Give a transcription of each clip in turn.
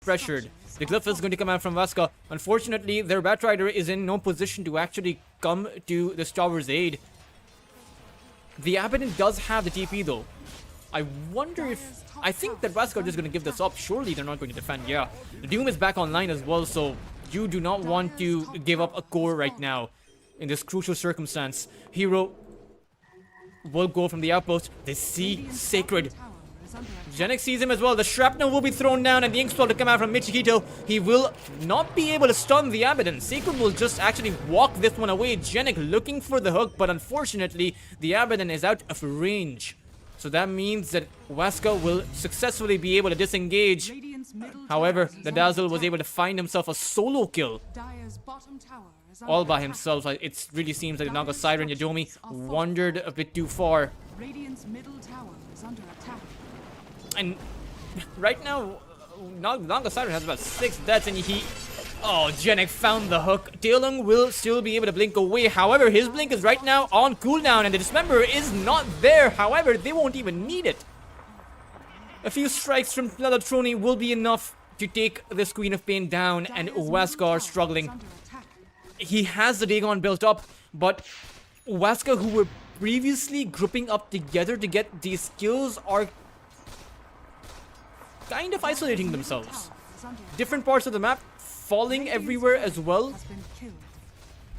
pressured. The glyph is going to come out from Vaska. Unfortunately, their Batrider is in no position to actually come to this tower's aid. The Abaddon does have the TP though. I wonder if... I think that Vaska are just going to give this up. Surely they're not going to defend. Yeah, the Doom is back online as well, so you do not want to give up a core right now in this crucial circumstance. Hero will go from the outpost. They see Sacred. Genik sees him as well. The Shrapnel will be thrown down and the Inkspell to come out from Michihito. He will not be able to stun the Abaddon. Sacred will just actually walk this one away. Genik looking for the hook, but unfortunately, the Abaddon is out of range. So that means that Vaska will successfully be able to disengage. However, the Dazzle was able to find himself a solo kill. All by himself. It really seems like the Naga Siren Yadomi wandered a bit too far. And right now, Naga Siren has about 6 deaths and he... Oh, Genik found the hook. Taelung will still be able to blink away. However, his blink is right now on cooldown and the Dismember is not there. However, they won't even need it. A few strikes from Lalatroni will be enough to take this Queen of Pain down, and Vaska struggling. He has the Dagon built up, but Vaska, who were previously grouping up together to get these kills, are kind of isolating themselves. Different parts of the map, falling everywhere as well.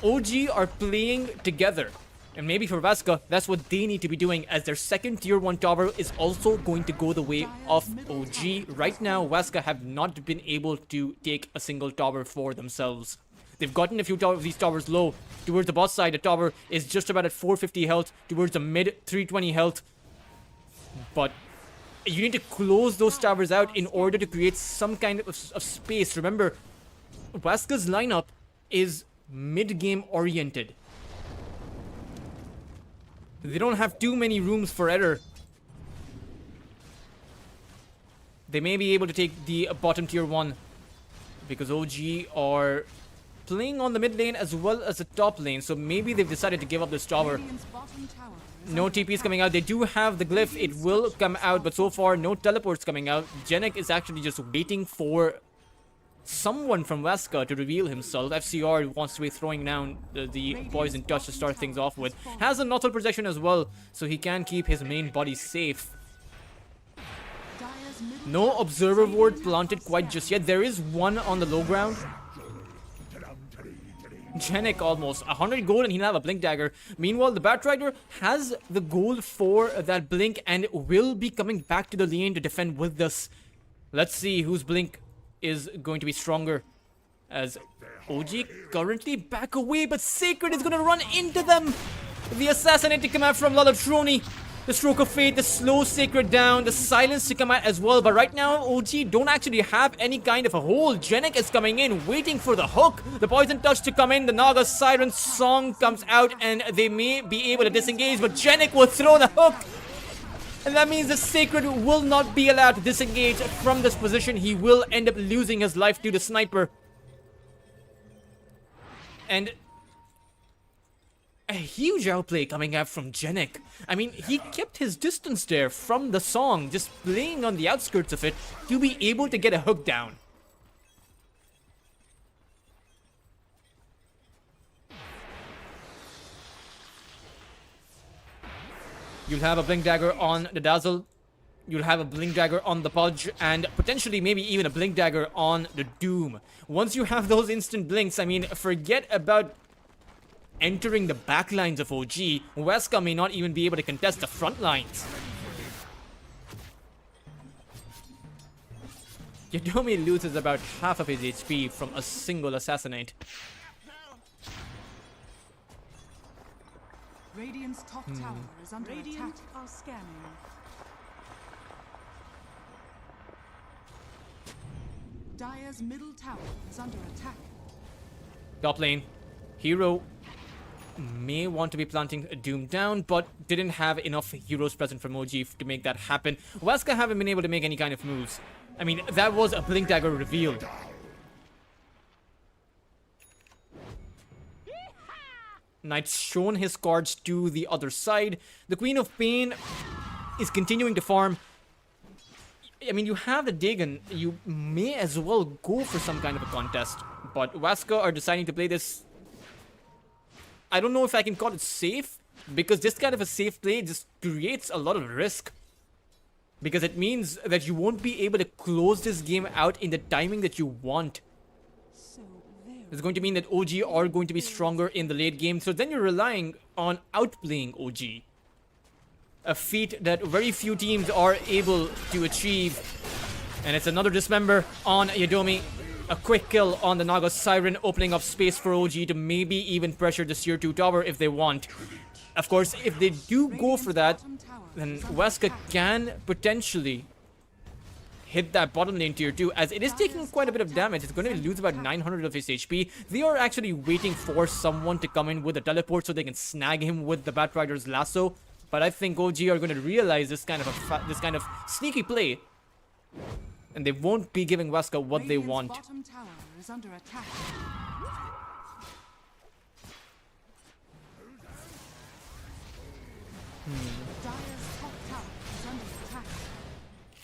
OG are playing together. And maybe for Vaska, that's what they need to be doing, as their second tier 1 tower is also going to go the way of OG. Right now, Vaska have not been able to take a single tower for themselves. They've gotten a few of these towers low. Towards the bot side, the tower is just about at 450 health. Towards the mid, 320 health. But you need to close those towers out in order to create some kind of space. Remember, Vaska's lineup is mid-game oriented. They don't have too many rooms for error. They may be able to take the bottom tier 1 because OG are playing on the mid lane as well as the top lane, so maybe they've decided to give up this tower. No TPs coming out. They do have the glyph. It will come out, but so far no teleports coming out. Genik is actually just waiting for someone from Vaska to reveal himself. FCR wants to be throwing down the Poison Touch to start things off with. Has a Notal Projection as well, so he can keep his main body safe. No Observer Ward planted quite just yet. There is one on the low ground. Genik almost 100 gold and he'll have a Blink Dagger. Meanwhile, the Batrider has the gold for that Blink and will be coming back to the lane to defend with this. Let's see whose Blink is going to be stronger, as OG currently back away, but Sacred is going to run into them. The Assassinate to come out from Lalatroni. The Stroke of Fate, the slow Sacred down, the Silence to come out as well. But right now, OG don't actually have any kind of a hold. Genik is coming in, waiting for the hook. The Poison Touch to come in. The Naga Siren song comes out, and they may be able to disengage, but Genik will throw the hook. And that means the Sacred will not be allowed to disengage from this position. He will end up losing his life to the Sniper. And a huge outplay coming out from Genik. I mean, he kept his distance there from the song, just playing on the outskirts of it to be able to get a hook down. You'll have a Blink Dagger on the Dazzle. You'll have a Blink Dagger on the Pudge, and potentially maybe even a Blink Dagger on the Doom. Once you have those instant blinks, I mean, forget about entering the back lines of OG. Vaska may not even be able to contest the front lines. Yadomi loses about half of his HP from a single Assassinate. Radiant's top tower is under attack. Are scanning. Dire's middle tower is under attack. Top lane. Hero may want to be planting a Doom down, but didn't have enough heroes present from OG to make that happen. Vaska haven't been able to make any kind of moves. I mean, that was a Blink Dagger revealed. Knight's shown his cards to the other side. The Queen of Pain is continuing to farm. I mean, you have the Dagon, you may as well go for some kind of a contest. But Waska are deciding to play this. I don't know if I can call it safe, because this kind of a safe play just creates a lot of risk. Because it means that you won't be able to close this game out in the timing that you want. So very It's going to mean that OG are going to be stronger in the late game, so then you're relying on outplaying OG. A feat that very few teams are able to achieve. And it's another dismember on Yadomi. A quick kill on the Naga Siren, opening up space for OG to maybe even pressure the tier 2 tower if they want. Of course, if they do go for that, then Wesker can potentially hit that bottom lane tier 2, as it is taking quite a bit of damage. It's going to lose about 900 of his HP. They are actually waiting for someone to come in with a teleport so they can snag him with the Batrider's lasso. But I think OG are going to realize this kind of sneaky play, and they won't be giving Wesker what they want. bottom tower is under attack. Dire's top tower is under attack.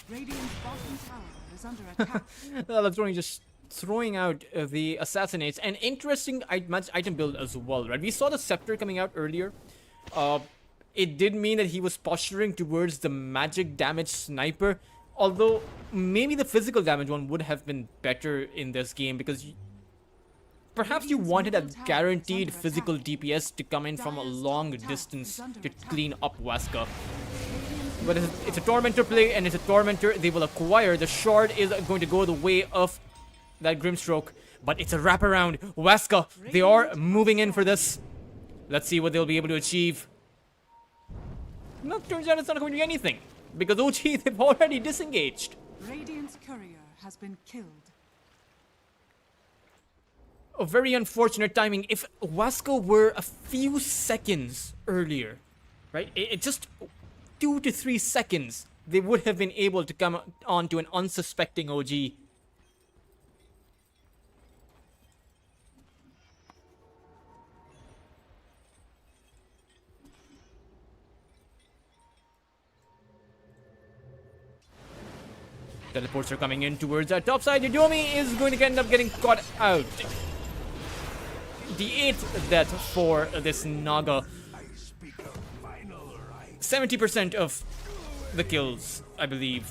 Radiant's bottom tower is under attack. Latroni just throwing out the assassinates. An interesting item build as well, right? We saw the scepter coming out earlier. It did mean that he was posturing towards the magic damage sniper, although maybe the physical damage one would have been better in this game, because perhaps you wanted a guaranteed physical DPS to come in from a long distance to clean up Wesker. But it's a Tormentor play, and it's a Tormentor they will acquire. The Shard is going to go the way of that Grimstroke, but it's a wraparound. Wesker, they are moving in for this. Let's see what they'll be able to achieve. No, turns out it's not going to be anything, because OG, they've already disengaged. Radiant's courier has been killed. A very unfortunate timing. If Wasco were a few seconds earlier, right? It just 2 to 3 seconds, they would have been able to come on to an unsuspecting OG. Teleports are coming in towards that top side. Yodomi is going to end up getting caught out. The 8th death for this Naga. 70% of the kills, I believe.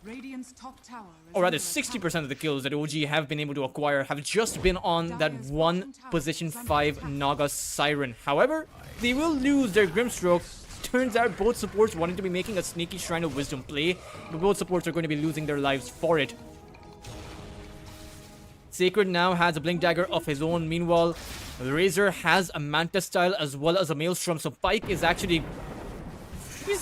Radiant's top tower is Or rather, under attack. 60% of the kills that OG have been able to acquire have just been on that one position 5 Naga Siren. However, they will lose their Grimstroke. Turns out both supports wanted to be making a sneaky Shrine of Wisdom play, but both supports are going to be losing their lives for it. Sacred now has a Blink Dagger of his own. Meanwhile, the Razor has a Manta style as well as a Maelstrom, so Pike is actually...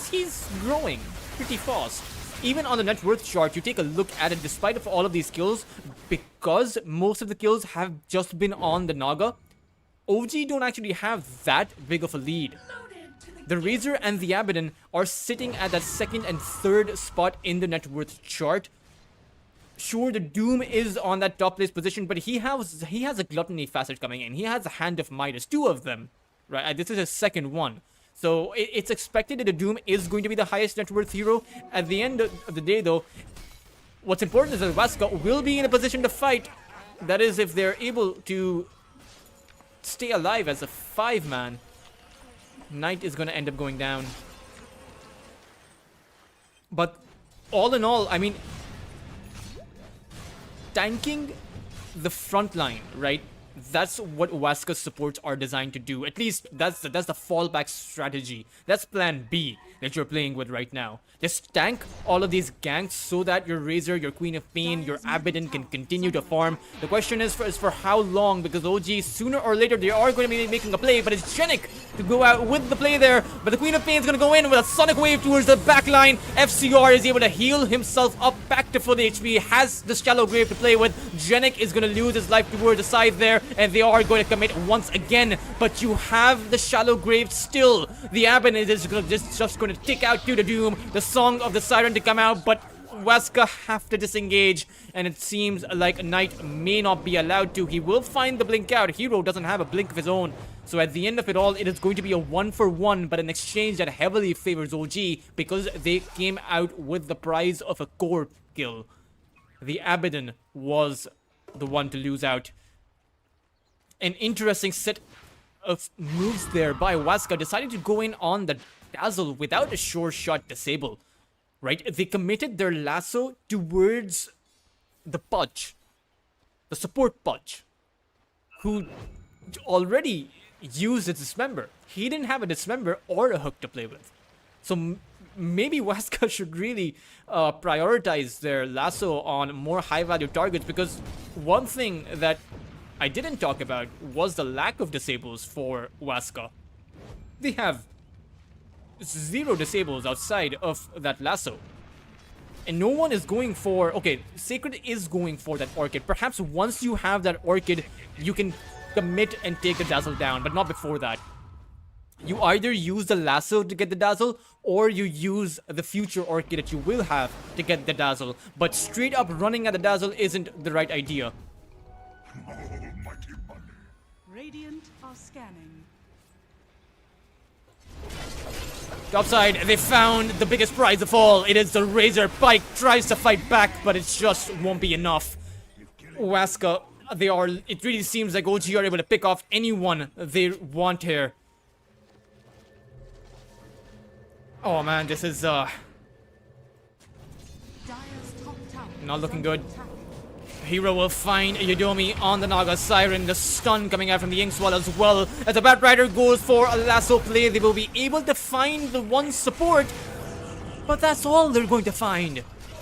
He's growing pretty fast. Even on the net worth chart, you take a look at it, despite of all of these kills, because most of the kills have just been on the Naga, OG don't actually have that big of a lead. The Razor and the Abaddon are sitting at that 2nd and 3rd spot in the net worth chart. Sure, the Doom is on that top place position, but he has a Gluttony facet coming in. He has a Hand of Midas, 2 of them, right? This is his 2nd one. So it's expected that the Doom is going to be the highest net worth hero. At the end of the day, though, what's important is that Waska will be in a position to fight. That is, if they're able to stay alive as a 5-man. Knight is going to end up going down. But all in all, I mean, tanking the front line, right? That's what Waska's supports are designed to do. At least that's the fallback strategy. That's plan B that you're playing with right now. Just tank all of these ganks so that your Razor, your Queen of Pain, your Abaddon can continue to farm. The question is for how long, because OG, sooner or later, they are going to be making a play, but it's Genic to go out with the play there. But the Queen of Pain is going to go in with a Sonic Wave towards the back line. FCR is able to heal himself up back to full HP, has the Shallow Grave to play with. Genic is going to lose his life towards the side there, and they are going to commit once again. But you have the Shallow Grave still. The Abaddon is just going to tick out to the Doom. The Song of the Siren to come out, but Waska have to disengage, and it seems like Knight may not be allowed to. He will find the blink out. Hero doesn't have a blink of his own, So at the end of it all, it is going to be a 1-for-1, but an exchange that heavily favors OG because they came out with the prize of a core kill. The Abaddon was the one to lose out. An interesting set of moves there by Waska, deciding to go in on the Dazzle without a sure shot disable. Right? They committed their lasso towards the Pudge. The support Pudge. Who already used a Dismember. He didn't have a Dismember or a hook to play with. So maybe Waska should really prioritize their lasso on more high value targets, because one thing that I didn't talk about was the lack of disables for Waska. They have 0 disables outside of that lasso. And no one is going for... Okay, Sacred is going for that Orchid. Perhaps once you have that Orchid, you can commit and take the Dazzle down, but not before that. You either use the lasso to get the Dazzle, or you use the future Orchid that you will have to get the Dazzle. But straight up running at the Dazzle isn't the right idea. Radiant are scanning. Topside, they found the biggest prize of all. It is the Razor. Pike tries to fight back, but it just won't be enough. Waska, it really seems like OG are able to pick off anyone they want here. Oh man, this is Dire's top tower not is looking under good. attack. Hero will find Yudomi on the Naga Siren. The stun coming out from the Inkswell as well. As the Batrider goes for a lasso play, they will be able to find the one support. But that's all they're going to find.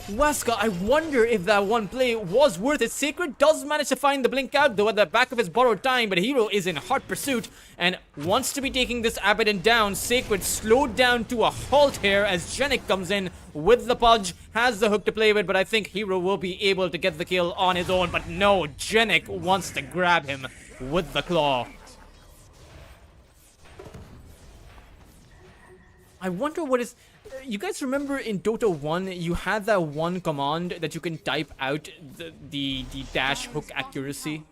Waska, I wonder if that one play was worth it. Sacred does manage to find the blink out though at the back of his borrowed time, but Hero is in hot pursuit and wants to be taking this Abaddon down. Sacred slowed down to a halt here as Genic comes in with the Pudge, has the hook to play with, but I think Hero will be able to get the kill on his own. But no, Genic wants to grab him with the claw. I wonder what is... You guys remember in Dota 1, you had that one command that you can type out the dash hook accuracy,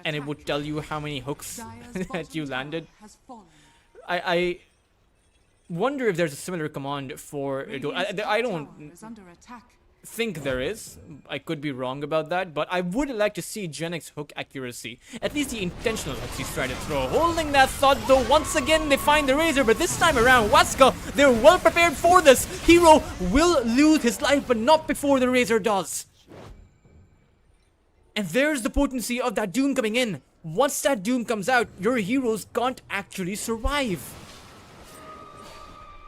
and it would tell you how many hooks that you landed. I wonder if there's a similar command for Dota. I don't think there is. I could be wrong about that, but I would like to see Genic's hook accuracy. At least the intentional hooks he's trying to throw. Holding that thought though, once again they find the Razor, but this time around, Waska, they're well prepared for this. Hero will lose his life, but not before the Razor does. And there's the potency of that Doom coming in. Once that Doom comes out, your heroes can't actually survive.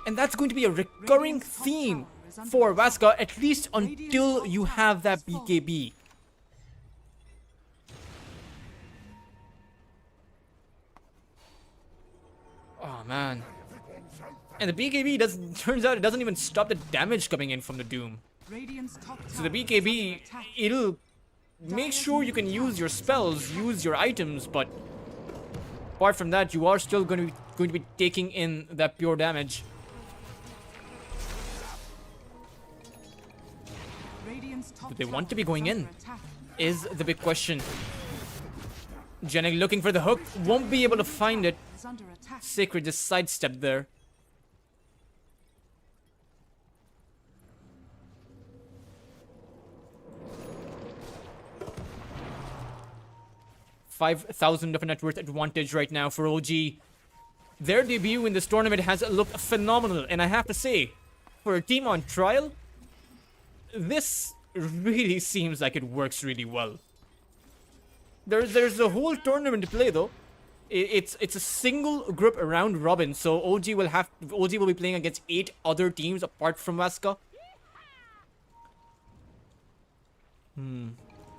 And that's going to be a recurring theme for Waska, at least until you have that BKB. Oh man. And the BKB turns out it doesn't even stop the damage coming in from the Doom. So the BKB, it'll make sure you can use your spells, use your items, but apart from that, you are still going to be taking in that pure damage. Do they want to be going in? Is the big question. Genic looking for the hook, won't be able to find it. Sacred just sidestepped there. $5,000 of a net worth advantage right now for OG. Their debut in this tournament has looked phenomenal, and I have to say, for a team on trial, this really seems like it works really well. There's a whole tournament to play though. It's a single group around Robin, so OG will be playing against 8 other teams apart from Waska.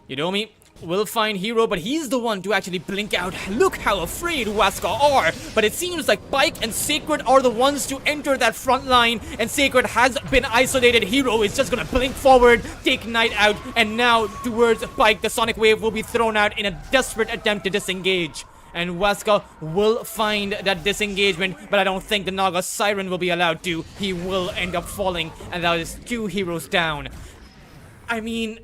Yudomi will find Hero, but he's the one to actually blink out. Look how afraid Waska are. But it seems like Pike and Sacred are the ones to enter that front line, and Sacred has been isolated. Hero is just gonna blink forward, take Knight out, and now towards Pike, the Sonic Wave will be thrown out in a desperate attempt to disengage. And Waska will find that disengagement, but I don't think the Naga Siren will be allowed to. He will end up falling, and that is 2 heroes down. I mean,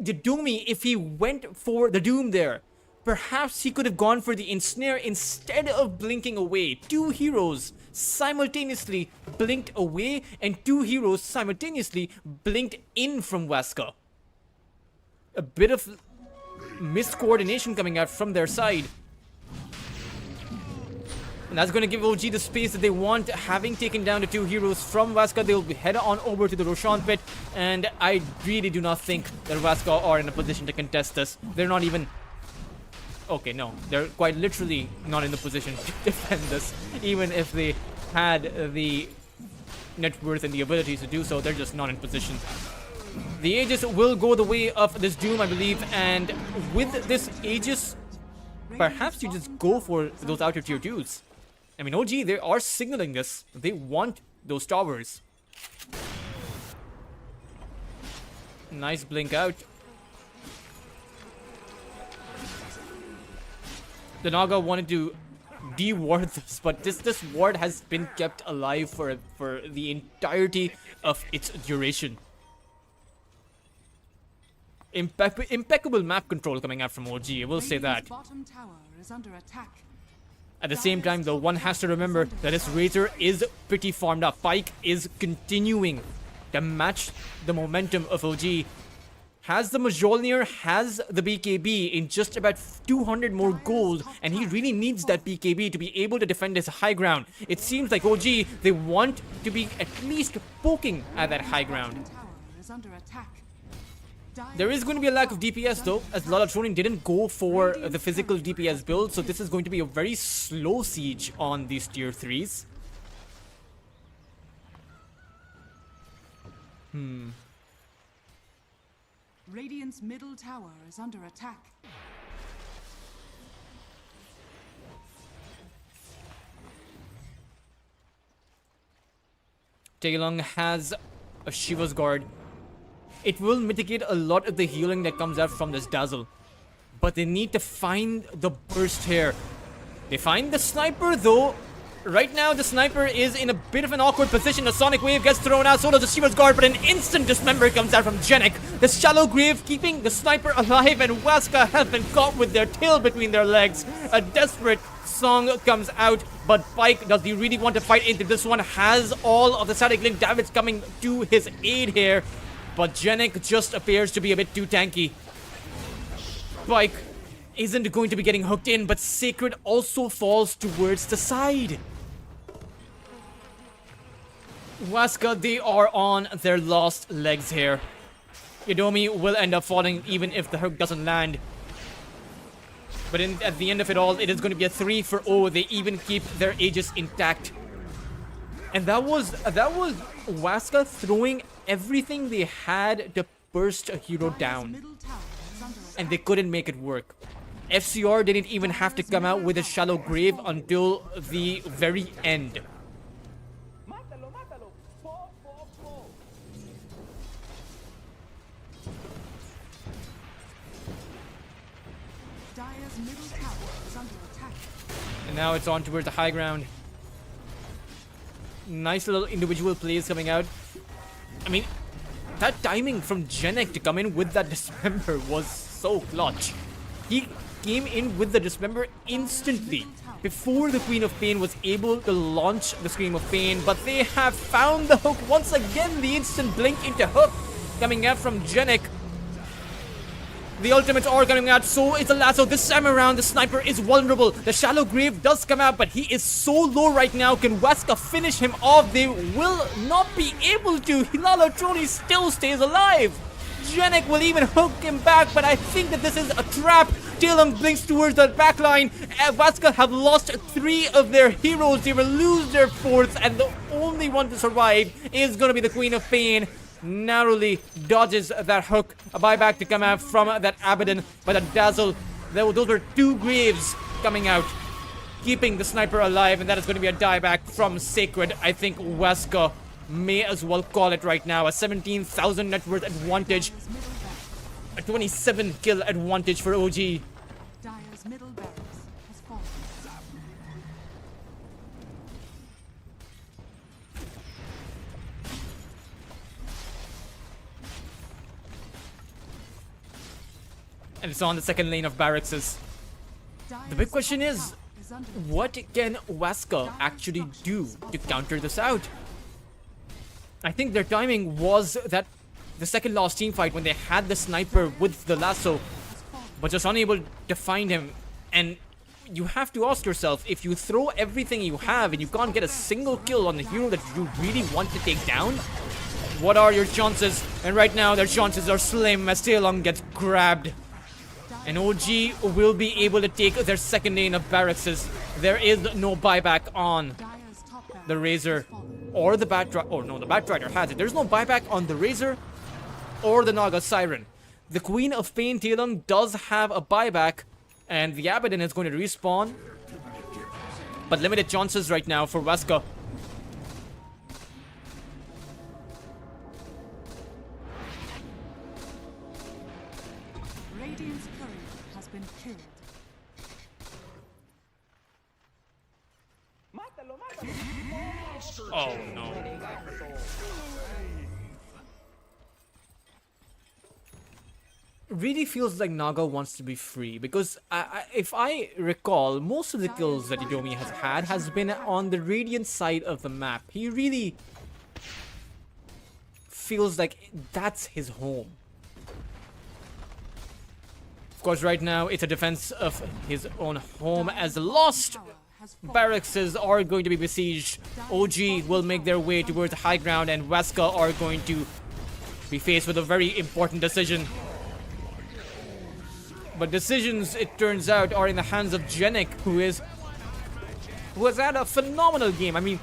Yudomi, if he went for the Doom there, Perhaps he could have gone for the ensnare instead of blinking away. Two heroes simultaneously blinked away, and two heroes simultaneously blinked in from Wesker. A bit of miscoordination coming out from their side. And that's going to give OG the space that they want. Having taken down the two heroes from Wesker, they'll head on over to the Roshan pit. And I really do not think that Wesker are in a position to contest this. They're not even... Okay, no. They're quite literally not in the position to defend this. Even if they had the net worth and the abilities to do so, they're just not in position. The Aegis will go the way of this Doom, I believe. And with this Aegis, perhaps you just go for those outer tier 2s. I mean, OG, they are signaling this. They want those towers. Nice blink out. The Naga wanted to de-ward this, but this ward has been kept alive for the entirety of its duration. Impeccable map control coming out from OG, I will say that. Bottom tower is under attack. At the same time, though, one has to remember that this Razor is pretty farmed up. Pyke is continuing to match the momentum of OG. Has the Mjolnir, has the BKB in just about 200 more gold, and he really needs that BKB to be able to defend his high ground. It seems like OG, they want to be at least poking at that high ground. Tower is under attack. There is going to be a lack of DPS though, as Lala Tronin didn't go for the physical DPS build, so this is going to be a very slow siege on these tier 3s. Radiant's middle tower is under attack. Taelong has a Shiva's Guard. It will mitigate a lot of the healing that comes out from this Dazzle. But they need to find the burst here. They find the Sniper though. Right now the Sniper is in a bit of an awkward position. A Sonic Wave gets thrown out, so does the Shiva's Guard, but an instant Dismember comes out from Jenik. The Shallow Grave keeping the Sniper alive, and Wesker has been caught with their tail between their legs. A desperate song comes out, but Pyke, does he really want to fight into this one? Has all of the static link damage coming to his aid here. But Jenik just appears to be a bit too tanky. Pyke isn't going to be getting hooked in, but Sacred also falls towards the side. Wesker, they are on their last legs here. Yodomi will end up falling even if the hook doesn't land. But at the end of it all, it is going to be a 3-for-0. They even keep their Aegis intact. And that was Wesker throwing everything they had to burst a hero down. Middle tower is under attack. And they couldn't make it work. FCR didn't even have to come out with a Shallow Grave until the very end. Dire's middle tower is under attack. And now it's on towards the high ground. Nice little individual plays coming out. I mean, that timing from Jenik to come in with that Dismember was so clutch. He came in with the Dismember instantly before the Queen of Pain was able to launch the Scream of Pain, but they have found the hook once again. The instant blink into hook coming out from Jenik. The ultimates are coming out, so is the lasso. This time around, the Sniper is vulnerable. The Shallow Grave does come out, but he is so low right now. Can Wesker finish him off? They will not be able to. Lala Troni still stays alive. Jenik will even hook him back, but I think that this is a trap. Taelong blinks towards the backline. Wesker have lost 3 of their heroes. They will lose their 4th, and the only one to survive is going to be the Queen of Pain. Narrowly dodges that hook. A buyback to come out from that Abaddon, but a Dazzle. Those were 2 graves coming out, keeping the Sniper alive, and that is going to be a dieback from Sacred. I think Wesker may as well call it right now. A 17,000 net worth advantage. A 27 kill advantage for OG. Dire's middle barracks has fallen. And it's on the second lane of barracks. The big question is, Is under what can Wesker actually do to counter this out? I think their timing was that the second last team fight when they had the sniper with the lasso, but just unable to find him. And you have to ask yourself, if you throw everything you have and you can't get a single kill on the hero that you really want to take down, what are your chances? And right now their chances are slim as Taelong gets grabbed. And OG will be able to take their second lane of barracks. There is no buyback on Dire's top barracks the Razor has fallen. or the Batrider. Oh no, the Batrider has it. There's no buyback on the Razor or the Naga Siren. The Queen of Pain Taelong does have a buyback, and the Abaddon is going to respawn. But limited chances right now for Wesker. Radiant's courier has been killed. Oh no. Really feels like Naga wants to be free, because if I recall, most of the kills that Idomi has had has been on the Radiant side of the map. He really feels like that's his home. Of course, right now it's a defense of his own home, as the lost barracks are going to be besieged. OG will make their way towards the high ground, and Wesker are going to be faced with a very important decision. But decisions, it turns out, are in the hands of Genic, who has had a phenomenal game. I mean,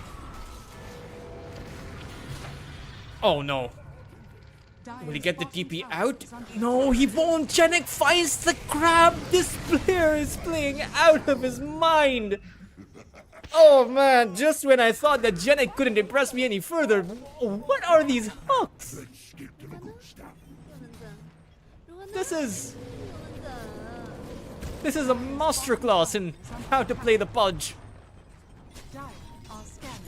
oh no. Will he get the TP out? No, he won't. Genic finds the grab. This player is playing out of his mind. Oh man, just when I thought that Genic couldn't impress me any further, what are these hooks? This is a masterclass in how to play the Pudge. Dire are scanning.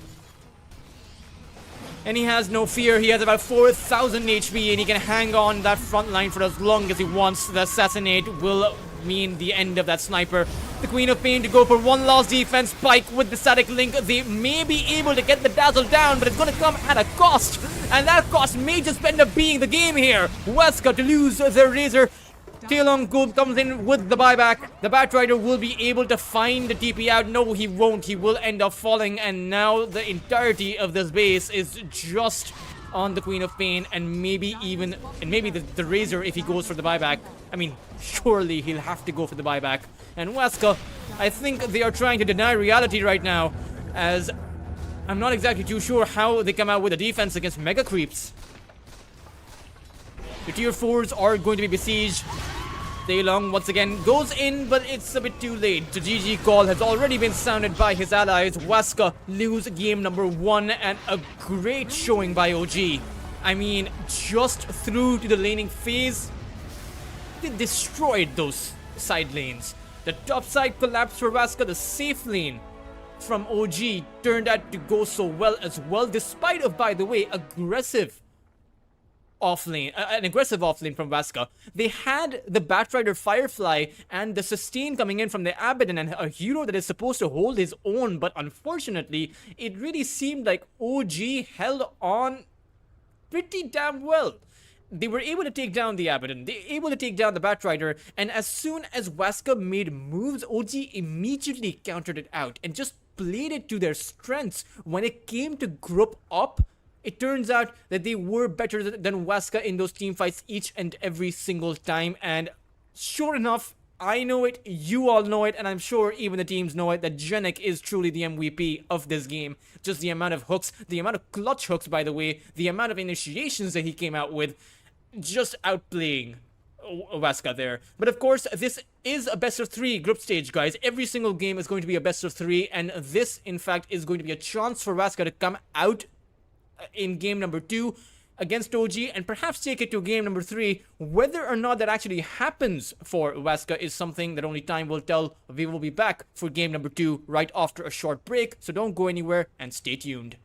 And he has no fear. He has about 4,000 HP, and he can hang on that front line for as long as he wants. The assassinate will mean the end of that sniper. The Queen of Pain to go for one last defense. Spike with the static link. They may be able to get the dazzle down, but it's going to come at a cost. And that cost may just end up being the game here. Wesker to lose their Razor. Taelong comes in with the buyback. The Batrider will be able to find the TP out. No, he won't. He will end up falling. And now the entirety of this base is just on the Queen of Pain, and maybe the Razor if he goes for the buyback. I mean, surely he'll have to go for the buyback. And Wesker, I think they are trying to deny reality right now, as I'm not exactly too sure how they come out with a defense against Mega Creeps. The tier 4s are going to be besieged. Taelong once again goes in, but it's a bit too late. The GG call has already been sounded by his allies. Wesker lose game number 1, and a great showing by OG. I mean, just through to the laning phase, they destroyed those side lanes. The top side collapsed for Wesker. The safe lane from OG turned out to go so well as well, despite of, by the way, an aggressive offlane from Wesker. They had the Batrider Firefly and the sustain coming in from the Abaddon, and a hero that is supposed to hold his own, but unfortunately, it really seemed like OG held on pretty damn well. They were able to take down the Abaddon, they were able to take down the Batrider, and as soon as Wesker made moves, OG immediately countered it out and just played it to their strengths. When it came to group up, it turns out that they were better than Wesker in those team fights each and every single time. And sure enough, I know it, you all know it, and I'm sure even the teams know it, that Genic is truly the MVP of this game. Just the amount of hooks, the amount of clutch hooks, by the way, the amount of initiations that he came out with, just outplaying Wesker there. But of course, this is a best of 3 group stage, guys. Every single game is going to be a best of 3, and this, in fact, is going to be a chance for Wesker to come out in game number 2 against OG and perhaps take it to game number 3. Whether or not that actually happens for Wesker is something that only time will tell. We will be back for game number 2 right after a short break, so don't go anywhere and stay tuned.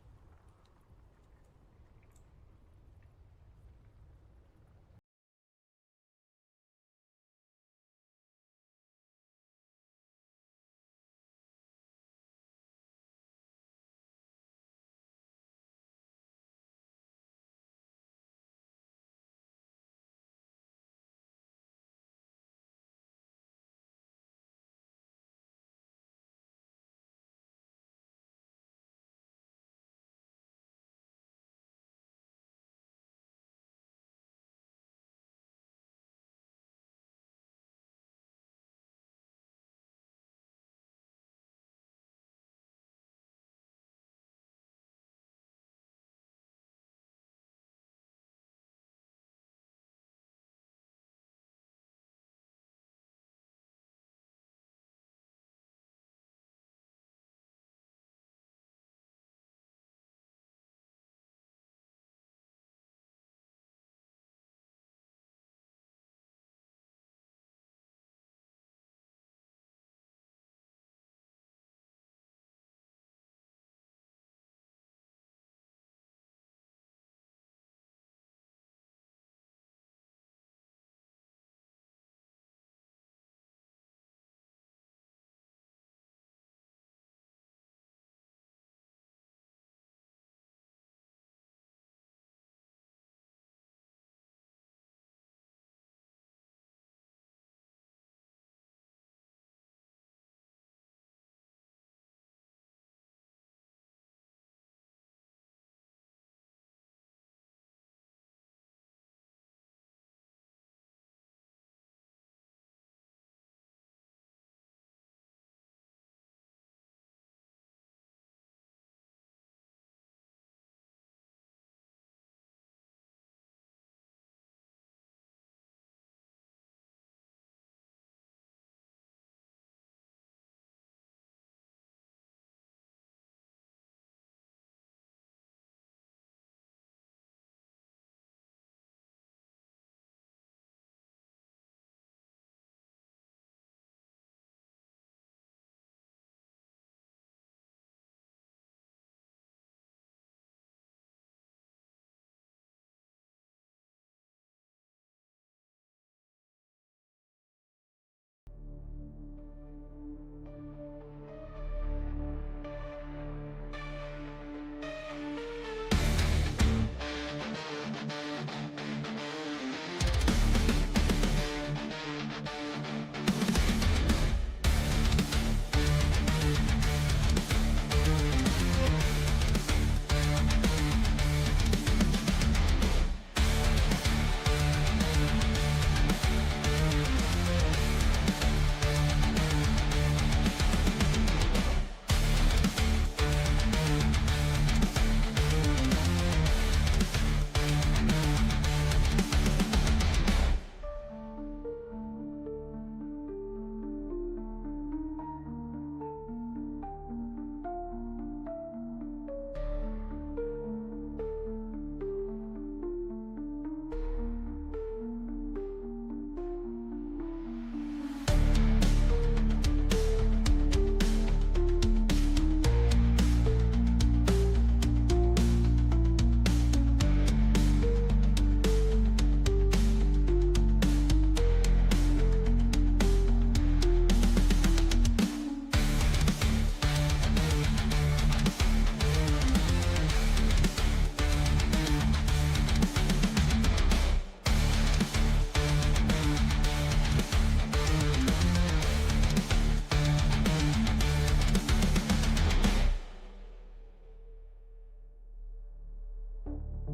โ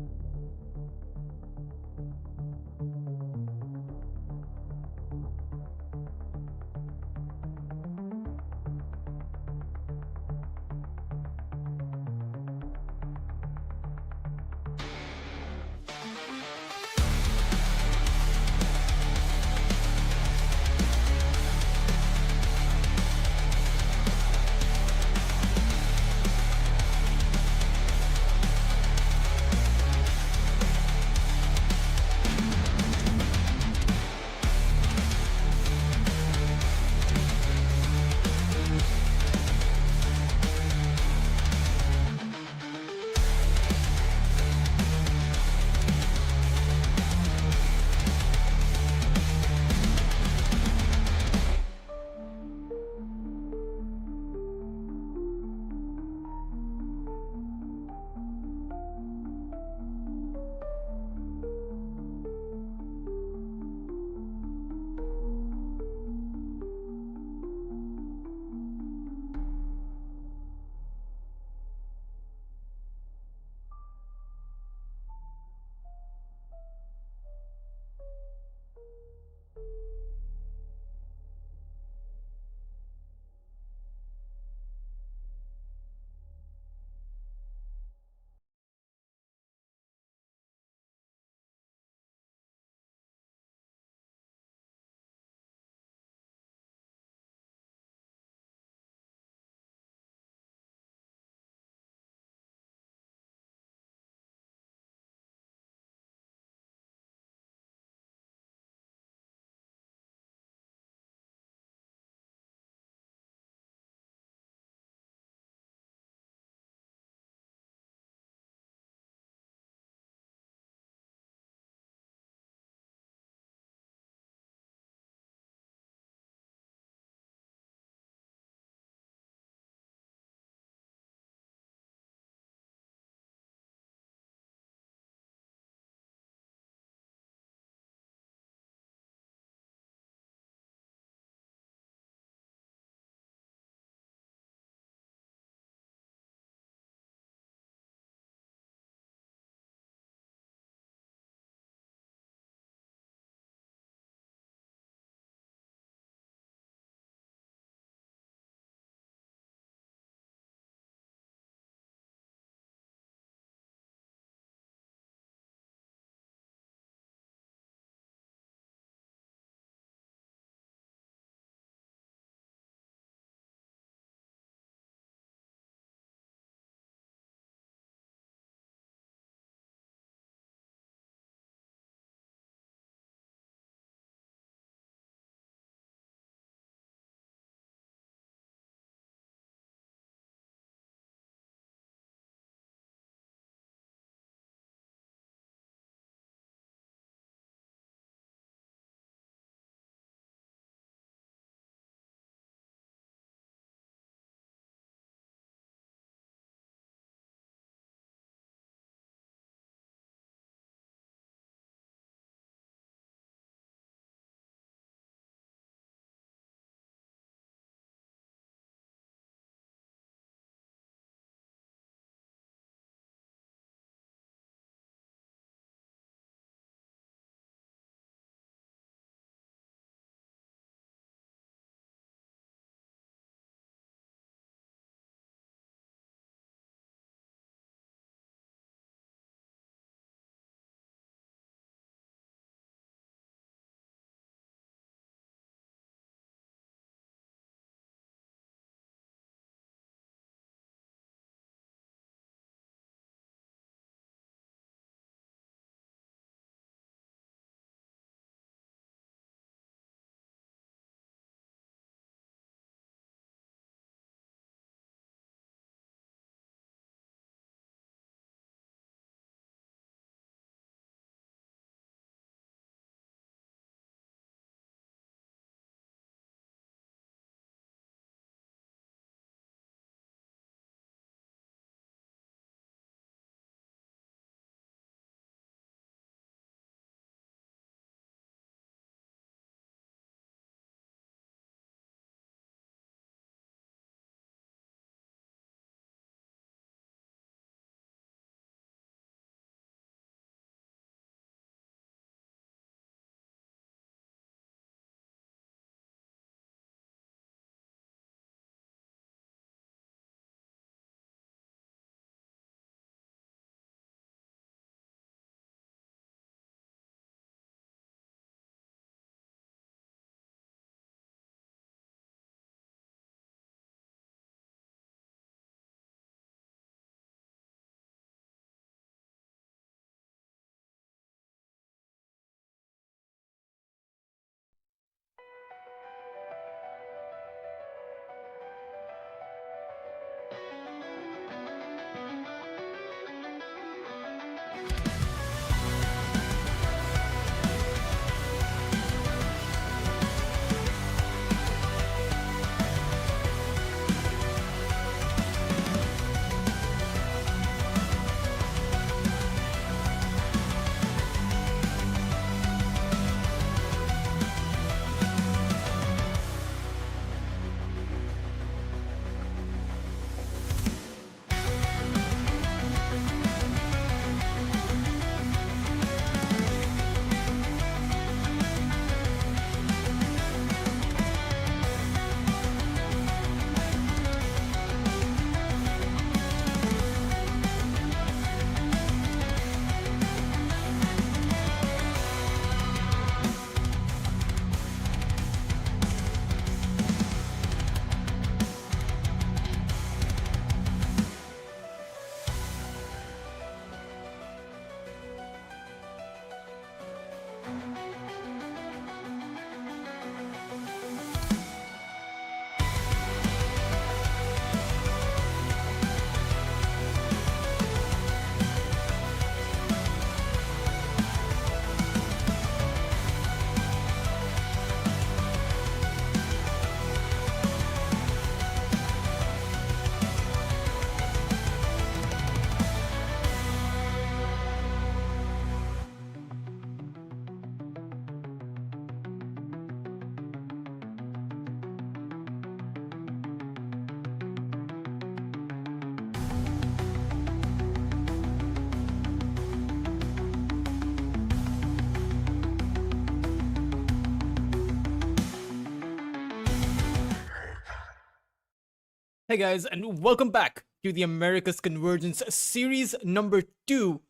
Hey guys, and welcome back to the America's Convergence series number 2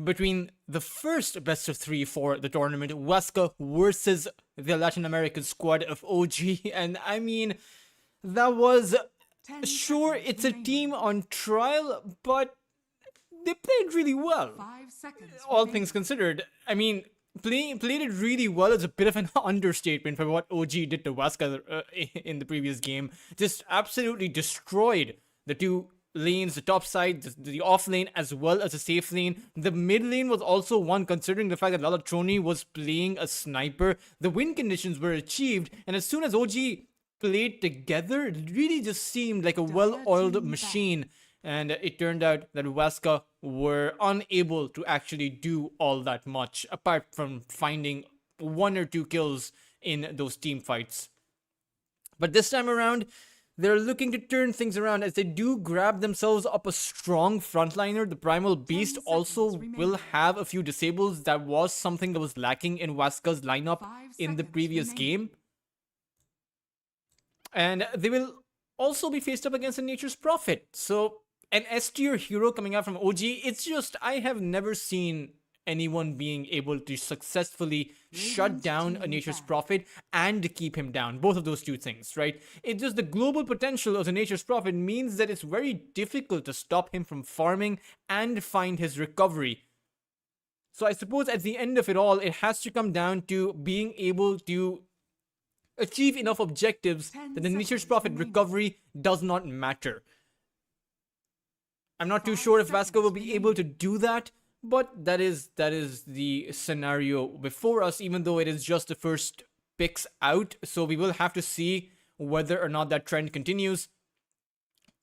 between the first best of 3 for the tournament, Huasca versus the Latin American squad of OG. And I mean, that was, 10 sure, seconds it's a remaining. team on trial, but they played really well. 5 seconds. All remaining. things considered. I mean, played it really well is a bit of an understatement for what OG did to Huasca in the previous game. Just absolutely destroyed the two lanes, the top side, the off lane, as well as the safe lane. The mid lane was also one, considering the fact that Lalatroni was playing a sniper. The win conditions were achieved, and as soon as OG played together, it really just seemed like a well-oiled machine. And it turned out that Huasca were unable to actually do all that much, apart from finding 1 or 2 kills in those team fights. But this time around, they're looking to turn things around as they do grab themselves up a strong frontliner. The Primal Beast also seconds will remaining. have a few disables. That was something that was lacking in Huasca's lineup 5 in the seconds previous remaining. game. And they will also be faced up against a Nature's Prophet. So an S tier hero coming out from OG, it's just, I have never seen anyone being able to successfully shut Radiant down a team Nature's ban. Prophet and keep him down. Both of those two things, right? It's just the global potential of the Nature's Prophet means that it's very difficult to stop him from farming and find his recovery. So I suppose at the end of it all, it has to come down to being able to achieve enough objectives 10 that the Nature's seconds Prophet remaining. recovery does not matter. I'm not too 5 sure if seconds Vasco will be remaining. able to do that, but that is the scenario before us, even though it is just the first picks out, so we will have to see whether or not that trend continues.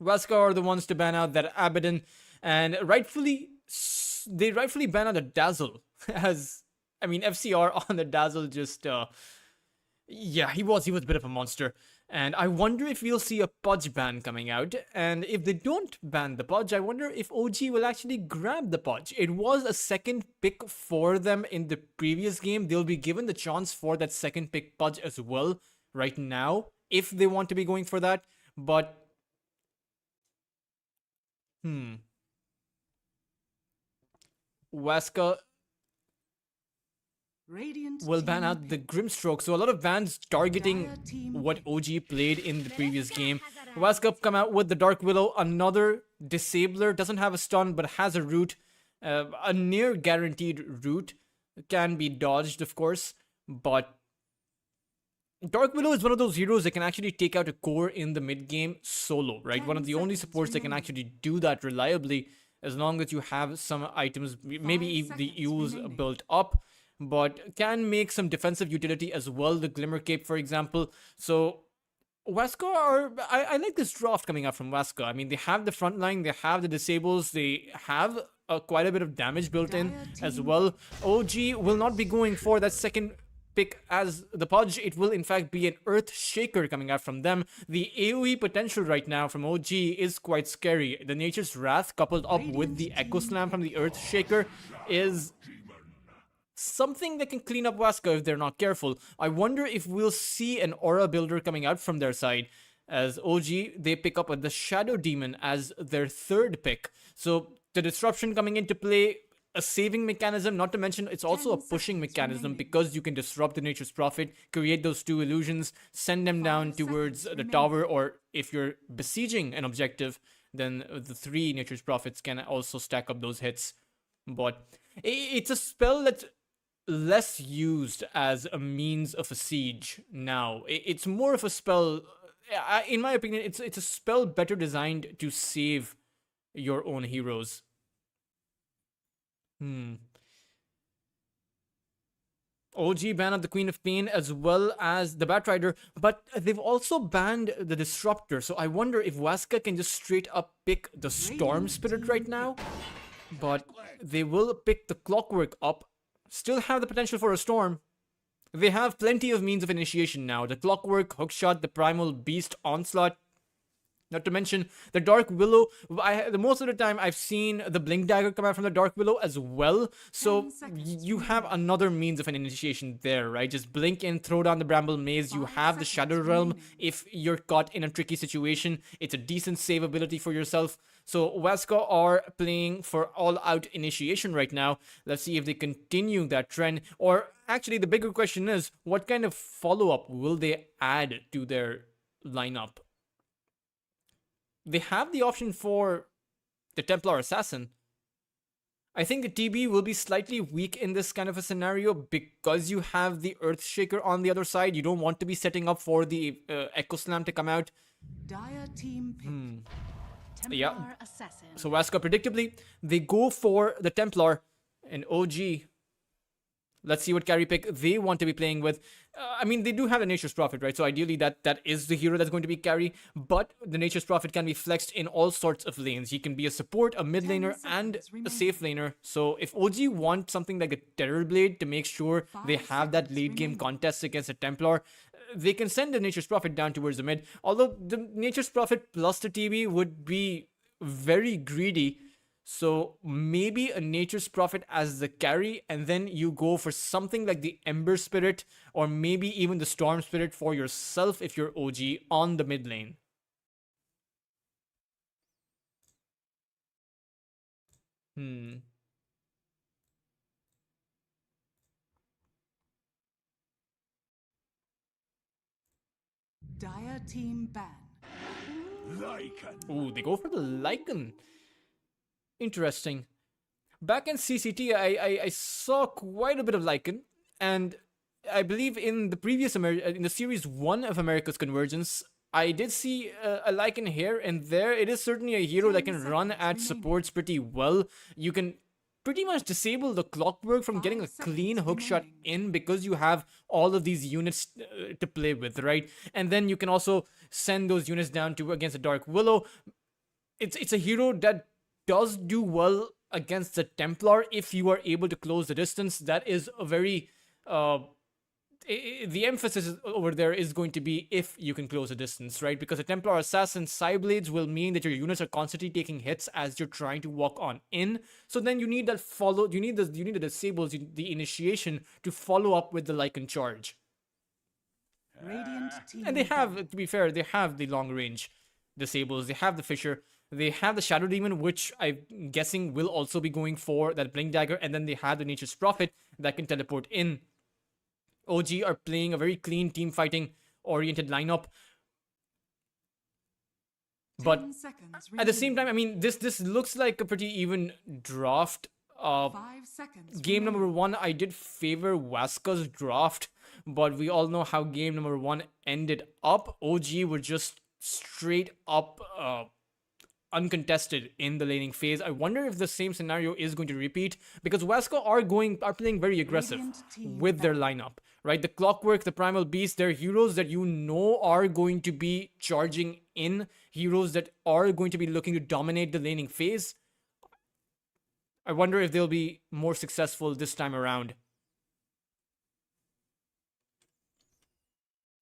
Vasco are the ones to ban out that Abaddon, and they rightfully ban out the Dazzle, as, I mean, FCR on the Dazzle just, yeah, he was a bit of a monster. And I wonder if we'll see a Pudge ban coming out. And if they don't ban the Pudge, I wonder if OG will actually grab the Pudge. It was a second pick for them in the previous game. They'll be given the chance for that second pick Pudge as well right now, if they want to be going for that. But, Huasca Radiant will ban team out the pick. Grimstroke. So a lot of bans targeting Dire team what pick. OG played in the previous game. Huasca come out with the Dark Willow, another disabler, doesn't have a stun but has a root, a near guaranteed root, can be dodged of course, but Dark Willow is one of those heroes that can actually take out a core in the mid game solo, right? 10 One of the only seconds supports that can remaining. actually do that reliably, as long as you have some items, maybe 5 the seconds E's remaining. built up, but can make some defensive utility as well. The Glimmer Cape, for example. So Huasca are, I like this draft coming out from Huasca. I mean, they have the front line, they have the disables, they have quite a bit of damage built in Dire as team well. OG will not be going for that second pick as the Pudge. It will in fact be an Earth Shaker coming out from them. The AoE potential right now from OG is quite scary. The Nature's Wrath coupled up with the Radiant Echo team Slam from the Earth Shaker is something that can clean up Huasca if they're not careful. I wonder if we'll see an aura builder coming out from their side. As OG, they pick up the Shadow Demon as their third pick. So the disruption coming into play, a saving mechanism, not to mention it's also a 10 pushing seconds mechanism remaining. because you can disrupt the Nature's Prophet, create those two illusions, send them down 5 towards seconds the remaining. tower, or if you're besieging an objective, then the 3 Nature's Prophets can also stack up those hits. But it's a spell that less used as a means of a siege now. It's more of a spell. In my opinion, it's a spell better designed to save your own heroes. Hmm. OG ban of the Queen of Pain as well as the Batrider, but they've also banned the Disruptor. So I wonder if Waska can just straight up pick the Storm Spirit right now. But they will pick the Clockwork up. Still have the potential for a Storm. They have plenty of means of initiation now. The Clockwork, Hookshot, the Primal Beast, Onslaught. Not to mention the Dark Willow. The most of the time I've seen the Blink Dagger come out from the Dark Willow as well. So you have another means of an initiation there, right? Just blink in, throw down the Bramble Maze. You have the Shadow Realm if you're caught in a tricky situation. It's a decent save ability for yourself. So Waska are playing for all-out initiation right now. Let's see if they continue that trend. Or actually, the bigger question is, what kind of follow-up will they add to their lineup? They have the option for the Templar Assassin. I think the TB will be slightly weak in this kind of a scenario because you have the Earthshaker on the other side. You don't want to be setting up for the Echo Slam to come out. Dire team pick. Templar Yeah. Assassin. So Waska, predictably, they go for the Templar and OG. Let's see what carry pick they want to be playing with. I mean, they do have the Nature's Prophet, right? So ideally, that is the hero that's going to be carry. But the Nature's Prophet can be flexed in all sorts of lanes. He can be a support, a mid laner, and a safe laner. So if OG want something like a Terror Blade to make sure they have that late game contest against a Templar, they can send the Nature's Prophet down towards the mid. Although the Nature's Prophet plus the TB would be very greedy. So maybe a Nature's Prophet as the carry, and then you go for something like the Ember Spirit, or maybe even the Storm Spirit for yourself if you're OG on the mid lane. Dire team ban. Ooh, they go for the Lycan. Interesting. Back in CCT, I saw quite a bit of Lycan, and I believe in the previous in the series 1 of America's Convergence, I did see a Lycan here and there. It is certainly a hero that can run at supports pretty well. You can pretty much disable the Clockwork from getting a clean hookshot in because you have all of these units to play with, right? And then you can also send those units down to against a Dark Willow. It's a hero that does do well against the Templar if you are able to close the distance. That is a very the emphasis over there is going to be if you can close the distance, right? Because the Templar Assassin Psyblades will mean that your units are constantly taking hits as you're trying to walk on in. So then you need that follow. You need the disables, the initiation to follow up with the Lycan charge. Radiant team. And they have, to be fair, they have the long range disables. They have the Fisher. They have the Shadow Demon, which I'm guessing will also be going for that Blink Dagger. And then they have the Nature's Prophet that can teleport in. OG are playing a very clean team fighting oriented lineup. But at the same time, I mean, this looks like a pretty even draft. 5 seconds. Game number 1, I did favor Waska's draft, but we all know how game number 1 ended up. OG were just straight up uncontested in the laning phase. I wonder if the same scenario is going to repeat, because Waska are playing very aggressive with their lineup, right? The Clockwork, the Primal Beast, they're heroes that you know are going to be charging in, heroes that are going to be looking to dominate the laning phase. I wonder if they'll be more successful this time around.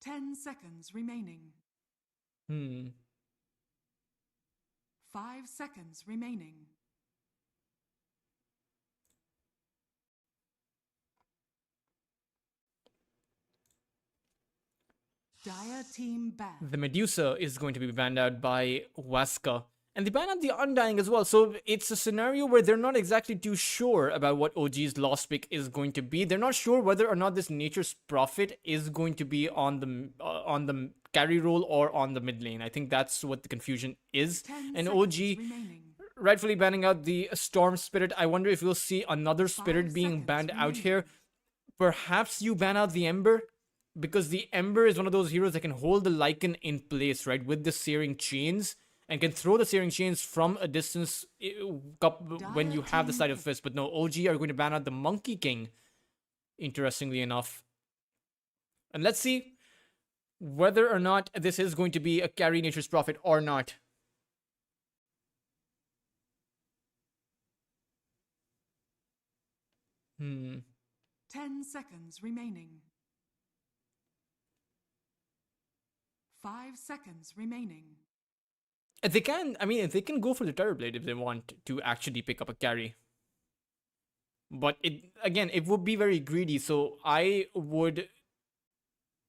10 seconds remaining. 5 seconds remaining. Dire team ban. The Medusa is going to be banned out by Waska. And they ban out the Undying as well. So it's a scenario where they're not exactly too sure about what OG's lost pick is going to be. They're not sure whether or not this Nature's Prophet is going to be on the carry role or on the mid lane. I think that's what the confusion is. And OG rightfully banning out the Storm Spirit. I wonder if we'll see another Spirit being banned out here. perhaps you ban out the Ember, because the Ember is one of those heroes that can hold the Lycan in place, right, with the Searing Chains, and can throw the Searing Chains from a distance when you have the Sleight of Fist. But no, OG are going to ban out the Monkey King, interestingly enough. And let's see whether or not this is going to be a carry Nature's Prophet or not. Hmm. 10 seconds remaining. 5 seconds remaining. They can, I mean, they can go for the Terrorblade if they want to actually pick up a carry. But it would be very greedy, so I would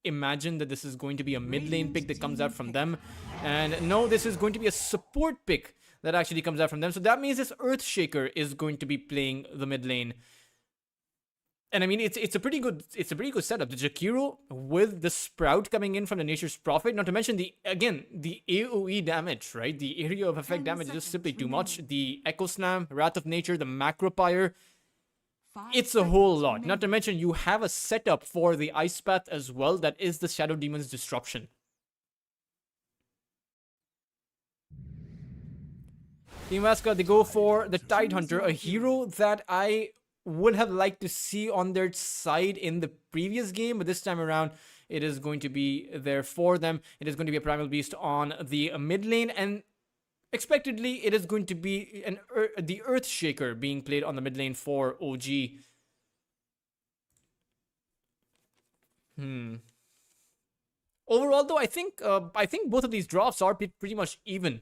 imagine that this is going to be a mid lane pick that comes out from them. And no, this is going to be a support pick that actually comes out from them. So that means this Earthshaker is going to be playing the mid lane. And I mean, it's a pretty good setup. The Jakiro with the Sprout coming in from the Nature's Prophet, not to mention the AoE damage, right? The area of effect damage is just simply too much. The Echo Slam, Wrath of Nature, the Macropyre, it's a whole lot. Not to mention you have a setup for the Ice Path as well, that is the Shadow Demon's Disruption. Team Vasca, they go for the Tidehunter, a hero that I would have liked to see on their side in the previous game, but this time around it is going to be there for them. It is going to be a Primal Beast on the mid lane, and expectedly it is going to be the Earthshaker being played on the mid lane for OG. Overall though, I think both of these drops are pretty much even.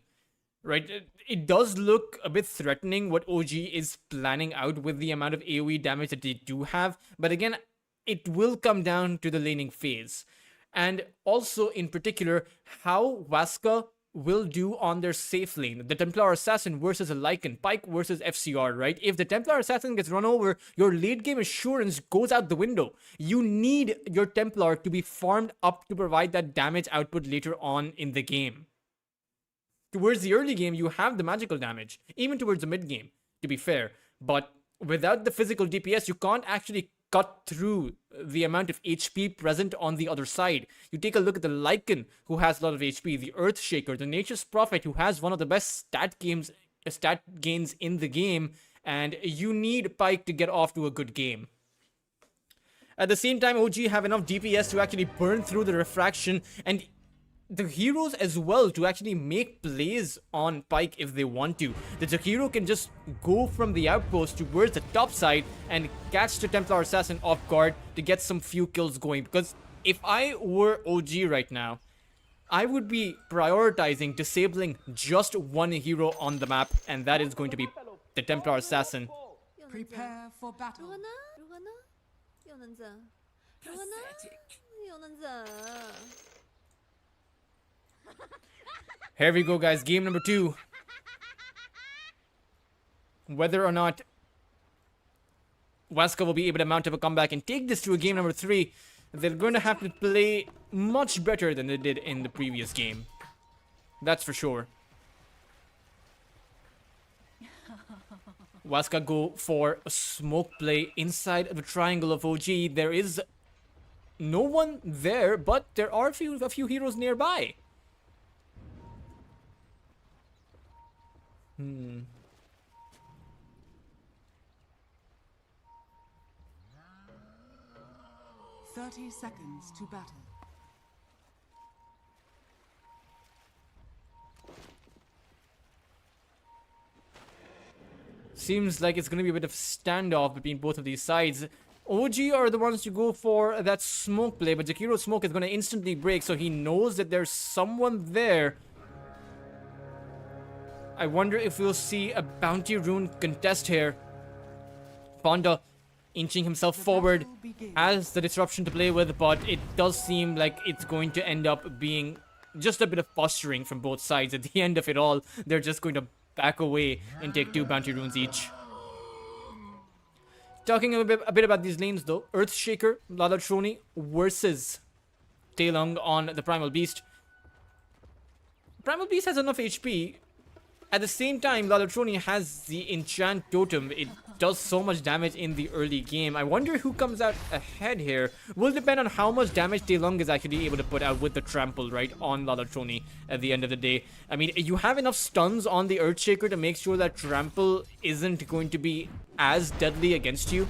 Right, it does look a bit threatening what OG is planning out with the amount of AoE damage that they do have. But again, it will come down to the laning phase. And also, in particular, how Vasca will do on their safe lane. The Templar Assassin versus a Lycan, Pyke versus FCR, right? If the Templar Assassin gets run over, your late game assurance goes out the window. You need your Templar to be farmed up to provide that damage output later on in the game. Towards the early game, you have the magical damage, even towards the mid game, to be fair. But without the physical DPS, you can't actually cut through the amount of HP present on the other side. You take a look at the Lycan, who has a lot of HP, the Earthshaker, the Nature's Prophet, who has one of the best stat gains in the game, and you need Pyke to get off to a good game. At the same time, OG have enough DPS to actually burn through the refraction, and the heroes as well to actually make plays on Pyke if they want to. The Jakiro can just go from the outpost towards the top side and catch the Templar Assassin off guard to get some few kills going. Because if I were OG right now, I would be prioritizing disabling just one hero on the map, and that is going to be the Templar Assassin. Prepare for battle. Here we go, guys. Game number 2. Whether or not Vasca will be able to mount up a comeback and take this to a game number 3, they're going to have to play much better than they did in the previous game. That's for sure. Vasca go for a smoke play inside the triangle of OG. There is no one there, but there are a few heroes nearby. 30 seconds to battle. Seems like it's going to be a bit of standoff between both of these sides. OG are the ones to go for that smoke play, but Jakiro's smoke is going to instantly break, so he knows that there's someone there. I wonder if we'll see a bounty rune contest here. Fonda inching himself forward as the disruption to play with, but it does seem like it's going to end up being just a bit of posturing from both sides. At the end of it all, they're just going to back away and take 2 bounty runes each. Talking a bit about these lanes though, Earthshaker, Lalatroni versus Taelung on the Primal Beast. Primal Beast has enough HP At the same time, Lalatroni has the enchant totem. It does so much damage in the early game. I wonder who comes out ahead here. Will depend on how much damage Taelong is actually able to put out with the trample, right, on Lalatroni at the end of the day. I mean, you have enough stuns on the Earthshaker to make sure that trample isn't going to be as deadly against you.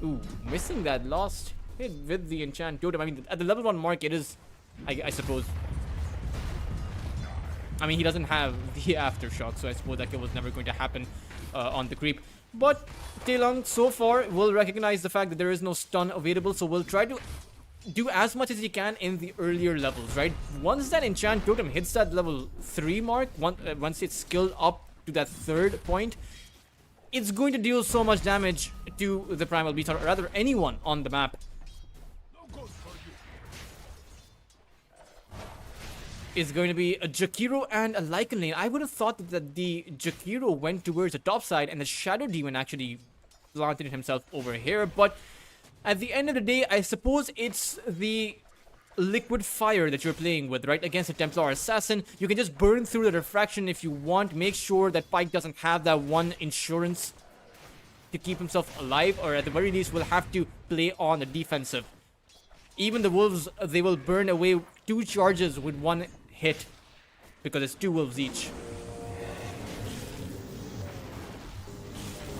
Ooh, missing that last hit with the enchant totem. I mean, at the level 1 mark, it is, I suppose. I mean, he doesn't have the aftershock, so I suppose that was never going to happen on the creep. But Taelong so far will recognize the fact that there is no stun available, so we'll try to do as much as he can in the earlier levels, right? Once that enchant totem hits that level 3 mark, once it's skilled up to that 3rd point, it's going to deal so much damage to the Primal Beast, or rather anyone on the map. Is going to be a Jakiro and a Lycan lane. I would have thought that the Jakiro went towards the top side and the Shadow Demon actually planted himself over here. But at the end of the day, I suppose it's the liquid fire that you're playing with, right? Against a Templar Assassin, you can just burn through the refraction if you want. Make sure that Pyke doesn't have that one insurance to keep himself alive, or at the very least will have to play on the defensive. Even the wolves, they will burn away 2 charges with 1 hit, because it's 2 wolves each.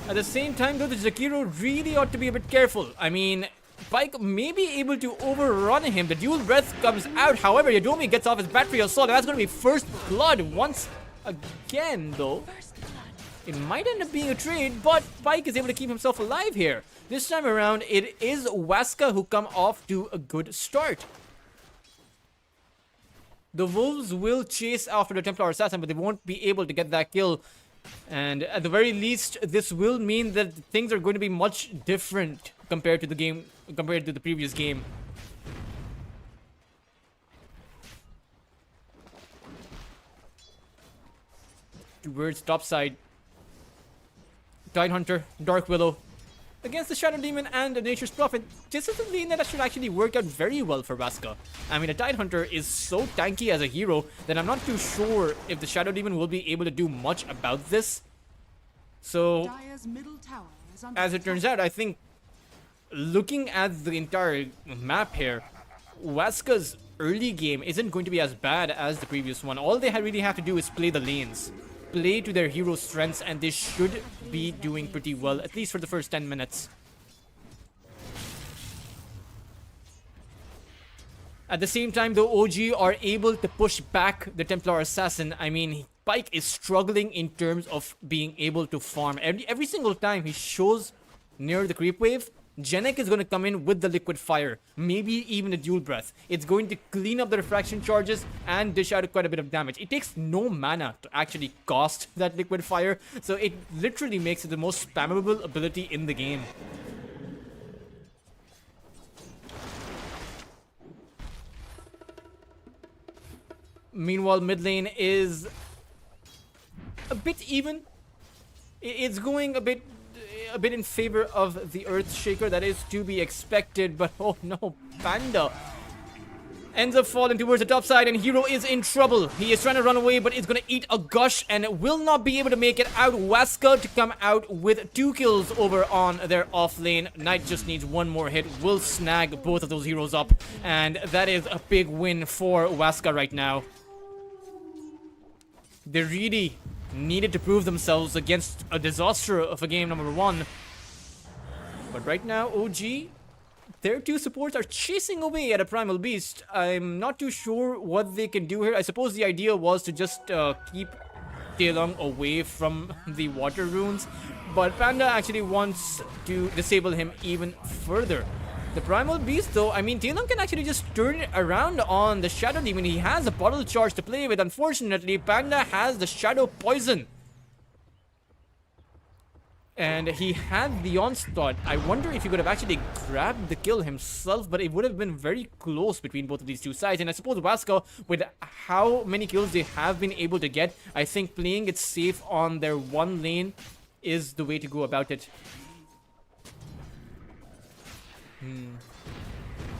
At the same time though, the Jakiro really ought to be a bit careful. I mean, Pyke may be able to overrun him. The dual breath comes out, however, Yadomi gets off his battery assault, and that's going to be first blood once again though. It might end up being a trade, but Pyke is able to keep himself alive here. This time around, it is Waska who come off to a good start. The wolves will chase after the Templar Assassin, but they won't be able to get that kill. And at the very least, this will mean that things are going to be much different compared to the previous game. Towards topside. Tidehunter, Dark Willow. Against the Shadow Demon and the Nature's Prophet, this is a lane that should actually work out very well for Waska. I mean, the Tidehunter is so tanky as a hero that I'm not too sure if the Shadow Demon will be able to do much about this. So, as it turns out, I think, looking at the entire map here, Waska's early game isn't going to be as bad as the previous one. All they really have to do is play the lanes. Play to their hero strengths, and they should be doing pretty well, at least for the first 10 minutes. At the same time, though, OG are able to push back the Templar Assassin. I mean, Pyke is struggling in terms of being able to farm. Every single time he shows near the creep wave, Genek is going to come in with the liquid fire, maybe even a dual breath. It's going to clean up the refraction charges and dish out quite a bit of damage. It takes no mana to actually cost that liquid fire, so it literally makes it the most spammable ability in the game. Meanwhile, mid lane is a bit even. It's going a bit in favor of the Earthshaker. That is to be expected, but oh no, Panda ends up falling towards the top side, and Hero is in trouble. He is trying to run away, but it's gonna eat a gush and will not be able to make it out. Waska to come out with 2 kills over on their off lane. Knight just needs 1 more hit, will snag both of those heroes up, and that is a big win for Waska right now. They really needed to prove themselves against a disaster of a game number 1. But right now, OG, their 2 supports are chasing away at a Primal Beast. I'm not too sure what they can do here. I suppose the idea was to just keep Taelong away from the water runes, but Panda actually wants to disable him even further. The Primal Beast, though, I mean, Taelong can actually just turn it around on the Shadow Demon. He has a bottle charge to play with. Unfortunately, Panda has the Shadow Poison. And he had the Onslaught. I wonder if he could have actually grabbed the kill himself, but it would have been very close between both of these 2 sides. And I suppose Waska, with how many kills they have been able to get, I think playing it safe on their 1 lane is the way to go about it.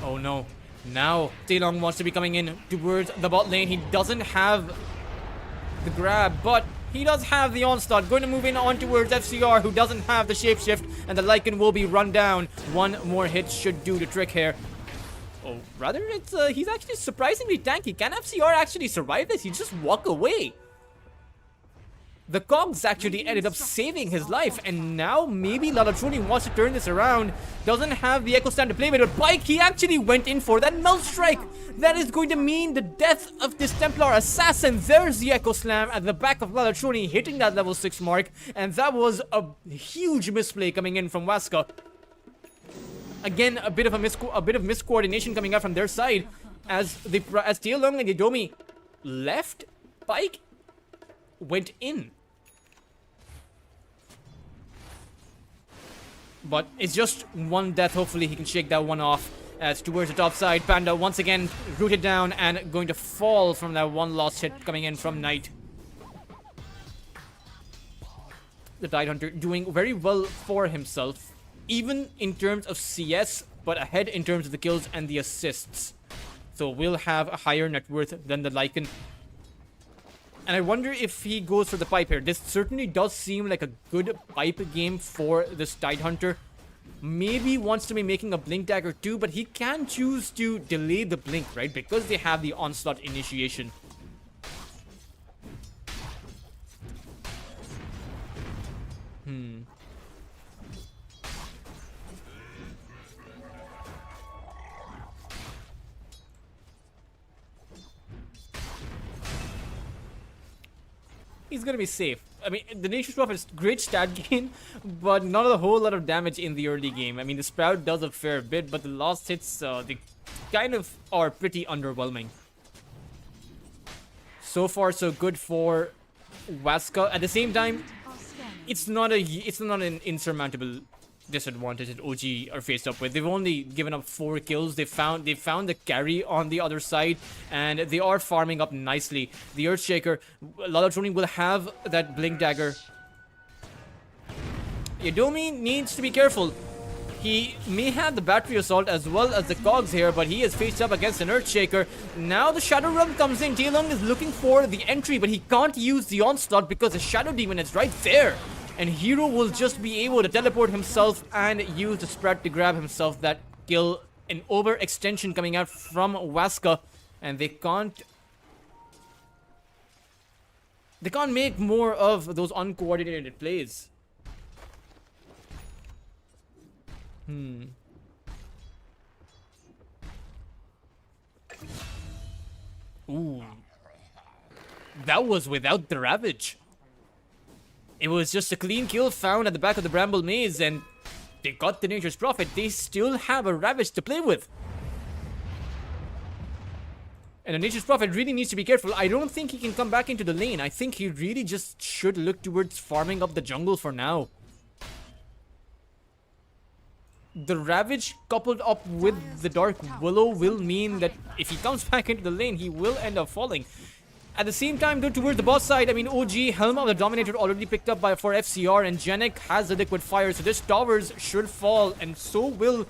Oh no. Now Taelong wants to be coming in towards the bot lane. He doesn't have the grab, but He does have the onslaught. Going to move in on towards FCR, who doesn't have the shapeshift, and the Lycan will be run down. One more hit should do the trick here. Oh, rather, it's he's actually surprisingly tanky. Can FCR actually survive this? He just walk away. The Cogs actually ended up saving his life, and now maybe Lalatroni wants to turn this around. Doesn't have the Echo Stand to play with, but Pike, he actually went in for that Melt Strike. That is going to mean the death of this Templar Assassin. There's the Echo Slam at the back of Lalatroni, hitting that level 6 mark, and that was a huge misplay coming in from Waska. Again, a bit of miscoordination coming out from their side, as Taelong and Yadomi left, Pike went in. But it's just one death. Hopefully he can shake that one off. As towards the top side, Panda once again rooted down and going to fall from that one lost hit coming in from Knight. The Tidehunter doing very well for himself, even in terms of CS, but ahead in terms of the kills and the assists. So will have a higher net worth than the Lycan. And I wonder if he goes for the pipe here. This certainly does seem like a good pipe game for this Tidehunter. Maybe wants to be making a Blink Dagger too, but he can choose to delay the Blink, right? Because they have the Onslaught initiation. He's gonna be safe. I mean, the Nature's Prophet is great stat gain, but not a whole lot of damage in the early game. I mean, the Sprout does a fair bit, but the lost hits, they kind of are pretty underwhelming. So far, so good for Waska. At the same time, it's not an insurmountable disadvantage that OG are faced up with. They've only given up 4 kills. They found the carry on the other side, and they are farming up nicely. The Earthshaker, Lalatroni will have that Blink Dagger. Yadomi needs to be careful. He may have the Battery Assault as well as the Cogs here, but he is faced up against an Earthshaker. Now the Shadow Realm comes in. Taelong is looking for the entry, but he can't use the Onslaught because the Shadow Demon is right there. And Hero will just be able to teleport himself and use the spread to grab himself that kill. An overextension coming out from Waska, and they can't make more of those uncoordinated plays. Ooh. That was without the Ravage. It was just a clean kill found at the back of the Bramble Maze, and they got the Nature's Prophet. They still have a Ravage to play with. And the Nature's Prophet really needs to be careful. I don't think he can come back into the lane. I think he really just should look towards farming up the jungle for now. The Ravage coupled up with the Dark Willow will mean that if he comes back into the lane, he will end up falling. At the same time, though, towards the boss side, I mean, OG, Helm of the Dominator already picked up for FCR, and Janek has the Liquid Fire, so this towers should fall, and so will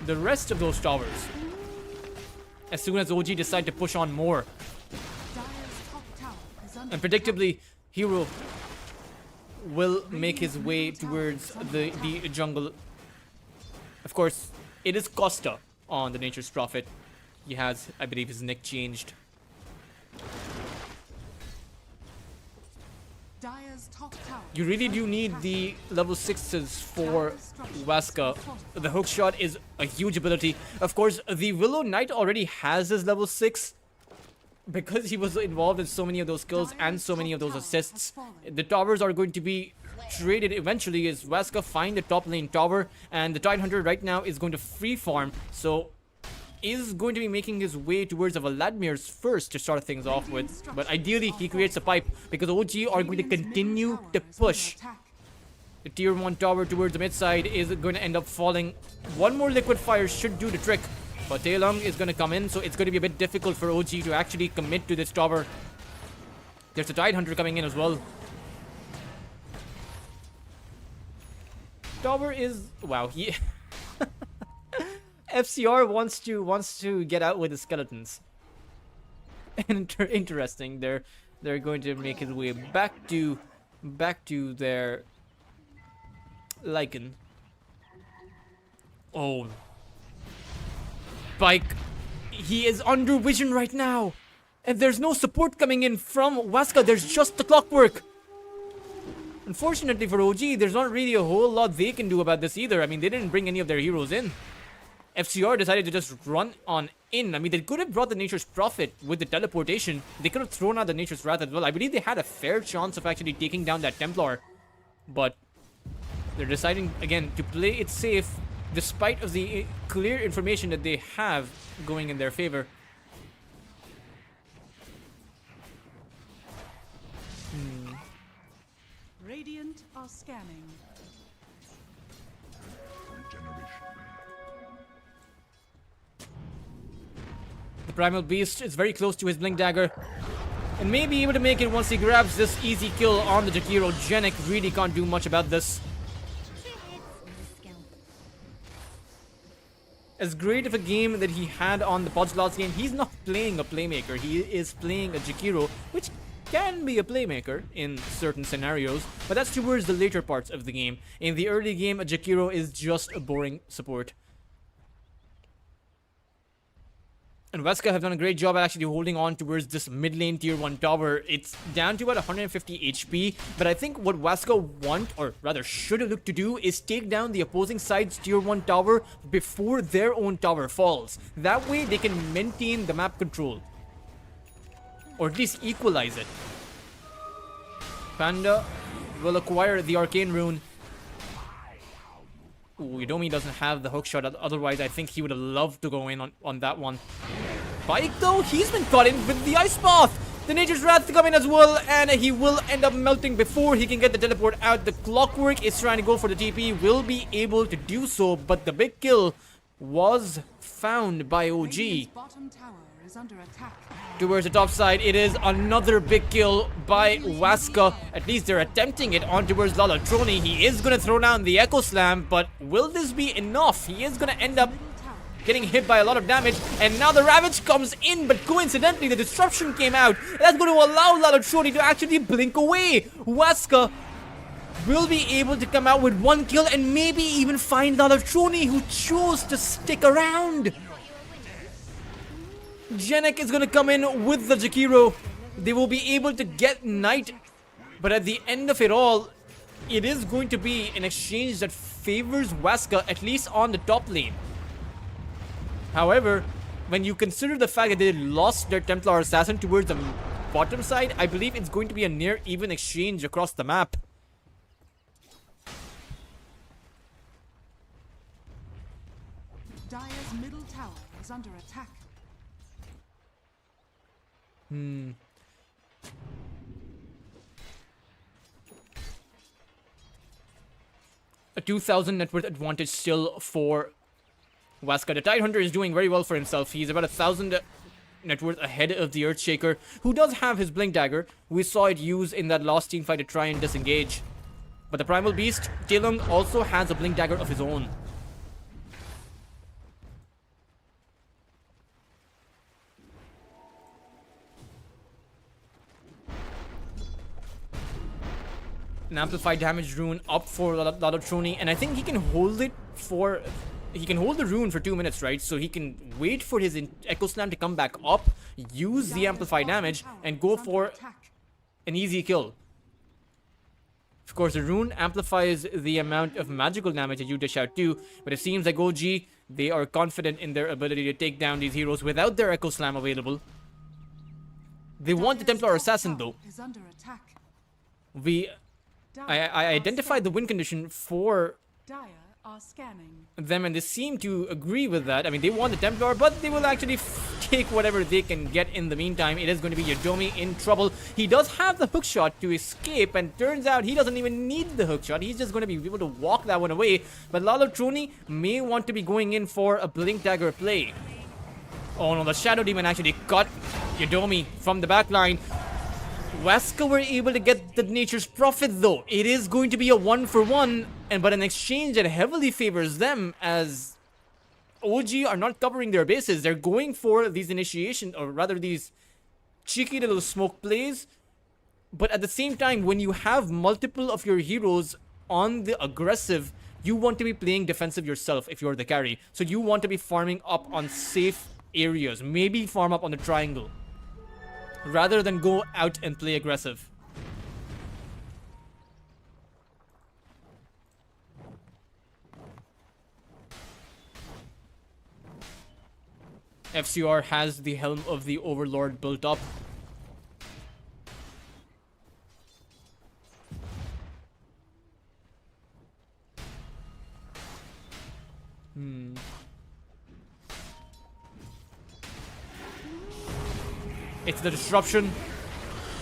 the rest of those towers. As soon as OG decide to push on more. And predictably, Hero will make his way towards the jungle. Of course, it is Costa on the Nature's Prophet. He has, I believe, his nick changed. You really do need the level 6s for Waska. The hook shot is a huge ability. Of course, the Willow Knight already has his level 6 because he was involved in so many of those kills and so many of those assists. The towers are going to be traded eventually as Waska find the top lane tower, and the Tidehunter right now is going to free farm, so is going to be making his way towards the Vladmir's first to start things off with. But ideally, he creates a pipe because OG are going to continue to push. The tier 1 tower towards the mid side is going to end up falling. One more Liquid Fire should do the trick, but Taelong is going to come in, so it's going to be a bit difficult for OG to actually commit to this tower. There's a Tidehunter coming in as well. Tower is... wow, he... FCR wants to get out with the skeletons. And interesting, they're going to make his way back to back to their Lycan. Oh. Bike. He is under vision right now. And there's no support coming in from Waska. There's just the clockwork. Unfortunately for OG, there's not really a whole lot they can do about this either. I mean, they didn't bring any of their heroes in. FCR decided to just run on in. I mean, they could have brought the Nature's Prophet with the teleportation. They could have thrown out the Nature's Wrath as well. I believe they had a fair chance of actually taking down that Templar. But they're deciding, again, to play it safe despite of the clear information that they have going in their favor. Radiant are scanning. The Primal Beast is very close to his Blink Dagger and may be able to make it once he grabs this easy kill on the Jakiro. Genic really can't do much about this. As great of a game that he had on the Pod's last game, he's not playing a playmaker. He is playing a Jakiro, which can be a playmaker in certain scenarios, but that's towards the later parts of the game. In the early game, a Jakiro is just a boring support. And Weska have done a great job at actually holding on towards this mid lane tier 1 tower. It's down to about 150 HP, but I think what Weska want, or rather should look to do, is take down the opposing side's tier 1 tower before their own tower falls. That way they can maintain the map control. Or at least equalize it. Panda will acquire the Arcane Rune. Ooh, Yodomi doesn't have the hookshot, otherwise I think he would have loved to go in on that one. Bike though, he's been caught in with the Ice Path! The Nature's Wrath to come in as well, and he will end up melting before he can get the teleport out. The Clockwork is trying to go for the TP, will be able to do so, but the big kill was found by OG. Radiant's bottom tower is under attack. Towards the top side, it is another big kill by Waska. At least they're attempting it on towards Lalatroni. He is going to throw down the Echo Slam, but will this be enough? He is going to end up getting hit by a lot of damage, and now the Ravage comes in, but coincidentally the Disruption came out. That's going to allow Lalatroni to actually blink away. Waska will be able to come out with one kill and maybe even find Lalatroni, who chose to stick around. Genic is going to come in with the Jakiro. They will be able to get Knight, but at the end of it all, it is going to be an exchange that favors Waska, at least on the top lane. However, when you consider the fact that they lost their Templar Assassin towards the bottom side, I believe it's going to be a near even exchange across the map. Dire's middle tower is under attack. A 2,000 net worth advantage still for Waska. The Tidehunter is doing very well for himself. He's about 1,000 net worth ahead of the Earthshaker, who does have his Blink Dagger. We saw it used in that last team fight to try and disengage. But the Primal Beast, Taelung, also has a Blink Dagger of his own. An amplified damage rune up for Lalatroni, and I think he can hold it for... He can hold the rune for 2 minutes, right? So he can wait for his Echo Slam to come back up, use the amplified damage, and go for an easy kill. Of course, the rune amplifies the amount of magical damage that you dish out too, but it seems like OG, they are confident in their ability to take down these heroes without their Echo Slam available. They want the Templar Assassin though. I identified the win condition for them, and they seem to agree with that. I mean, they want the Templar, but they will actually take whatever they can get in the meantime. It is going to be Yodomi in trouble. He does have the hookshot to escape, and turns out he doesn't even need the hookshot. He's just going to be able to walk that one away. But Lalatroni may want to be going in for a Blink Dagger play. Oh no, the Shadow Demon actually cut Yodomi from the backline. Waska were able to get the Nature's Prophet though. It is going to be a 1-for-1, but an exchange that heavily favors them, as OG are not covering their bases. They're going for these initiation, or rather these cheeky little smoke plays But at the same time, when you have multiple of your heroes on the aggressive, you want to be playing defensive yourself if you're the carry. So you want to be farming up on safe areas. Maybe farm up on the triangle, rather than go out and play aggressive. FCR has the Helm of the Overlord built up. It's the disruption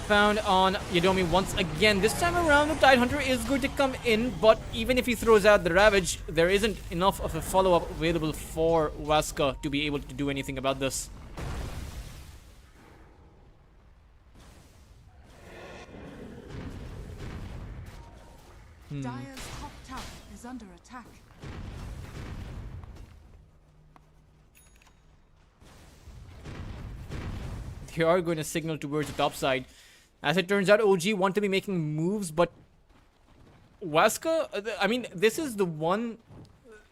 found on Yadomi once again. This time around, the Tidehunter is going to come in, but even if he throws out the Ravage, there isn't enough of a follow-up available for Waska to be able to do anything about this. Dire's top tower is under attack. They are going to signal towards the top side. As it turns out, OG want to be making moves, but Waska, I mean, this is the one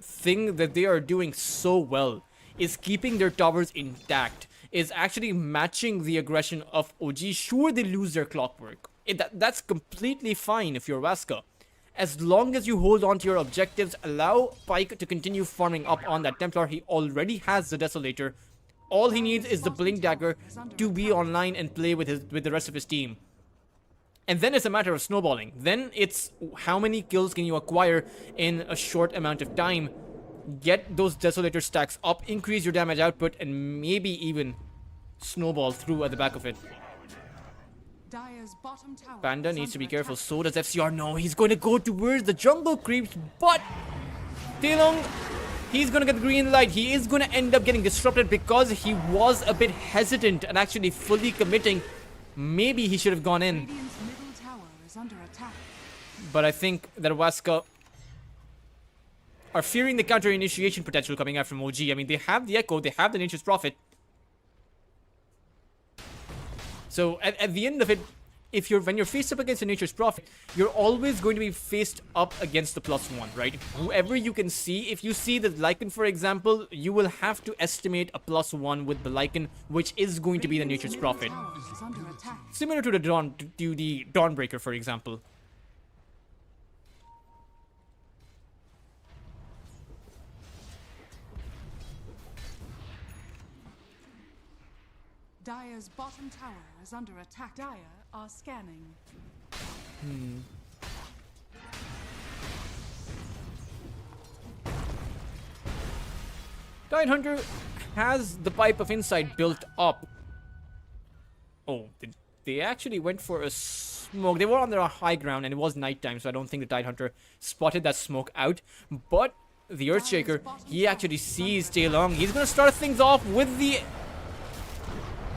thing that they are doing so well, is keeping their towers intact, is actually matching the aggression of OG. Sure, they lose their clockwork. That's completely fine if you're Waska. As long as you hold on to your objectives, allow Pyke to continue farming up on that Templar. He already has the Desolator. All he needs is the Blink Dagger to be online and play with the rest of his team. And then it's a matter of snowballing. Then it's how many kills can you acquire in a short amount of time. Get those Desolator stacks up, increase your damage output, and maybe even snowball through at the back of it. Dire's bottom tower Panda is needs to be under careful. attack. So does FCR. No, he's going to go towards the jungle creeps, but Taelong, he's going to get the green light. He is going to end up getting disrupted because he was a bit hesitant and actually fully committing. Maybe he should have gone in. Radiant's middle tower is under attack. But I think that Waska are fearing the counter initiation potential coming out from OG. I mean, they have the Echo, they have the Nature's Prophet. So at the end of it, when you're faced up against a Nature's Prophet, you're always going to be faced up against the +1, right? Whoever you can see, if you see the Lycan, for example, you will have to estimate a +1 with the Lycan, which is going to be the Nature's Prophet. Tower is under attack. Similar to the Dawnbreaker, for example. Dire's bottom tower is under attack. Dire are scanning. Tidehunter has the Pipe of Insight built up. Oh, they actually went for a smoke. They were on their high ground and it was nighttime, so I don't think the Tidehunter spotted that smoke out. But the Earthshaker, he actually sees Taelong. He's going to start things off with the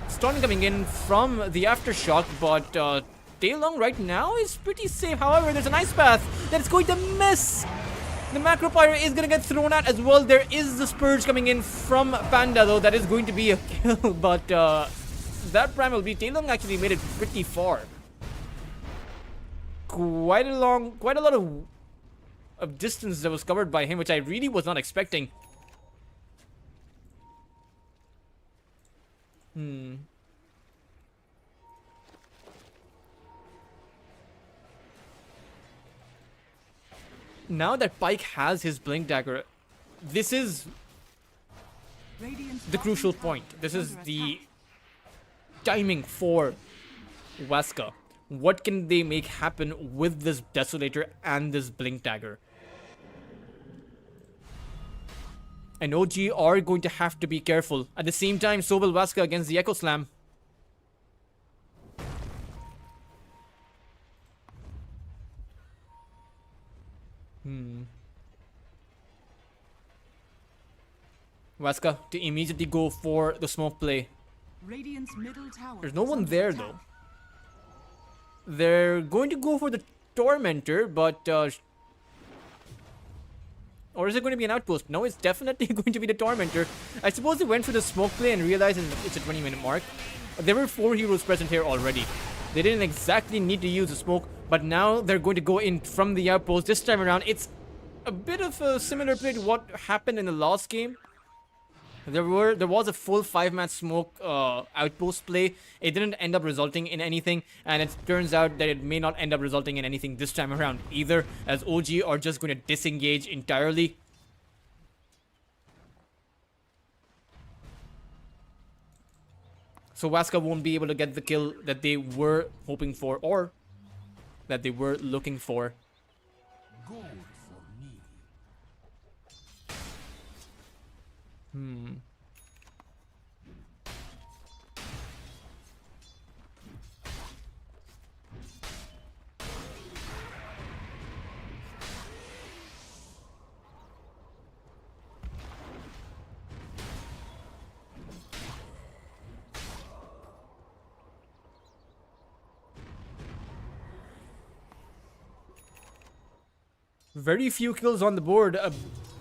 Storm coming in from the Aftershock, but Taelong right now is pretty safe. However, there's an Ice Path that's going to miss. The Macro Pyre is going to get thrown out as well. There is the Spurge coming in from Panda, though. That is going to be a kill, but that Primal Beat, Taelong actually made it pretty far. Quite a lot of distance that was covered by him, which I really was not expecting. Now that Pyke has his Blink Dagger, this is Radiant's the bottom crucial tower point. This is under the attack. timing for Waska. What can they make happen with this Desolator and this Blink Dagger? And OG are going to have to be careful. At the same time, so will Waska against the Echo Slam. Waska to immediately go for the smoke play. Radiant's middle tower There's no is one under there attack. though. They're going to go for the Tormentor, but or is it going to be an outpost? No, it's definitely going to be the Tormentor. I suppose they went for the smoke play and realized it's a 20-minute mark. There were 4 heroes present here already. They didn't exactly need to use a smoke, but now they're going to go in from the outpost. This time around, it's a bit of a similar play to what happened in the last game. There was a full 5-match smoke outpost play. It didn't end up resulting in anything, and it turns out that it may not end up resulting in anything this time around either, as OG are just going to disengage entirely. So Waska won't be able to get the kill that they were hoping for, or that they were looking for. Gold for me. Very few kills on the board, a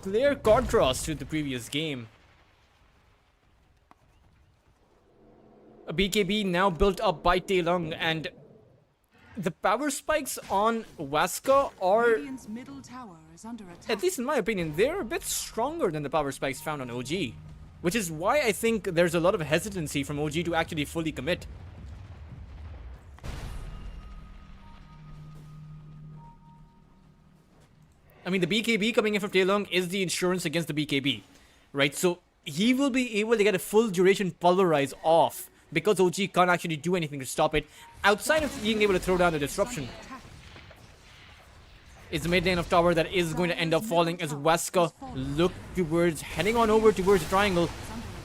clear contrast to the previous game. A BKB now built up by Taelong, and the power spikes on Waska are, Radiant's middle tower is under attack. at least in my opinion, they're a bit stronger than the power spikes found on OG. Which is why I think there's a lot of hesitancy from OG to actually fully commit. I mean, the BKB coming in from Taelong is the insurance against the BKB, right? So he will be able to get a full duration pulverize off because OG can't actually do anything to stop it outside of being able to throw down the disruption. Attack. It's the mid lane of tower that is going to end up falling as Waska look towards heading on over towards the triangle. Is under attack.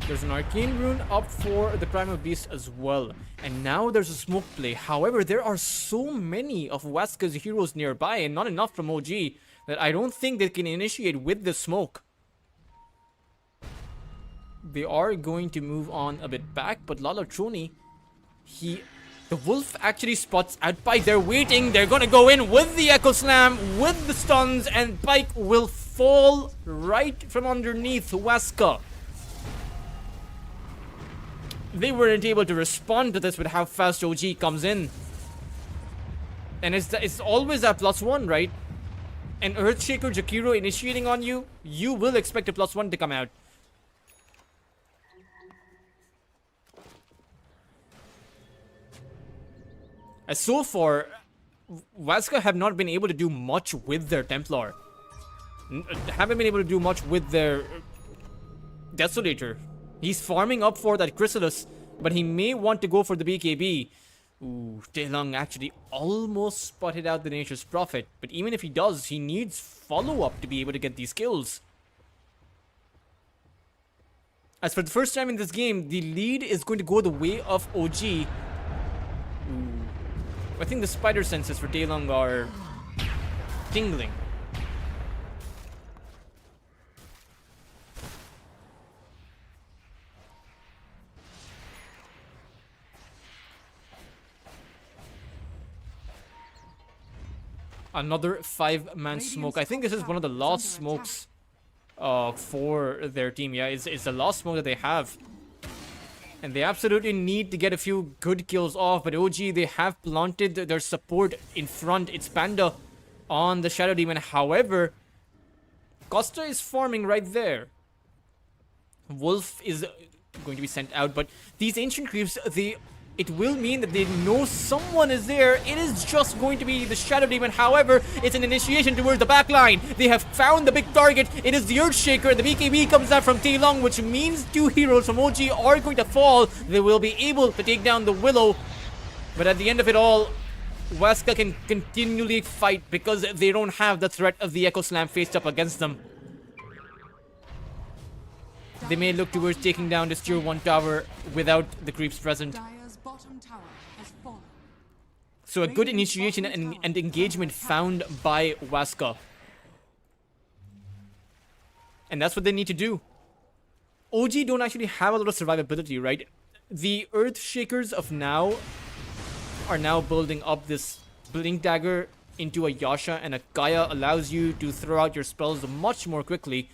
There's an arcane rune up for the Primal Beast as well. And now there's a smoke play. However, there are so many of Waska's heroes nearby and not enough from OG that I don't think they can initiate with the smoke. They are going to move on a bit back, but Lala Troni, the wolf actually spots out Pike. They're waiting. They're gonna go in with the Echo Slam, with the stuns, and Pike will fall right from underneath Waska. They weren't able to respond to this with how fast OG comes in. And it's always that +1, right? An Earthshaker Jakiro initiating on you, you will expect a +1 to come out. As so far, Waska have not been able to do much with their Templar. Haven't been able to do much with their Desolator. He's farming up for that Chrysalis, but he may want to go for the BKB. Ooh, Taelong actually almost spotted out the Nature's Prophet, but even if he does, he needs follow-up to be able to get these kills. As for the first time in this game, the lead is going to go the way of OG. Ooh. I think the spider senses for Taelong are tingling. Another 5-man smoke. I think this is one of the last smokes for their team. Yeah, it's the last smoke that they have. And they absolutely need to get a few good kills off. But OG, they have planted their support in front. It's Panda on the Shadow Demon. However, Costa is farming right there. Wolf is going to be sent out. But these Ancient Creeps, it will mean that they know someone is there. It is just going to be the Shadow Demon. However, it's an initiation towards the back line. They have found the big target. It is the Earthshaker. The BKB comes out from Taelong, which means 2 heroes from OG are going to fall. They will be able to take down the Willow. But at the end of it all, Waska can continually fight because they don't have the threat of the Echo Slam faced up against them. They may look towards taking down this tier 1 tower without the creeps present. Dire's bottom tower has fallen. So a good initiation and engagement found by Waska. And that's what they need to do. OG don't actually have a lot of survivability, right? The Earthshakers of now are now building up this Blink Dagger into a Yasha, and a Gaia allows you to throw out your spells much more quickly.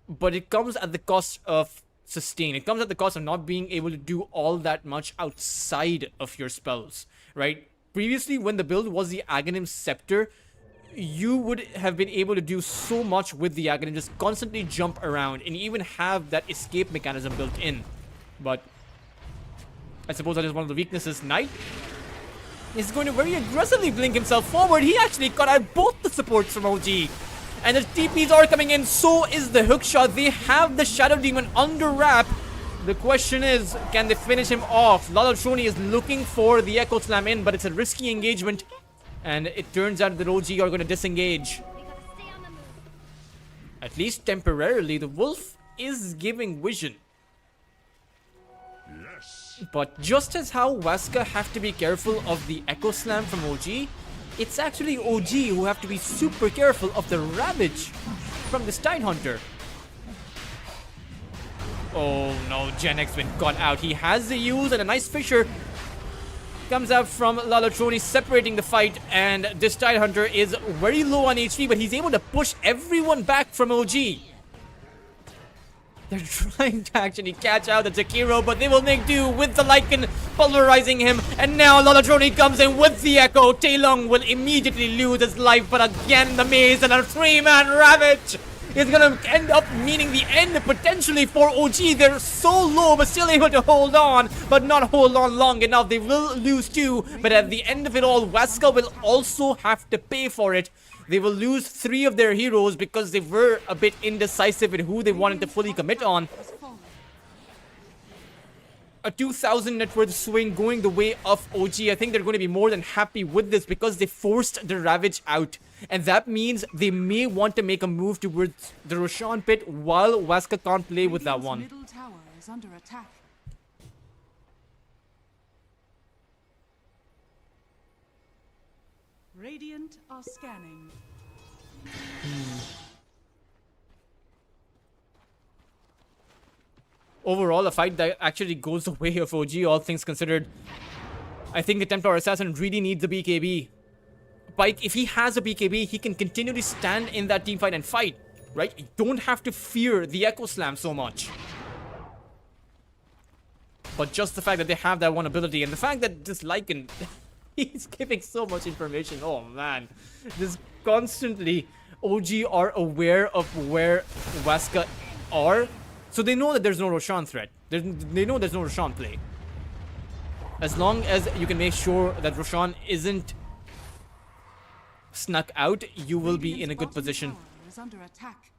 But it comes at the cost of sustain. It comes at the cost of not being able to do all that much outside of your spells, right? Previously, when the build was the Aghanim Scepter, you would have been able to do so much with the Aghanim, just constantly jump around and even have that escape mechanism built in. But I suppose that is one of the weaknesses. Knight is going to very aggressively blink himself forward. He actually cut out both the supports from OG. And the TPs are coming in, so is the hookshot. They have the Shadow Demon under wrap. The question is, can they finish him off? Lalatroni is looking for the Echo Slam in, but it's a risky engagement. And it turns out that OG are going to disengage. At least temporarily, the Wolf is giving vision. But just as how Waska have to be careful of the Echo Slam from OG, it's actually OG who have to be super careful of the Ravage from the Steinhunter. Oh no, Gen X been caught out. He has the use, and a nice Fissure comes out from Lalatroni, separating the fight, and this Steinhunter is very low on HP, but he's able to push everyone back from OG. They're trying to actually catch out the Jakiro, but they will make do with the Lycan pulverizing him. And now Lalatroni comes in with the Echo. Taelong will immediately lose his life, but again the maze and a 3-man Ravage is gonna end up meaning the end potentially for OG. They're so low, but still able to hold on, but not hold on long enough. They will lose too, but at the end of it all, Waska will also have to pay for it. They will lose 3 of their heroes because they were a bit indecisive in who they wanted to fully commit on. A 2,000 net worth swing going the way of OG. I think they're going to be more than happy with this because they forced the Ravage out. And that means they may want to make a move towards the Roshan pit while Waska can't play with that one. Middle tower is under attack. Radiant are scanning. Overall, a fight that actually goes the way of OG, all things considered. I think the Templar Assassin really needs a BKB. Pike, if he has a BKB, he can continually stand in that team fight and fight, right? You don't have to fear the Echo Slam so much. But just the fact that they have that one ability, and the fact that this Lycan, he's giving so much information. Oh man, this constantly OG are aware of where Waska are, so they know that there's no Roshan threat. They know there's no Roshan play. As long as you can make sure that Roshan isn't snuck out, you will be in a good position. Is under attack.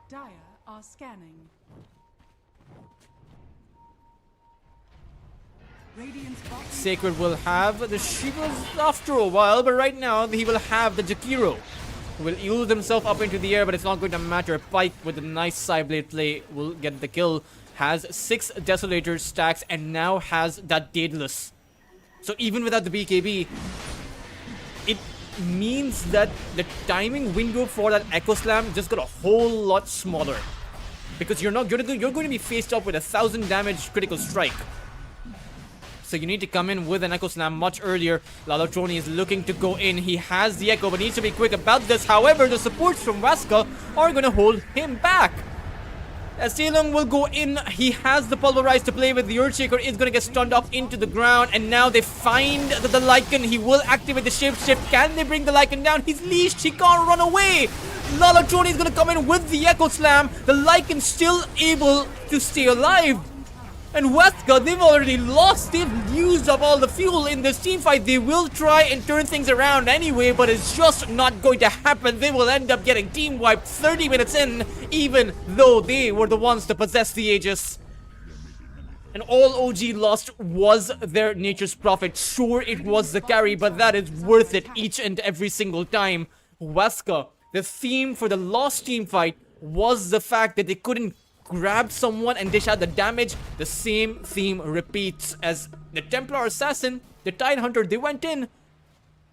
Dire are scanning. Radiant's bottom Sacred will have the Shivas after a while, but right now he will have the Jakiro, who will use himself up into the air, but it's not going to matter. Pike with a nice Psyblade play will get the kill. Has 6 Desolator stacks and now has that Daedalus. So even without the BKB, it means that the timing window for that Echo Slam just got a whole lot smaller. Because you're going to be faced up with 1,000 damage critical strike. So you need to come in with an Echo Slam much earlier. Lalatroni is looking to go in. He has the Echo, but needs to be quick about this. However, the supports from Waska are going to hold him back. As Taelong will go in, he has the Pulverize to play with. The Earthshaker is going to get stunned up into the ground. And now they find the Lycan. He will activate the Shapeshift. Can they bring the Lycan down? He's leashed. He can't run away. Lalatroni is going to come in with the Echo Slam. The Lycan still able to stay alive. And Waska, they've already lost. They've used up all the fuel in this team fight. They will try and turn things around anyway, but it's just not going to happen. They will end up getting team wiped 30 minutes in, even though they were the ones to possess the Aegis. And all OG lost was their Nature's Prophet. Sure, it was the carry, but that is worth it each and every single time. Waska, the theme for the lost team fight was the fact that they couldn't grab someone and dish out the damage. The same theme repeats as the Templar Assassin, the Tidehunter, they went in,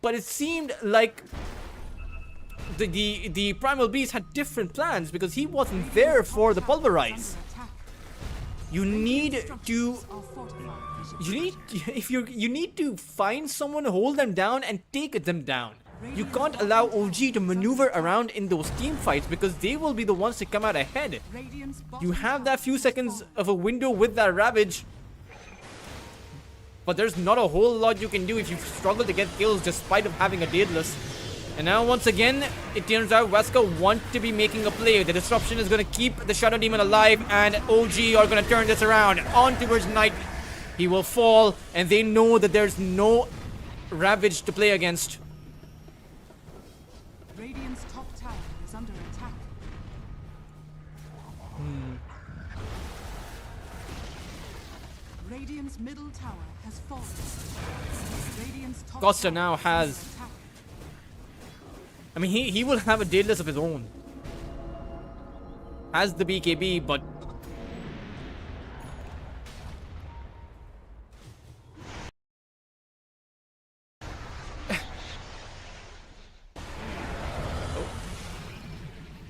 but it seemed like the Primal Beast had different plans because he wasn't there for the Pulverize. You need to you need to find someone, hold them down and take them down. You can't allow OG to maneuver around in those team fights because they will be the ones to come out ahead. You have that few seconds of a window with that Ravage, but there's not a whole lot you can do if you struggle to get kills despite of having a Daedalus. And now once again, it turns out Wesker want to be making a play. The disruption is going to keep the Shadow Demon alive, and OG are going to turn this around. On towards Knight. He will fall, and they know that there's no Ravage to play against. Radiant's top tower is under attack. Radiant's middle tower has fallen. Radiant's top Costa tower now is has... under attack. I mean, he will have a Daedalus of his own. Has the BKB, but...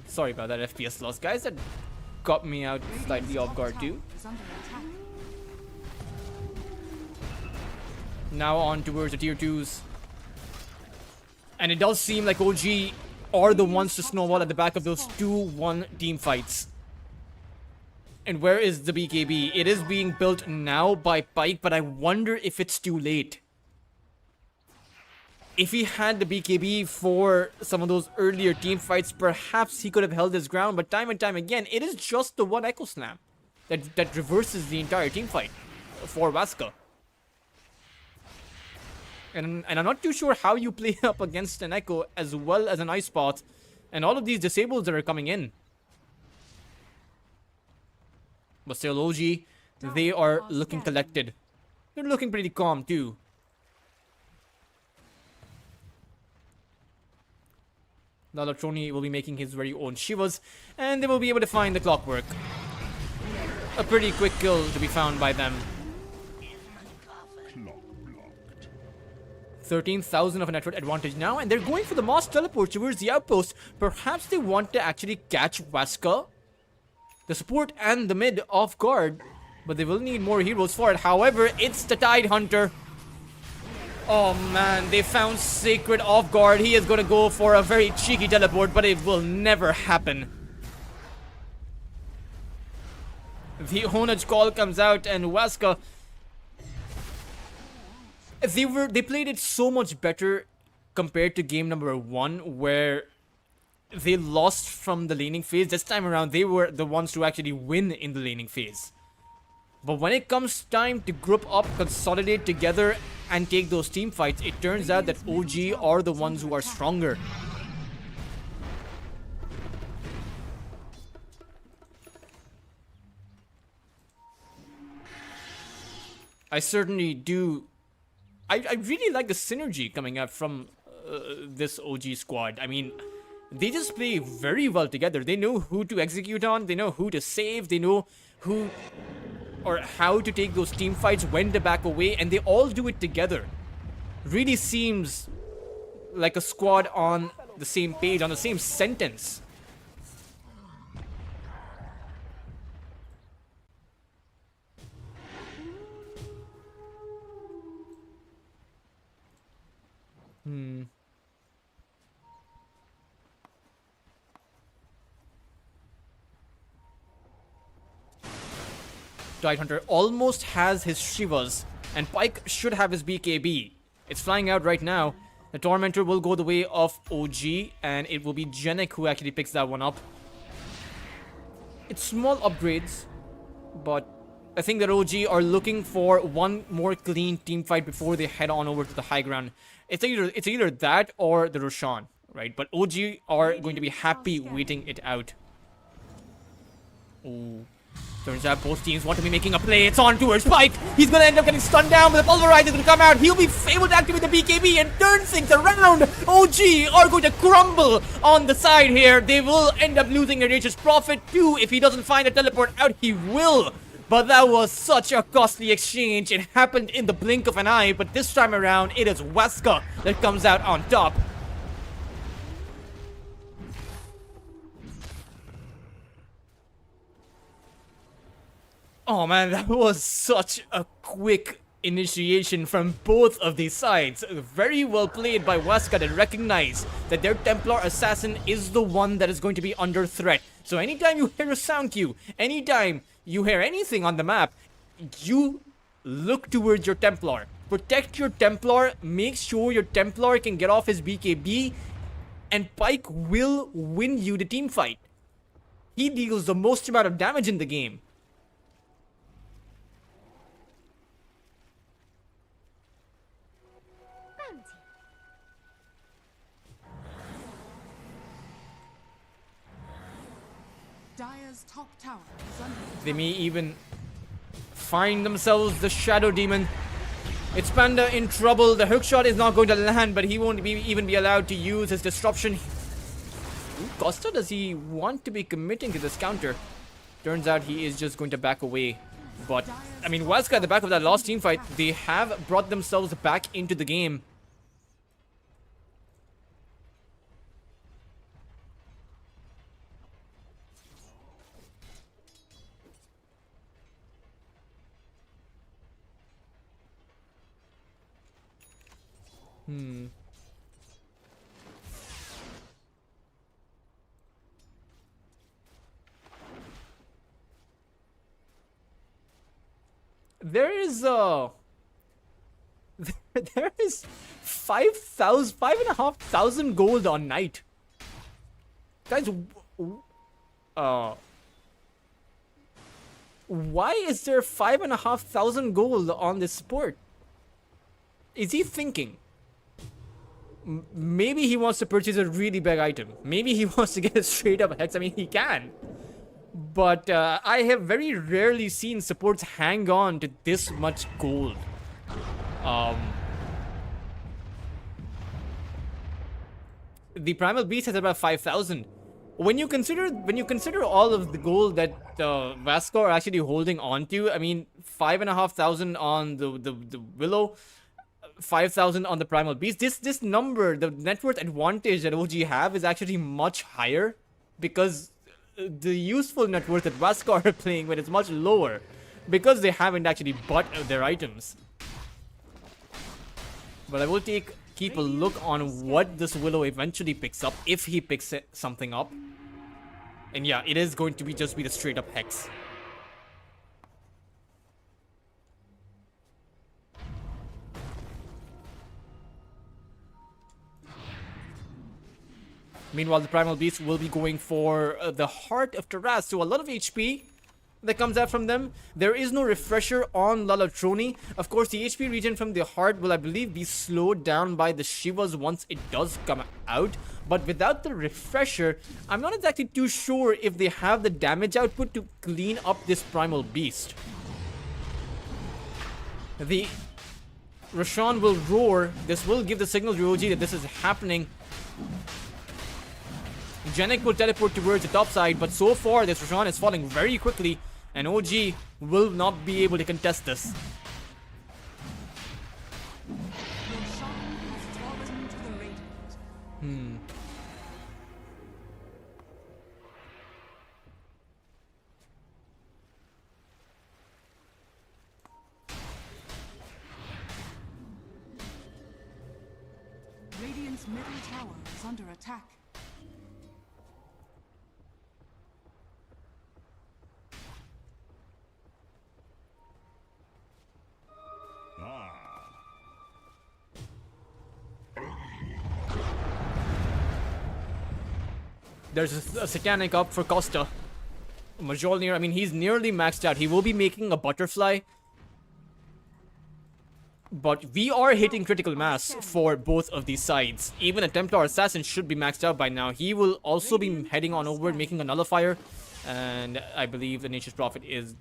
Sorry about that FPS loss, guys. That got me out slightly off guard too. Is under attack. Now on towards the tier 2s. And it does seem like OG are the ones to snowball at the back of those 2-1 team fights. And where is the BKB? It is being built now by Pyke, but I wonder if it's too late. If he had the BKB for some of those earlier team fights, perhaps he could have held his ground, but time and time again, it is just the one Echo Slam that reverses the entire team fight for Vaska. And I'm not too sure how you play up against an Echo as well as an Ice Spot and all of these disables that are coming in. But still, OG, they are looking collected. They're looking pretty calm too. Lalatroni will be making his very own Shivas, and they will be able to find the Clockwork. A pretty quick kill to be found by them. 13,000 of a network advantage now, and they're going for the mass teleport towards the outpost. Perhaps they want to actually catch Vaska, the support and the mid off guard, but they will need more heroes for it. However, it's the Tidehunter. Oh man, they found Sacred off guard. He is going to go for a very cheeky teleport, but it will never happen. The Honage call comes out, and Vaska, they played it so much better compared to game number 1, where they lost from the laning phase. This time around, they were the ones to actually win in the laning phase. But when it comes time to group up, consolidate together, and take those team fights, it turns out that OG are the ones who are stronger. I certainly do. I really like the synergy coming out from this OG squad. I mean, they just play very well together. They know who to execute on, they know who to save, they know who or how to take those team fights, when to back away, and they all do it together. Really seems like a squad on the same page, on the same sentence. Tidehunter almost has his Shivas, and Pyke should have his BKB. It's flying out right now. The Tormentor will go the way of OG, and it will be Genek who actually picks that one up. It's small upgrades, but I think that OG are looking for one more clean team fight before they head on over to the high ground. It's either that or the Roshan, right? But OG are going to be happy waiting it out. Ooh. Turns out both teams want to be making a play. It's on towards Spike. He's going to end up getting stunned down, but the Pulverize is going to come out. He'll be able to activate the BKB and turn things around. OG are going to crumble on the side here. They will end up losing their Nature's Prophet too. If he doesn't find a teleport out, he will. But that was such a costly exchange. It happened in the blink of an eye, but this time around, it is Wesker that comes out on top. Oh man, that was such a quick initiation from both of these sides. Very well played by Wesker to recognize that their Templar Assassin is the one that is going to be under threat. So anytime you hear a sound cue, anytime you hear anything on the map, you look towards your Templar. Protect your Templar, make sure your Templar can get off his BKB, and Pyke will win you the team fight. He deals the most amount of damage in the game. Dire's top tower is under attack. They may even find themselves the Shadow Demon. It's Panda in trouble. The hookshot is not going to land, but he won't even be allowed to use his disruption. Ooh, Costa, does he want to be committing to this counter? Turns out he is just going to back away. But, I mean, Wesker at the back of that last team fight, they have brought themselves back into the game. There is there is 5,500 gold on Knight. Guys, why is there 5,500 gold on this support? Is he thinking? Maybe he wants to purchase a really big item. Maybe he wants to get a straight up hex. I mean, he can. But I have very rarely seen supports hang on to this much gold. The Primal Beast has about 5,000. When you consider all of the gold that Vasco are actually holding on to, I mean, 5,500 on the Willow, 5,000 on the Primal Beast. This number, the net worth advantage that OG have is actually much higher because the useful net worth that Vasco are playing with is much lower because they haven't actually bought their items. But I will keep a look on what this Willow eventually picks up, if he picks something up. And yeah, it is going to be just the straight up Hex. Meanwhile, the Primal Beast will be going for the Heart of Taraz. So a lot of HP that comes out from them. There is no refresher on Lalatroni. Of course, the HP regen from the Heart will, I believe, be slowed down by the Shivas once it does come out. But without the refresher, I'm not exactly too sure if they have the damage output to clean up this Primal Beast. The Roshan will roar. This will give the signal to OG that this is happening. Janek will teleport towards the top side, but so far this Roshan is falling very quickly, and OG will not be able to contest this. Roshan has fallen to the Radiant. Radiant's middle tower is under attack. There's a Satanic up for Costa. Mjolnir, I mean, he's nearly maxed out. He will be making a Butterfly. But we are hitting critical mass for both of these sides. Even a Templar Assassin should be maxed out by now. He will also be heading on over, making a Nullifier. And I believe the Nature's Prophet is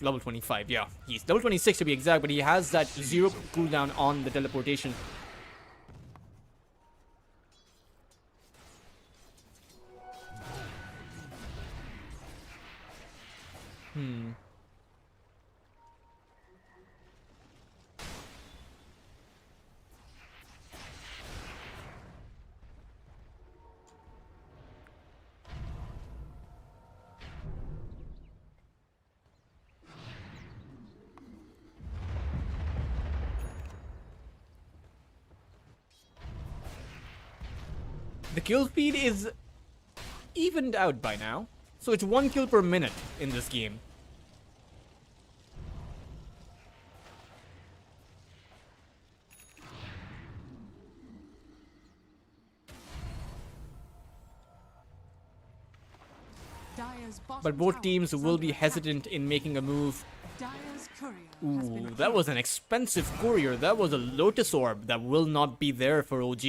level 25. Yeah, he's level 26 to be exact, but he has that 0 cooldown on the teleportation. The kill speed is evened out by now, so it's 1 kill per minute in this game. Dire's bottom But both tower teams is will under be attack. hesitant in making a move. Dire's courier has Ooh, been that was an expensive courier. That was a Lotus Orb that will not be there for OG.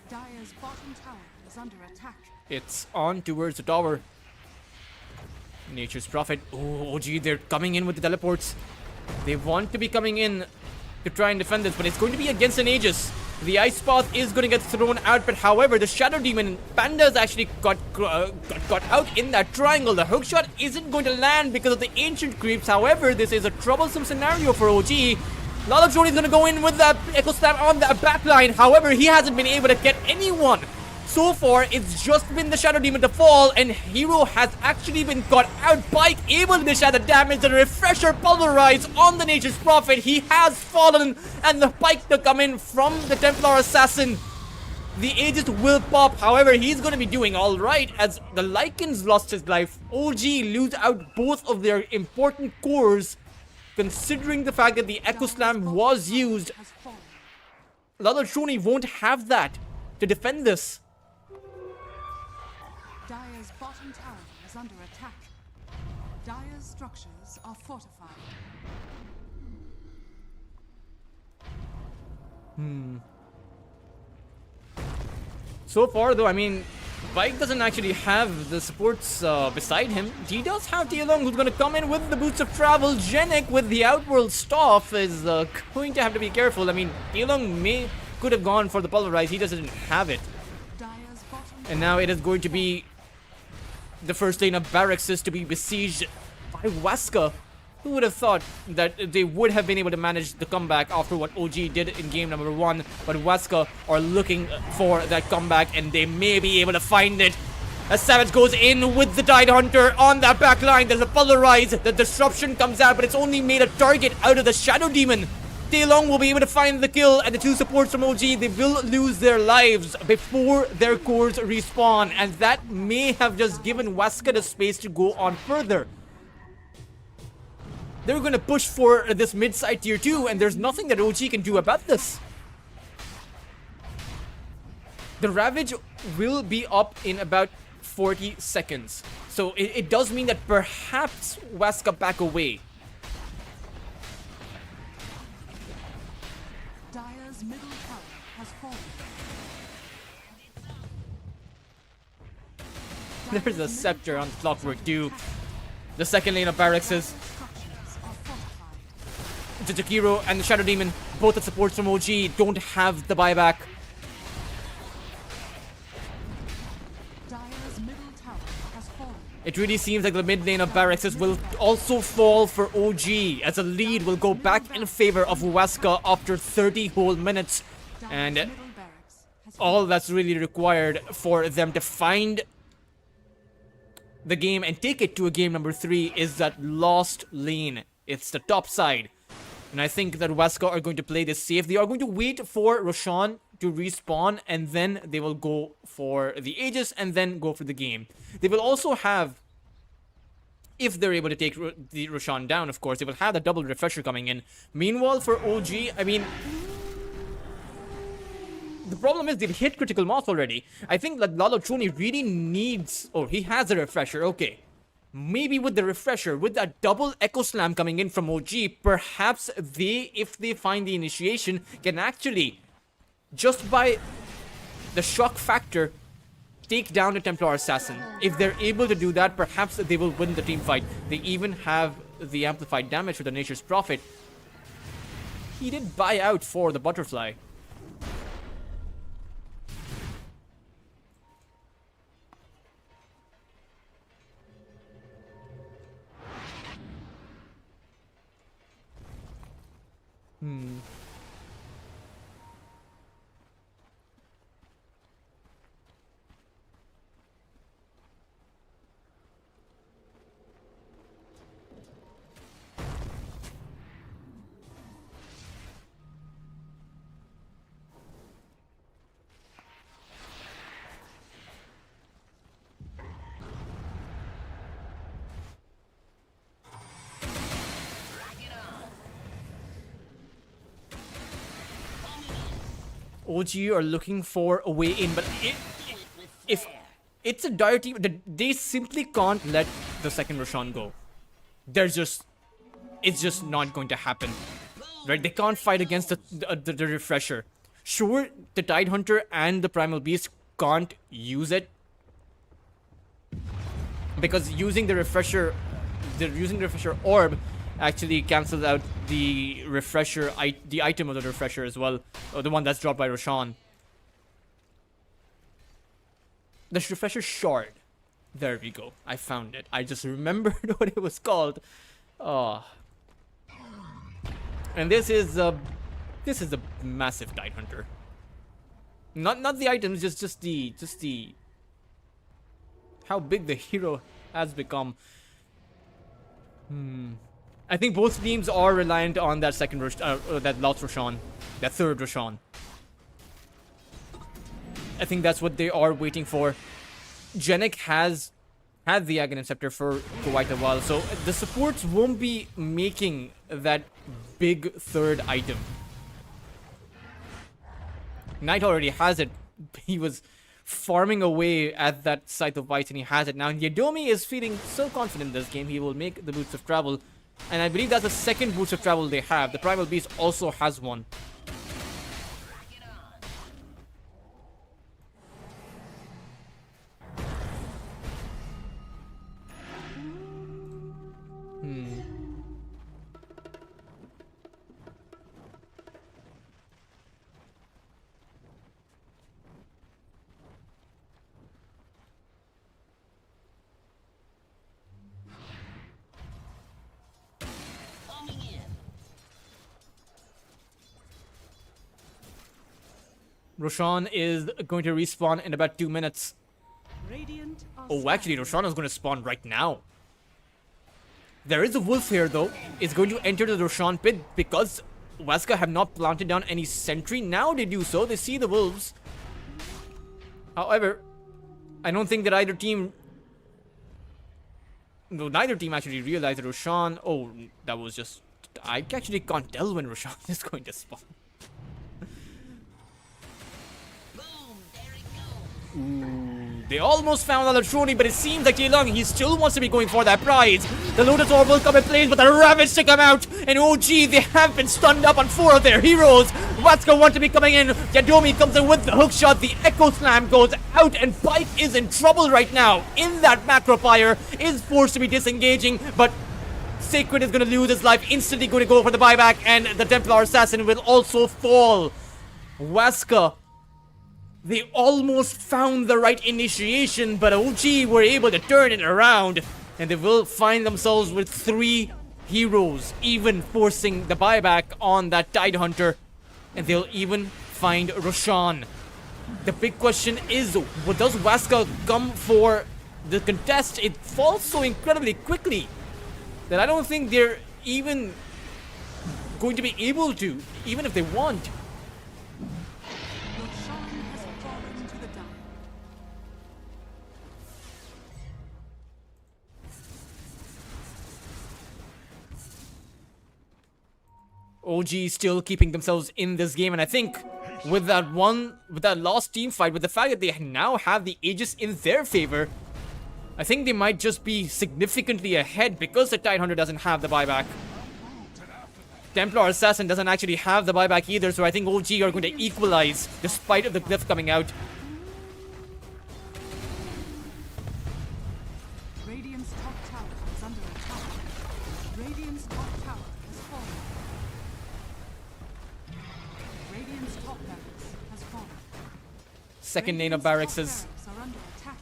Dire's bottom tower is under attack. It's on towards the tower. Nature's Prophet. Oh, OG, they're coming in with the teleports. They want to be coming in to try and defend this, but it's going to be against an Aegis. The Ice Path is going to get thrown out, but however, the Shadow Demon Panda's actually got out in that triangle. The hookshot isn't going to land because of the Ancient Creeps. However, this is a troublesome scenario for OG. Lalakshoni is going to go in with that Echo Slam on that backline. However, he hasn't been able to get anyone. So far, it's just been the Shadow Demon to fall, and Hero has actually been caught out. Pike able to dish out the damage. The Refresher pulverized on the Nature's Prophet. He has fallen, and the Pike to come in from the Templar Assassin. The Aegis will pop. However, he's going to be doing alright as the Lycans lost his life. OG lose out both of their important cores, considering the fact that the Echo Slam was used. Has fallen. Lalakshoni won't have that to defend this. Dire's bottom tower is under attack. Dire's structures are fortified. So far, though, I mean, Pike doesn't actually have the supports beside him. He does have Tielong, who's going to come in with the Boots of Travel. Genek with the Outworld Staff is going to have to be careful. I mean, Tielong could have gone for the Pulverize. He doesn't have it. Dire's bottom And now it is going to be the first lane of Barracks is to be besieged by Wesker. Who would have thought that they would have been able to manage the comeback after what OG did in game number 1? But Wesker are looking for that comeback, and they may be able to find it. As Savage goes in with the Tide Hunter on that back line. There's a Pulverize. The disruption comes out, but it's only made a target out of the Shadow Demon. Taelong will be able to find the kill, and the two supports from OG, they will lose their lives before their cores respawn, and that may have just given Wesker the space to go on further. They're going to push for this mid-side tier 2, and there's nothing that OG can do about this. The Ravage will be up in about 40 seconds. So it does mean that perhaps Wesker back away. Dire's middle tower has fallen. There's a Scepter on Clockwork too. The second lane of Barracks is Structures are fortified. Jakiro and the Shadow Demon, both the supports from OG, don't have the buyback. Dire's middle tower has fallen. It really seems like the mid lane of Barracks will also fall for OG, as the lead will go back in favor of Wesker after 30 whole minutes. Dire's And middle barracks has all that's really required for them to find the game and take it to a game number 3 is that lost lane. It's the top side. And I think that Wesker are going to play this safe. They are going to wait for Roshan to respawn, and then they will go for the Aegis and then go for the game. They will also have, if they're able to take the Roshan down, of course, they will have the double refresher coming in. Meanwhile, for OG, I mean, the problem is they've hit critical mass already. I think that Lalakshoni really needs... Oh, he has a refresher. Okay. Maybe with the refresher, with that double Echo Slam coming in from OG, perhaps they, if they find the initiation, can actually, just by the shock factor, take down the Templar Assassin. If they're able to do that, perhaps they will win the team fight. They even have the amplified damage for the Nature's Prophet. He did buy out for the Butterfly. OG are looking for a way in, but if it's a dire team, they simply can't let the second Roshan go. It's just not going to happen, right? They can't fight against the refresher. Sure, the Tidehunter and the Primal Beast can't use it because using the refresher orb actually cancels out the refresher, the item of the refresher as well, or the one that's dropped by Roshan. The refresher shard. There we go. I found it. I just remembered what it was called. Oh. And this is a massive Tidehunter. Not the items, just the how big the hero has become. I think both teams are reliant on that second that last Roshan, that third Roshan. I think that's what they are waiting for. Genic has had the Aghanim Scepter for quite a while, so the supports won't be making that big third item. Knight already has it. He was farming away at that Scythe of Vice and he has it now. And Yadomi is feeling so confident in this game, he will make the Boots of Travel. And I believe that's the second Boots of Travel they have. The Primal Beast also has one. Roshan is going to respawn in about 2 minutes. Radiant are Oh, actually, Roshan is going to spawn right now. There is a wolf here, though. It's going to enter the Roshan pit because Wesker have not planted down any sentry. Now they do so. They see the wolves. However, I don't think that either team... No, neither team actually realized that Roshan... Oh, that was just... I actually can't tell when Roshan is going to spawn. They almost found another Trony, but it seems like Jaelong, he still wants to be going for that prize. The Lotus Orb will come in place, but the Ravage to come out. And OG, they have been stunned up on 4 of their heroes. Watska want to be coming in. Yadomi comes in with the hook shot. The Echo Slam goes out, and Pike is in trouble right now. In that Macro Fire, is forced to be disengaging, but Sacred is going to lose his life. Instantly going to go for the buyback, and the Templar Assassin will also fall. Waska, they almost found the right initiation, but OG were able to turn it around. And they will find themselves with 3 heroes, even forcing the buyback on that Tidehunter. And they'll even find Roshan. The big question is, does Waska come for the contest? It falls so incredibly quickly that I don't think they're even going to be able to, even if they want. OG still keeping themselves in this game, and I think with that last team fight, with the fact that they now have the Aegis in their favor, I think they might just be significantly ahead because the Tidehunter doesn't have the buyback. Templar Assassin doesn't actually have the buyback either, so I think OG are going to equalize despite of the glyph coming out. second lane of Radiant's barracks top is barracks are under attack.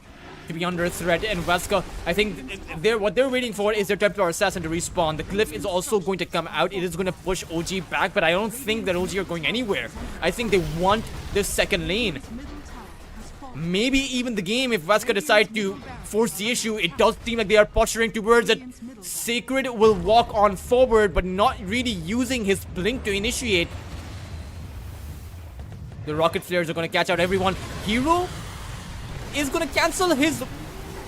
to be under threat, and Wesker, I think what they're waiting for is their Templar Assassin to respawn. The Cliff is also going to come out. It is going to push OG back, but I don't think that OG are going anywhere. I think they want this second lane. Its middle tower has fallen. Maybe even the game, if Wesker decide to force the issue, it does seem like they are posturing towards it. Sacred will walk on forward, but not really using his blink to initiate. The rocket flares are going to catch out everyone. Hero is going to cancel his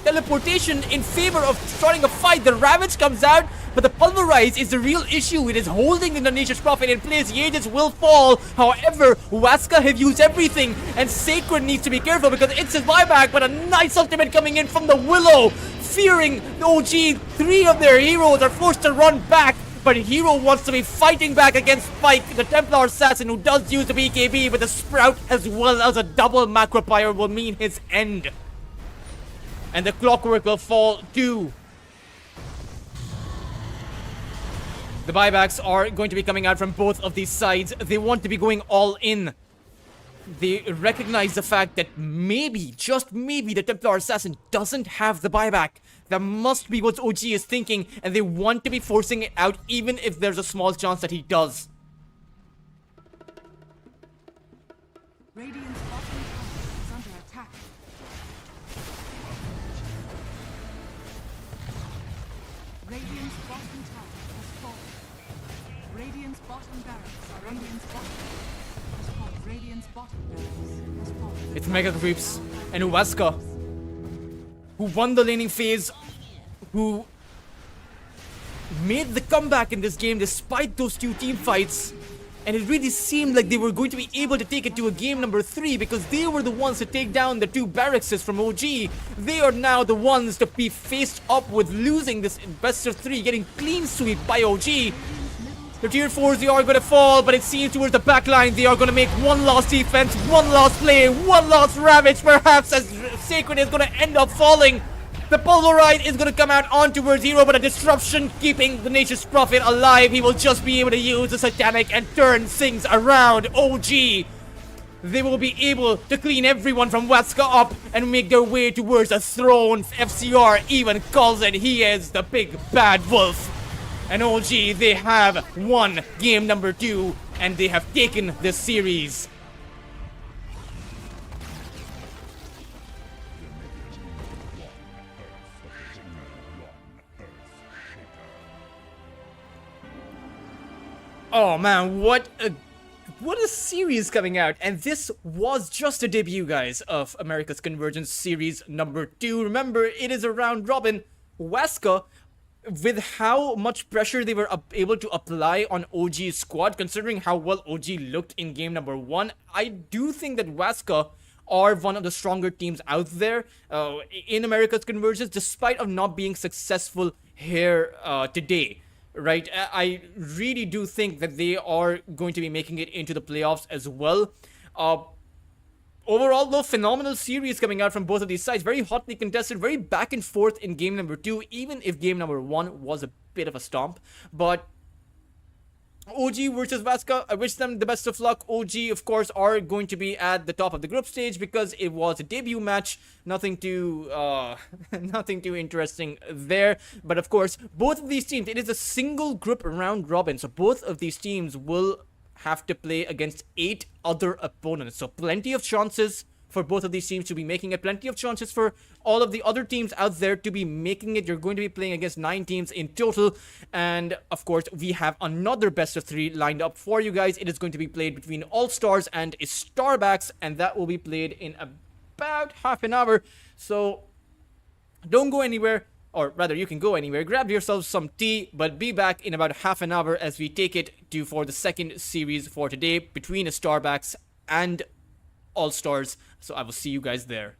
teleportation in favor of starting a fight. The Ravage comes out, but the Pulverize is the real issue. It is holding the Nature's Prophet in place. The Aegis will fall. However, Waska have used everything, and Sacred needs to be careful because it's his buyback, but a nice ultimate coming in from the Willow. Fearing the OG, 3 of their heroes are forced to run back. But Hero wants to be fighting back against Spike, the Templar Assassin, who does use the BKB, but the Sprout as well as a double Macropyre will mean his end. And the Clockwork will fall too. The buybacks are going to be coming out from both of these sides. They want to be going all in. They recognize the fact that maybe, just maybe, the Templar Assassin doesn't have the buyback. That must be what OG is thinking, and they want to be forcing it out even if there's a small chance that he does. Radiant's bottom tower is under attack. Radiant's bottom tower has fallen. Radiant's bottom barracks are Radiant's bottom has fallen. Radiant's bottom barracks has fallen. It's Mega Creeps and Uwaska, who won the laning phase, who made the comeback in this game despite those 2 team fights. And it really seemed like they were going to be able to take it to a game number 3 because they were the ones to take down the 2 barracks from OG. They are now the ones to be faced up with losing this best of 3, getting clean sweep by OG. The tier 4s, they are going to fall, but it seems towards the back line they are going to make one last defense, one last play, one last Ravage, perhaps, as Sacred is going to end up falling. The Pulverite is going to come out on towards Hero, but a disruption keeping the Nature's Prophet alive. He will just be able to use the Satanic and turn things around. OG, they will be able to clean everyone from Waska up and make their way towards the throne. FCR even calls it, he is the big bad wolf. And OG, they have won game number 2, and they have taken this series. Oh man, what a series coming out. And this was just a debut, guys, of America's Convergence series number 2. Remember, it is a round robin. Waska, with how much pressure they were able to apply on OG's squad, considering how well OG looked in game number 1, I do think that Waska are one of the stronger teams out there in America's Convergence, despite of not being successful here today. Right, I really do think that they are going to be making it into the playoffs as well. Overall, though, phenomenal series coming out from both of these sides. Very hotly contested, very back and forth in game number 2, even if game number 1 was a bit of a stomp. But OG versus Waska, I wish them the best of luck. OG, of course, are going to be at the top of the group stage because it was a debut match. Nothing too interesting there. But of course, both of these teams, it is a single group round robin. So both of these teams will have to play against 8 other opponents. So plenty of chances for both of these teams to be making it. Plenty of chances for all of the other teams out there to be making it. You're going to be playing against 9 teams in total. And of course, we have another best of 3 lined up for you guys. It is going to be played between Allstars and Easterbacks, and that will be played in about half an hour. So don't go anywhere. Or rather, you can go anywhere. Grab yourselves some tea, but be back in about half an hour as we take it to for the second series for today between Easterbacks and Allstars. So I will see you guys there.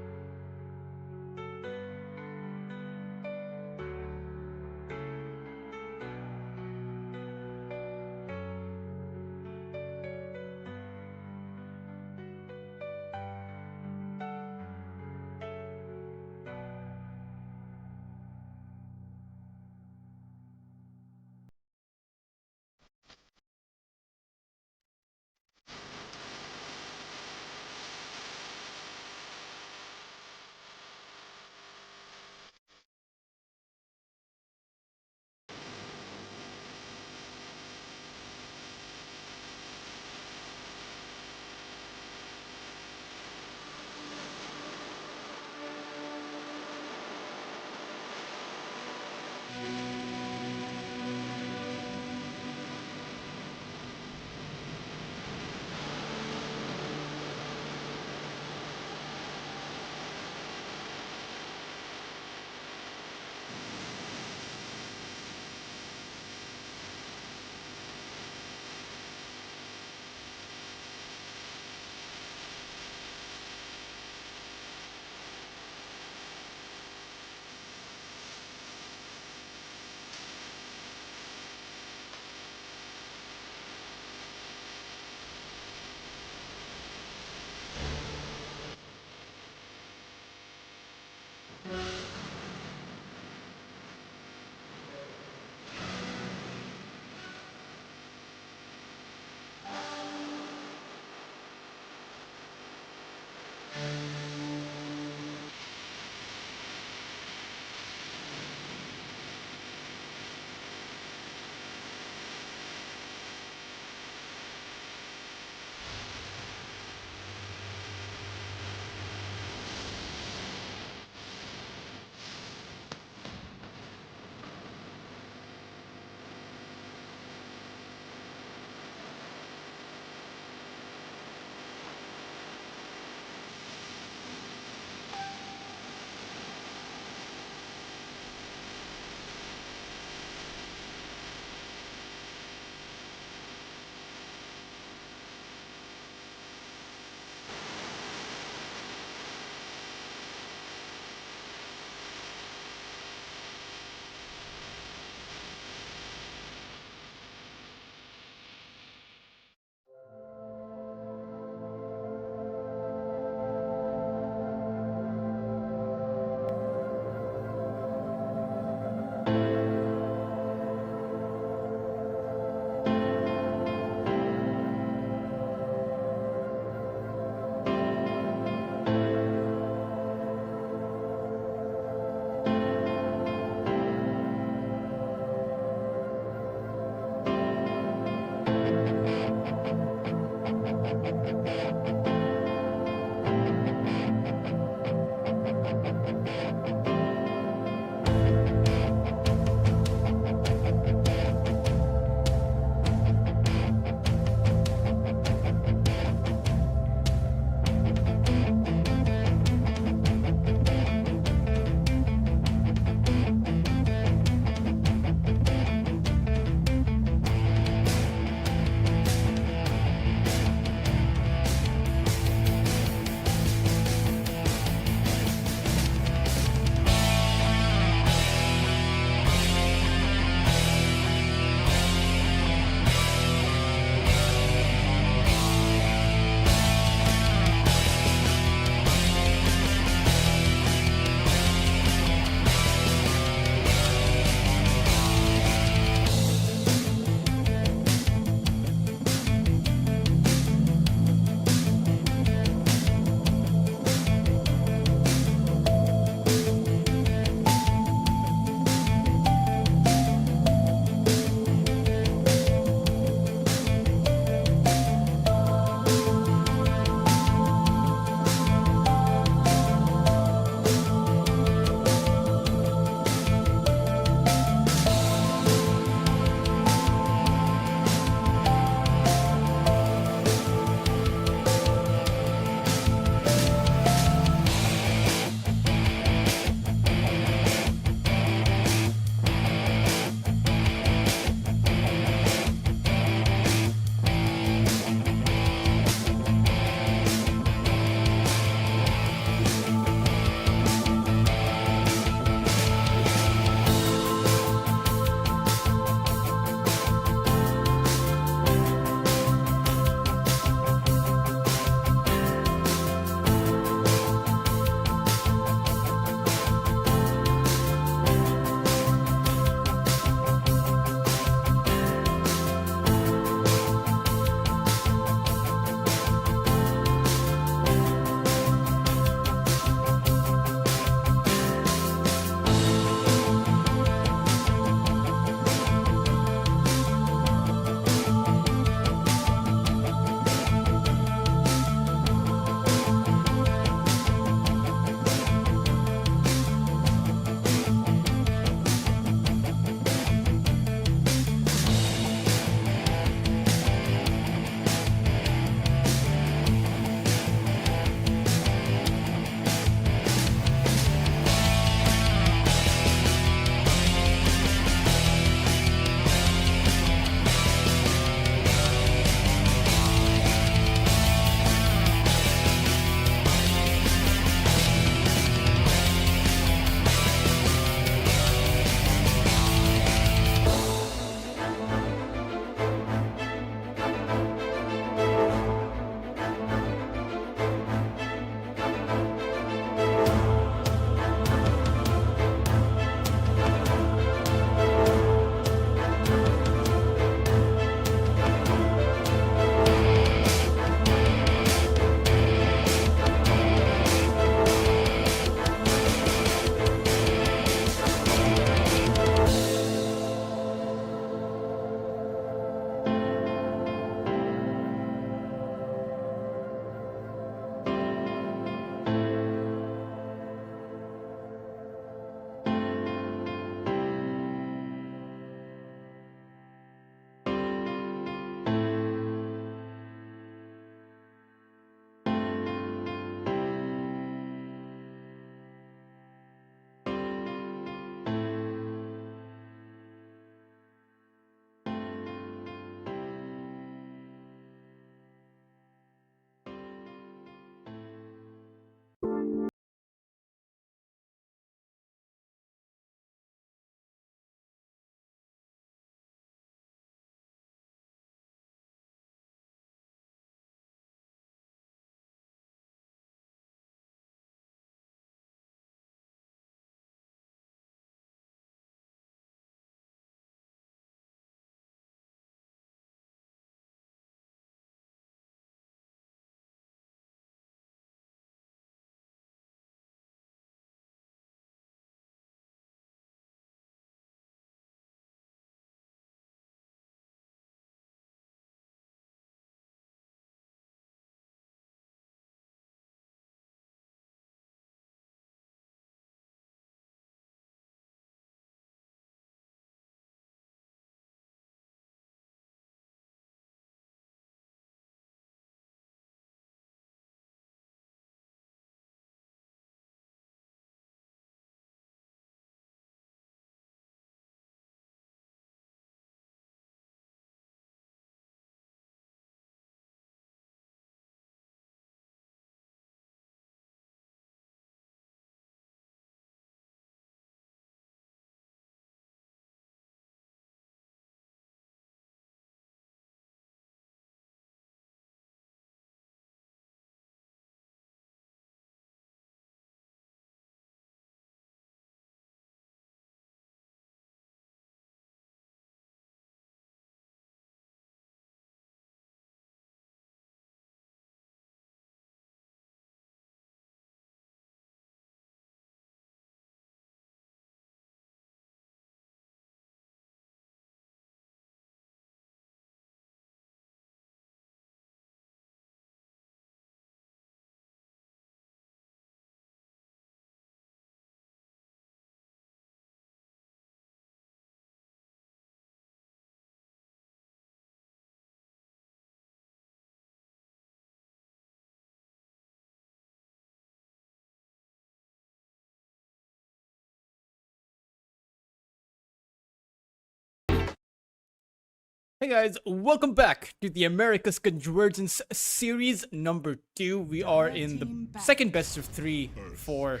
Hey guys, welcome back to the America's Convergence series number 2. We are in the second best of 3 for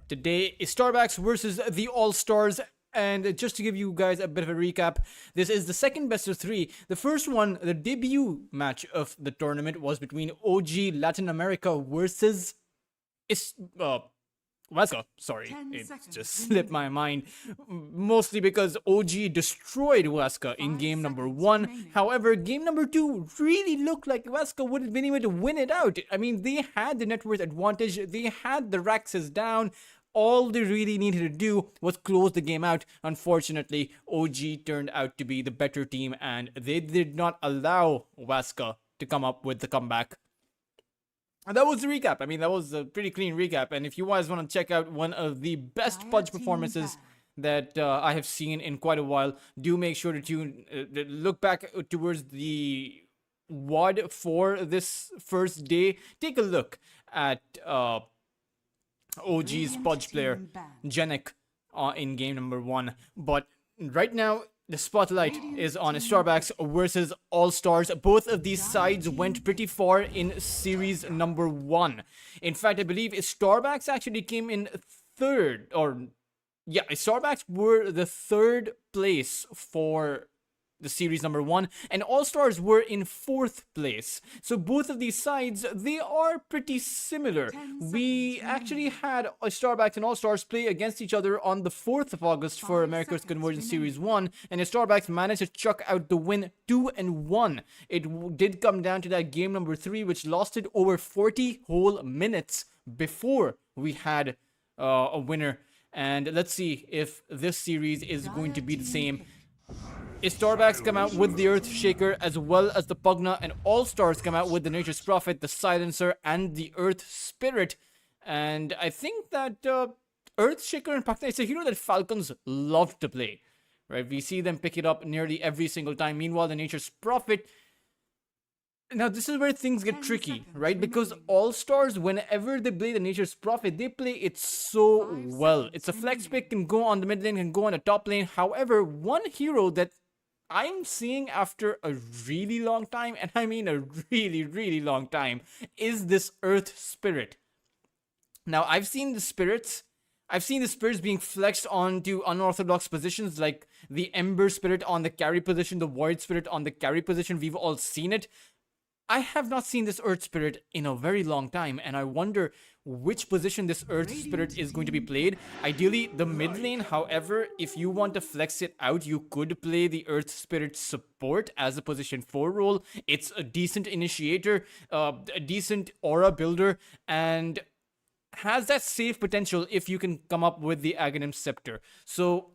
today. Easterbacks versus the Allstars. And just to give you guys a bit of a recap, this is the second best of 3. The first one, the debut match of the tournament, was between OG Latin America versus Vasco. Sorry, it just slipped my mind. Mostly because OG destroyed Vasco in game number 1. However, game number 2 really looked like Vasco would have been able to win it out. I mean, they had the net worth advantage. They had the Raxes down. All they really needed to do was close the game out. Unfortunately, OG turned out to be the better team, and they did not allow Vasco to come up with the comeback. And that was the recap. I mean, that was a pretty clean recap. And if you guys want to check out one of the best Pudge performances that I have seen in quite a while, do make sure to look back towards the WOD for this first day. Take a look at OG's Pudge player, Genic, in game number 1. But right now, the spotlight is on Easterbacks versus Allstars. Both of these sides went pretty far in series number 1. In fact, I believe Easterbacks actually came in third, or yeah, Easterbacks were the third place for the series number 1, and Allstars were in 4th place. So both of these sides, they are pretty similar. We actually had Easterbacks and Allstars play against each other on the 4th of August for America's Convergence Series 1, and Easterbacks managed to chuck out the win 2-1. It did come down to that game number 3, which lasted over 40 whole minutes before we had a winner. And let's see if this series is going to be the same. Easterbacks come out with the Earthshaker as well as the Pugna, and Allstars come out with the Nature's Prophet, the Silencer, and the Earth Spirit. And I think that Earthshaker and Pugna is a hero that Falcons love to play, right? We see them pick it up nearly every single time. Meanwhile, the Nature's Prophet... Now, this is where things get tricky, right? Because Allstars, whenever they play the Nature's Prophet, they play it so well. It's a flex pick, can go on the mid lane, can go on the top lane. However, one hero that I'm seeing after a really long time, and I mean a really, really long time, is this Earth Spirit. Now, I've seen the spirits being flexed onto unorthodox positions, like the Ember Spirit on the carry position, the Void Spirit on the carry position. We've all seen it. I have not seen this Earth Spirit in a very long time, and I wonder which position this Earth Spirit is going to be played. Ideally, the mid lane. However, if you want to flex it out, you could play the Earth Spirit support as a position 4 role. It's a decent initiator, a decent aura builder, and has that safe potential if you can come up with the Aghanim Scepter. So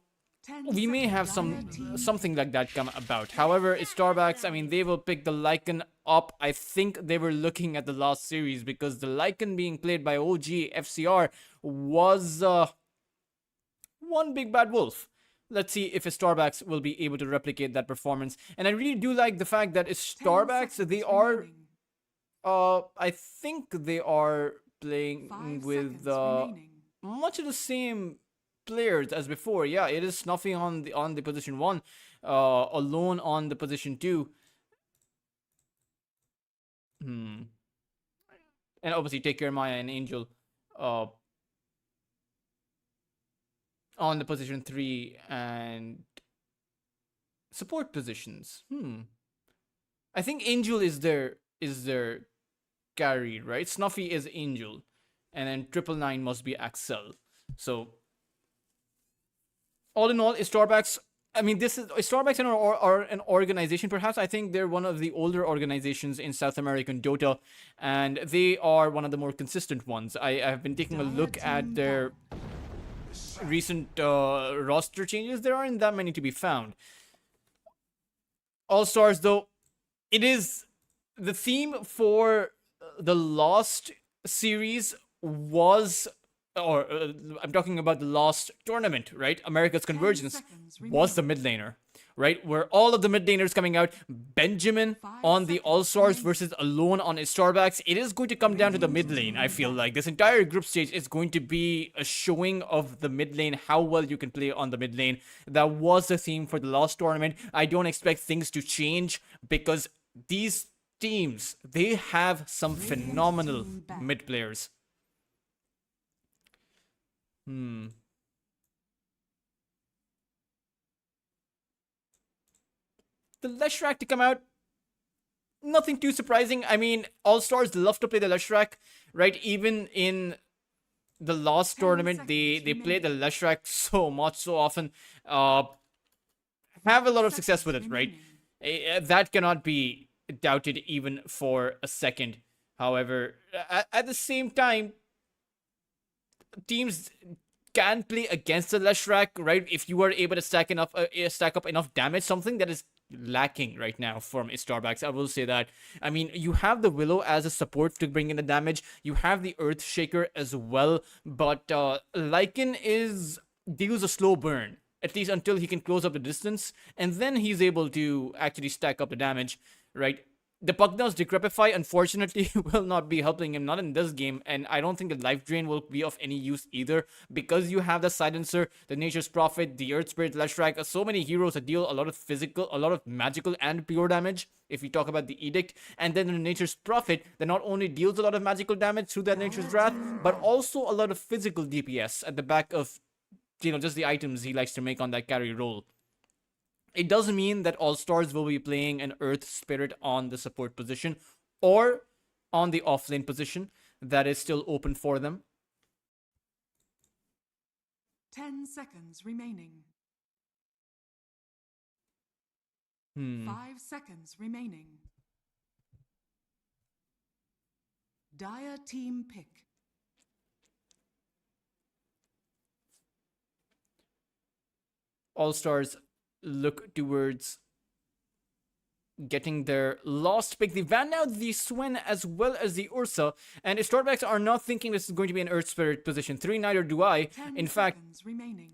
we may have something like that come about. However, Easterbacks, I mean, they will pick the Lycan up. I think they were looking at the last series, because the Lycan being played by OG FCR was one big bad wolf. Let's see if Easterbacks will be able to replicate that performance. And I really do like the fact that Easterbacks, they are, I think they are playing with much of the same players as before. Yeah, it is Snuffy on the position 1, Alone on the position 2. And obviously Take Care Maya and Angel on the position 3 and support positions. I think Angel is their carry, right? Snuffy is Angel, and then 999 must be Axel. So all in all, Easterbacks, I mean, this is Easterbacks are an organization. Perhaps I think they're one of the older organizations in South American Dota, and they are one of the more consistent ones. I have been taking a look at their recent roster changes. There aren't that many to be found. Allstars, though, it is the theme for the last series was, or I'm talking about the last tournament, right? America's Convergence was the mid laner. right? Where all of the mid laners coming out, Benjamin on the Allstars versus alone on Easterbacks. It is going to come down to the mid lane, I feel like. This entire group stage is going to be a showing of the mid lane, how well you can play on the mid lane. That was the theme for the last tournament. I don't expect things to change because these teams, they have some phenomenal mid players. The Leshrac to come out, nothing too surprising. I mean, All-Stars love to play the Leshrac, right? Even in the last tournament, they played the Leshrac so much, so often. Have a lot of success with it, right? That cannot be doubted even for a second. However, at the same time, teams can play against the Leshrac, right? If you are able to stack up enough damage, something that is lacking right now from Easterbacks, I will say that. I mean, you have the Willow as a support to bring in the damage. You have the Earthshaker as well, but Lycan deals a slow burn, at least until he can close up the distance, and then he's able to actually stack up the damage, right? The Pugna's Decrepify, unfortunately, will not be helping him, not in this game, and I don't think the Life Drain will be of any use either, because you have the Silencer, the Nature's Prophet, the Earth Spirit, Leshrac, so many heroes that deal a lot of magical and pure damage, if we talk about the Edict, and then the Nature's Prophet, that not only deals a lot of magical damage through that Nature's Wrath, but also a lot of physical DPS at the back of, just the items he likes to make on that carry role. It does mean that All-Stars will be playing an Earth Spirit on the support position or on the offlane position. That is still open for them. 10 seconds remaining. 5 seconds remaining. Dire team pick. All-Stars look towards getting their last pick, the Van now, the Swen, as well as the Ursa, and Easterbacks are not thinking this is going to be an Earth Spirit position 3, neither do I. In fact,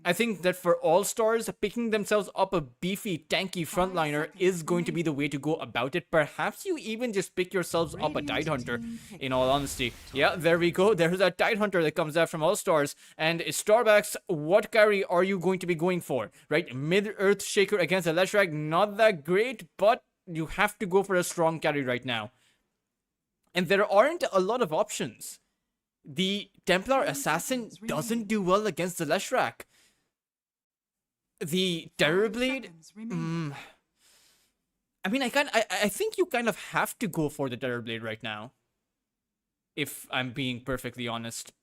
I think that for All-Stars, picking themselves up a beefy, tanky frontliner is going to be the way to go about it. Perhaps you even just pick yourselves up a Tidehunter, in all honesty. Yeah, there we go. There's that Tidehunter that comes out from All-Stars. And Easterbacks, what carry are you going to be going for? Right? Mid-Earthshaker against a Leshrac, not that great, but you have to go for a strong carry right now. And there aren't a lot of options. The Templar Assassin doesn't do well against the Leshrac. The Terrorblade, I mean, I think you kind of have to go for the Terrorblade right now, if I'm being perfectly honest.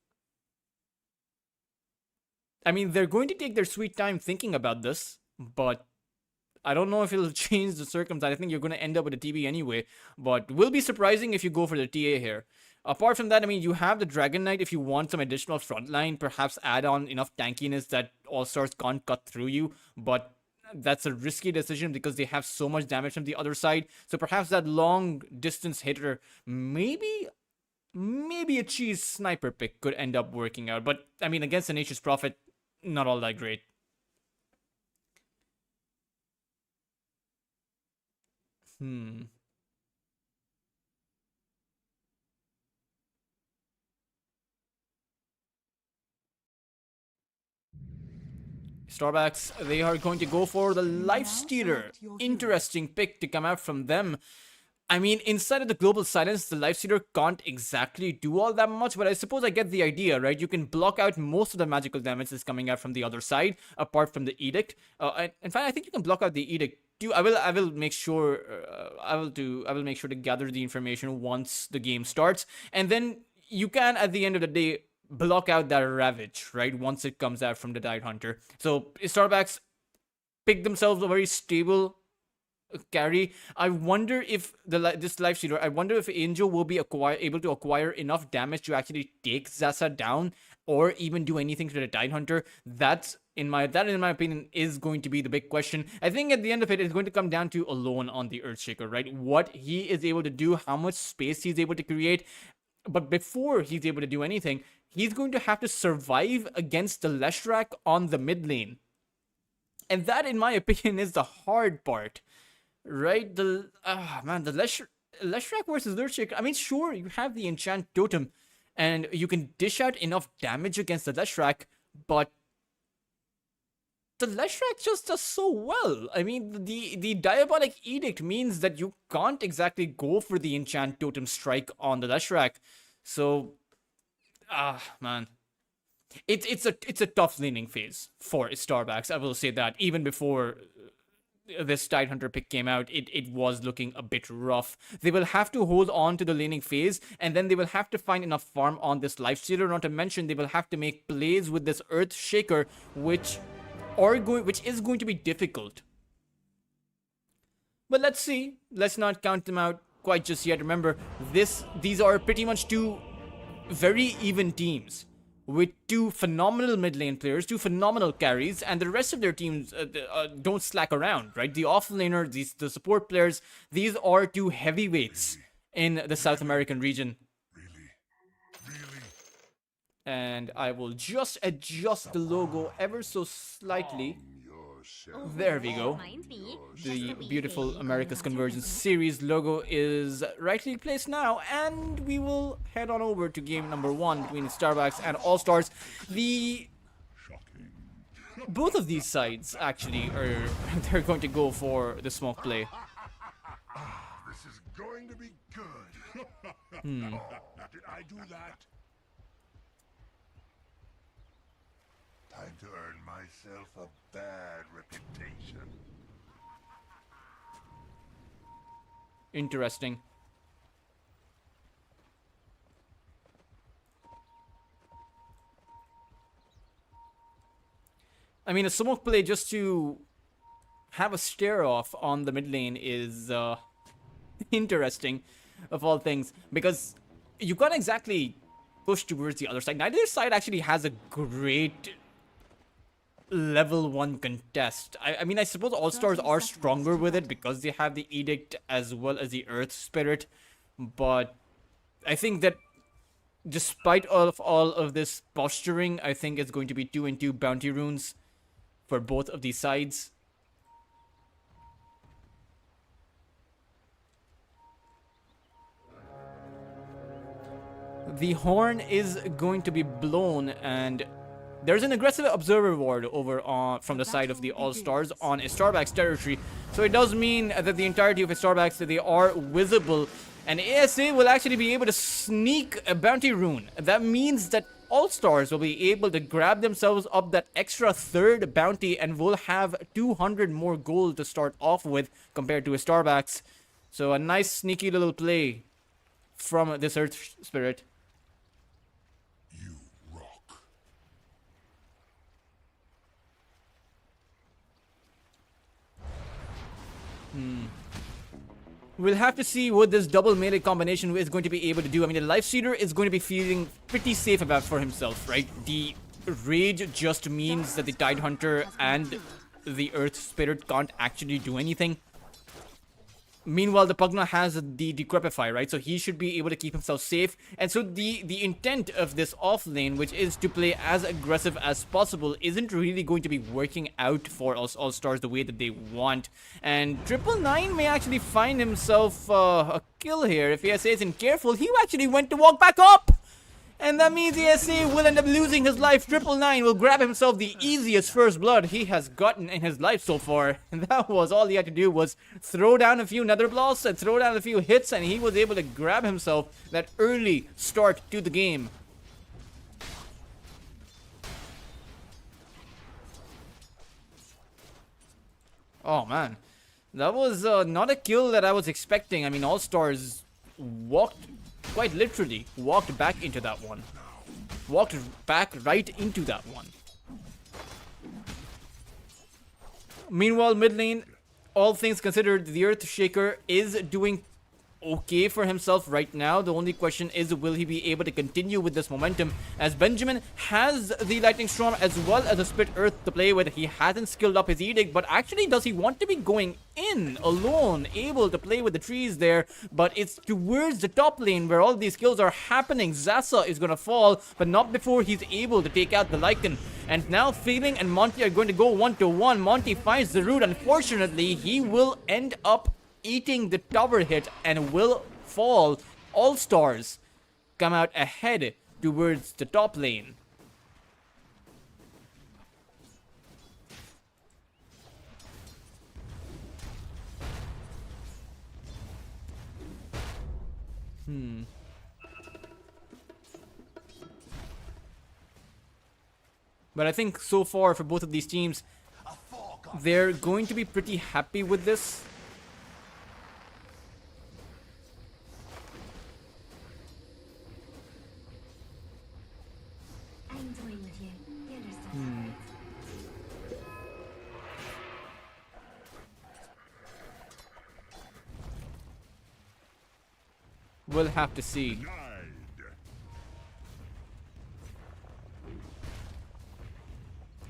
I mean, they're going to take their sweet time thinking about this, but I don't know if it'll change the circumstance. I think you're going to end up with a TB anyway, but will be surprising if you go for the TA here. Apart from that, I mean, you have the Dragon Knight if you want some additional frontline, perhaps add on enough tankiness that All-Stars can't cut through you, but that's a risky decision because they have so much damage from the other side. So perhaps that long distance hitter, maybe a cheese sniper pick could end up working out. But I mean, against the Nature's Prophet, not all that great. Easterbacks, they are going to go for the Lifestealer. Interesting pick to come out from them. I mean, inside of the Global Silence, the Lifestealer can't exactly do all that much, but I suppose I get the idea, right? You can block out most of the magical damage that's coming out from the other side, apart from the Edict. In fact, I think you can block out the Edict too. I will make sure. I will make sure to gather the information once the game starts, and then you can, at the end of the day, block out that Ravage, right? Once it comes out from the Tidehunter. So Easterbacks pick themselves a very stable carry. I wonder if this Lifestealer, I wonder if Angel will be able to acquire enough damage to actually take Zaza down, or even do anything to the Tidehunter. That in my opinion is going to be the big question. I think at the end of it, it's going to come down to alone on the Earthshaker, right? What he is able to do, how much space he's able to create. But before he's able to do anything, he's going to have to survive against the Leshrac on the mid lane. And that, in my opinion, is the hard part, right? The Leshrac versus Lurchik. I mean, sure, you have the enchant totem, and you can dish out enough damage against the Leshrac, but the Leshrac just does so well. I mean, the Diabolic Edict means that you can't exactly go for the enchant totem strike on the Leshrac. So, man. It's a tough laning phase for Easterbacks, I will say that. Even before this Tidehunter pick came out, it was looking a bit rough. They will have to hold on to the laning phase, and then they will have to find enough farm on this Lifestealer. Not to mention, they will have to make plays with this Earth Shaker, which is going to be difficult. But let's see. Let's not count them out quite just yet. Remember, these are pretty much two very even teams, with two phenomenal mid lane players, two phenomenal carries, and the rest of their teams don't slack around, right? The offlaner, the support players, these are two heavyweights in the South American region. And I will just adjust the logo ever so slightly. There we go. The beautiful America's Convergence series logo is rightly placed now, and we will head on over to game number 1 between Easterbacks and Allstars. Both of these sides actually they're going to go for the smoke play. This is going to be good. Did I do that? Time to earn myself a bad reputation. Interesting. I mean, a smoke play just to have a stare off on the mid lane is interesting, of all things, because you can't exactly push towards the other side. Neither side actually has a great level 1 contest. I mean, I suppose All-Stars are stronger with it because they have the Edict as well as the Earth Spirit, but I think that despite all of this posturing, I think it's going to be 2 and 2 bounty runes for both of these sides. The horn is going to be blown, and there's an aggressive observer ward over from the side of the All-Stars on Easterbacks territory. So it does mean that the entirety of Easterbacks, they are visible, and ASA will actually be able to sneak a bounty rune. That means that All-Stars will be able to grab themselves up that extra third bounty and will have 200 more gold to start off with compared to Easterbacks. So a nice sneaky little play from this Earth Spirit. You rock. We'll have to see what this double melee combination is going to be able to do. I mean, the Lifestealer is going to be feeling pretty safe about for himself, right? The Rage just means that the Tidehunter and the Earth Spirit can't actually do anything. Meanwhile, the Pugna has the Decrepify, right? So he should be able to keep himself safe. And so the intent of this off lane, which is to play as aggressive as possible, isn't really going to be working out for us All-Stars the way that they want. And 999 may actually find himself a kill here. If ESA isn't careful, he actually went to walk back up! And that means ESA will end up losing his life. 999 will grab himself the easiest first blood he has gotten in his life so far. And that was all he had to do, was throw down a few nether blasts and throw down a few hits, and he was able to grab himself that early start to the game. Oh man, that was not a kill that I was expecting. I mean, All-Stars quite literally walked back into that one. Walked back right into that one. Meanwhile, mid lane, all things considered, the Earth Shaker is doing okay for himself right now. The only question is, will he be able to continue with this momentum, as Benjamin has the Lightning Storm as well as a Split Earth to play with. He hasn't skilled up his Edict, but actually does he want to be going in alone, able to play with the trees there? But it's towards the top lane where all these kills are happening. Zasa is going to fall, but not before he's able to take out the Lycan. And now Feeling and Monty are going to go 1-to-1. Monty finds the root. Unfortunately, he will end up eating the tower hit and will fall. Allstars come out ahead towards the top lane. But I think so far for both of these teams, they're going to be pretty happy with this. I'm toying with you. You understand? We'll have to see. Denied.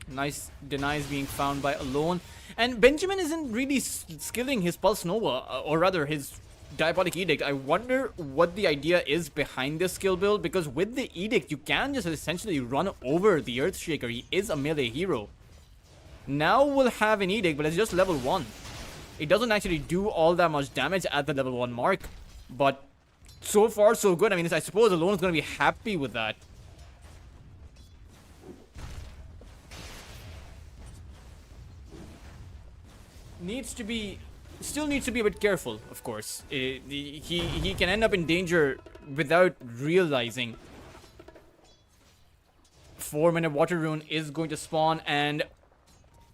Nice denies being found by Alone. And Benjamin isn't really skilling his Pulse Nova, or rather his Diabolic Edict. I wonder what the idea is behind this skill build, because with the Edict, you can just essentially run over the Earthshaker. He is a melee hero. Now we'll have an Edict, but it's just level 1. It doesn't actually do all that much damage at the level 1 mark, but so far so good. I mean, I suppose Alone is going to be happy with that. Still needs to be a bit careful, of course. He can end up in danger without realizing. 4-minute water rune is going to spawn, and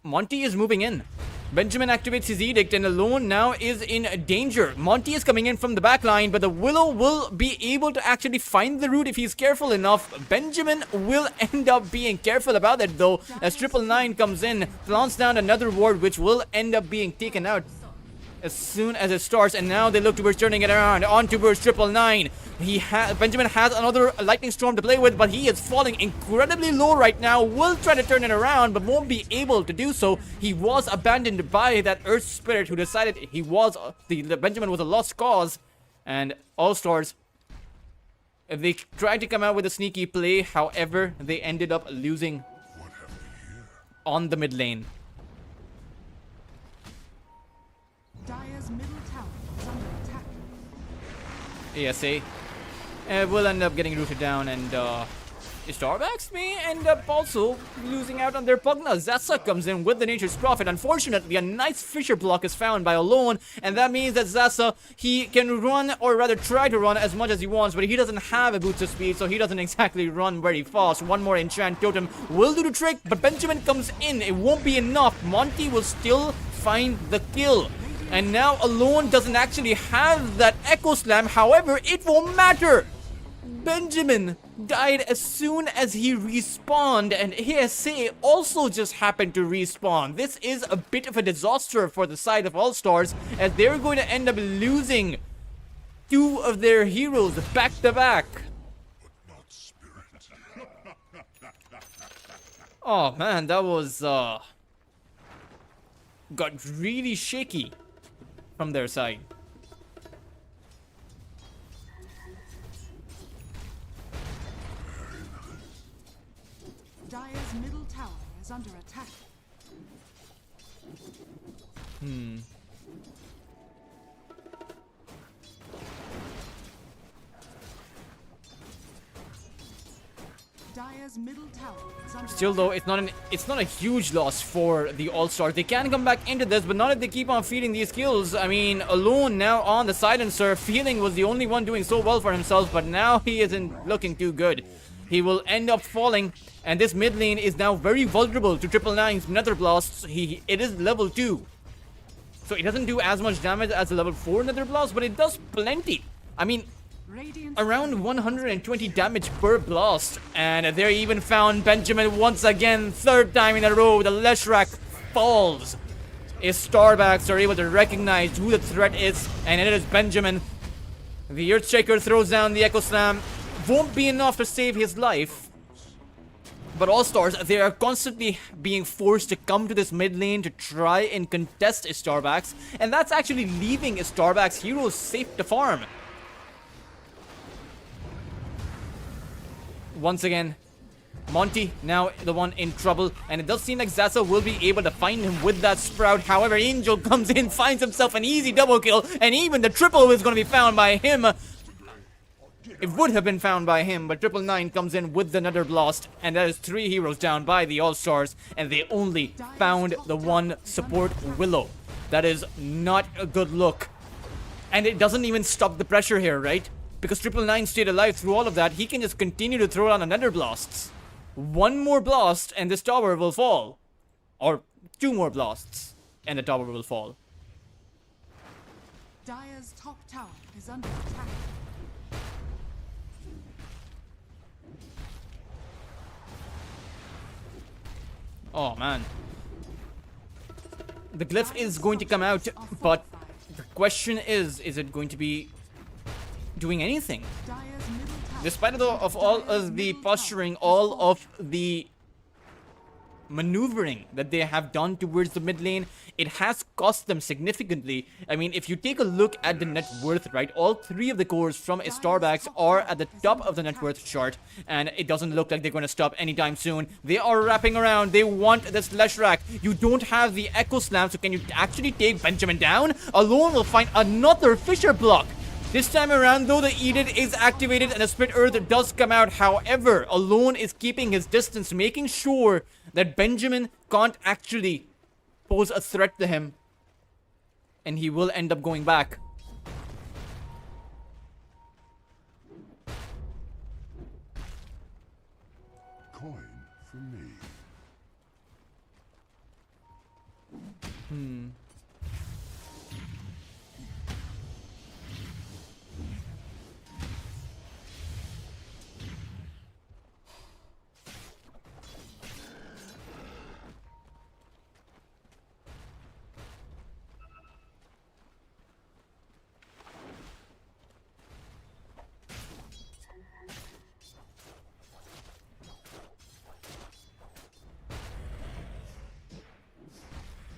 Monty is moving in. Benjamin activates his Edict, and Alone now is in danger. Monty is coming in from the back line, but the Willow will be able to actually find the root if he's careful enough. Benjamin will end up being careful about it, though, as 999 comes in, plants down another ward, which will end up being taken out as soon as it starts. And now they look towards turning it around, on towards 999. Benjamin has another Lightning Storm to play with, but he is falling incredibly low right now. Will try to turn it around, but won't be able to do so. He was abandoned by that Earth Spirit, who decided Benjamin was a lost cause. And Allstars, they tried to come out with a sneaky play, however, they ended up losing on the mid lane. Dire's middle tower is under attack. ASA will end up getting rooted down, and Easterbacks may end up also losing out on their Pugna. Zasa comes in with the Nature's Prophet. Unfortunately, a nice Fisher block is found by Alone, and that means that Zasa, he can run, or rather try to run as much as he wants, but he doesn't have a boost of speed, so he doesn't exactly run very fast. One more Enchant Totem will do the trick, but Benjamin comes in. It won't be enough. Monty will still find the kill. And now Alone doesn't actually have that Echo Slam. However, it won't matter. Benjamin died as soon as he respawned, and ASA also just happened to respawn. This is a bit of a disaster for the side of Allstars, as they're going to end up losing 2 of their heroes back to back. Not spirit. Oh man, that was got really shaky from their side. Dire's middle tower is under attack. Dire's middle tower is under Still though, it's not a huge loss for the All-Stars. They can come back into this, but not if they keep on feeding these kills. I mean, Alone now on the silencer. Feeling was the only one doing so well for himself, but now he isn't looking too good. He will end up falling, and this mid lane is now very vulnerable to 999's Nether Blasts. It is level 2. So it doesn't do as much damage as a level 4 Nether Blast, but it does plenty. I mean, Radiant around 120 damage per blast. And they even found Benjamin once again, 3rd time in a row. The Leshrac falls. Easterbacks are able to recognize who the threat is, and it is Benjamin. The Earthshaker throws down the Echo Slam. Won't be enough to save his life. But Allstars, they are constantly being forced to come to this mid lane to try and contest Easterbacks. And that's actually leaving Easterbacks heroes safe to farm. Once again, Monty now the one in trouble, and it does seem like Zasa will be able to find him with that Sprout. However, Angel comes in, finds himself an easy double kill, and even the triple is going to be found by him. It would have been found by him, but 999 comes in with the Nether Blast, and that is 3 heroes down by the All-Stars, and they only found the one support Willow. That is not a good look. And it doesn't even stop the pressure here, right? Because 999 stayed alive through all of that, he can just continue to throw down the Nether Blasts. One more blast and this tower will fall. Or 2 more blasts and the tower will fall. Dire's top tower is under attack. Oh man. The glyph is going to come out, but the question is it going to be doing anything? Dire's middle tower. Despite of all of the posturing, all of the maneuvering that they have done towards the mid lane, it has cost them significantly. I mean, if you take a look at the net worth, right, all 3 of the cores from Easterbacks are at the top of the net worth chart, and it doesn't look like they're going to stop anytime soon. They are wrapping around. They want this Leshrac. You don't have the Echo Slam, so can you actually take Benjamin down? Alone will find another Fissure block. This time around, though, the Edict is activated and the Split Earth does come out. However, Alone is keeping his distance, making sure that Benjamin can't actually pose a threat to him. And he will end up going back. Coin for me.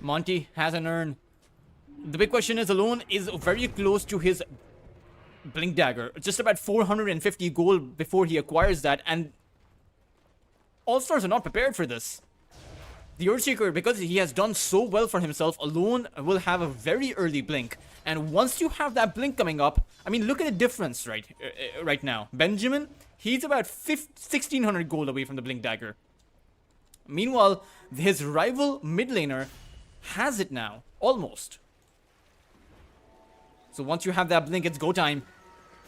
Monty has an urn. The big question is, Alone is very close to his Blink Dagger. Just about 450 gold before he acquires that, and All-Stars are not prepared for this. The Earthshaker, because he has done so well for himself, Alone will have a very early Blink. And once you have that Blink coming up, I mean, look at the difference right now. Benjamin, he's about 1600 gold away from the Blink Dagger. Meanwhile, his rival mid laner has it now, almost. So once you have that Blink, it's go time.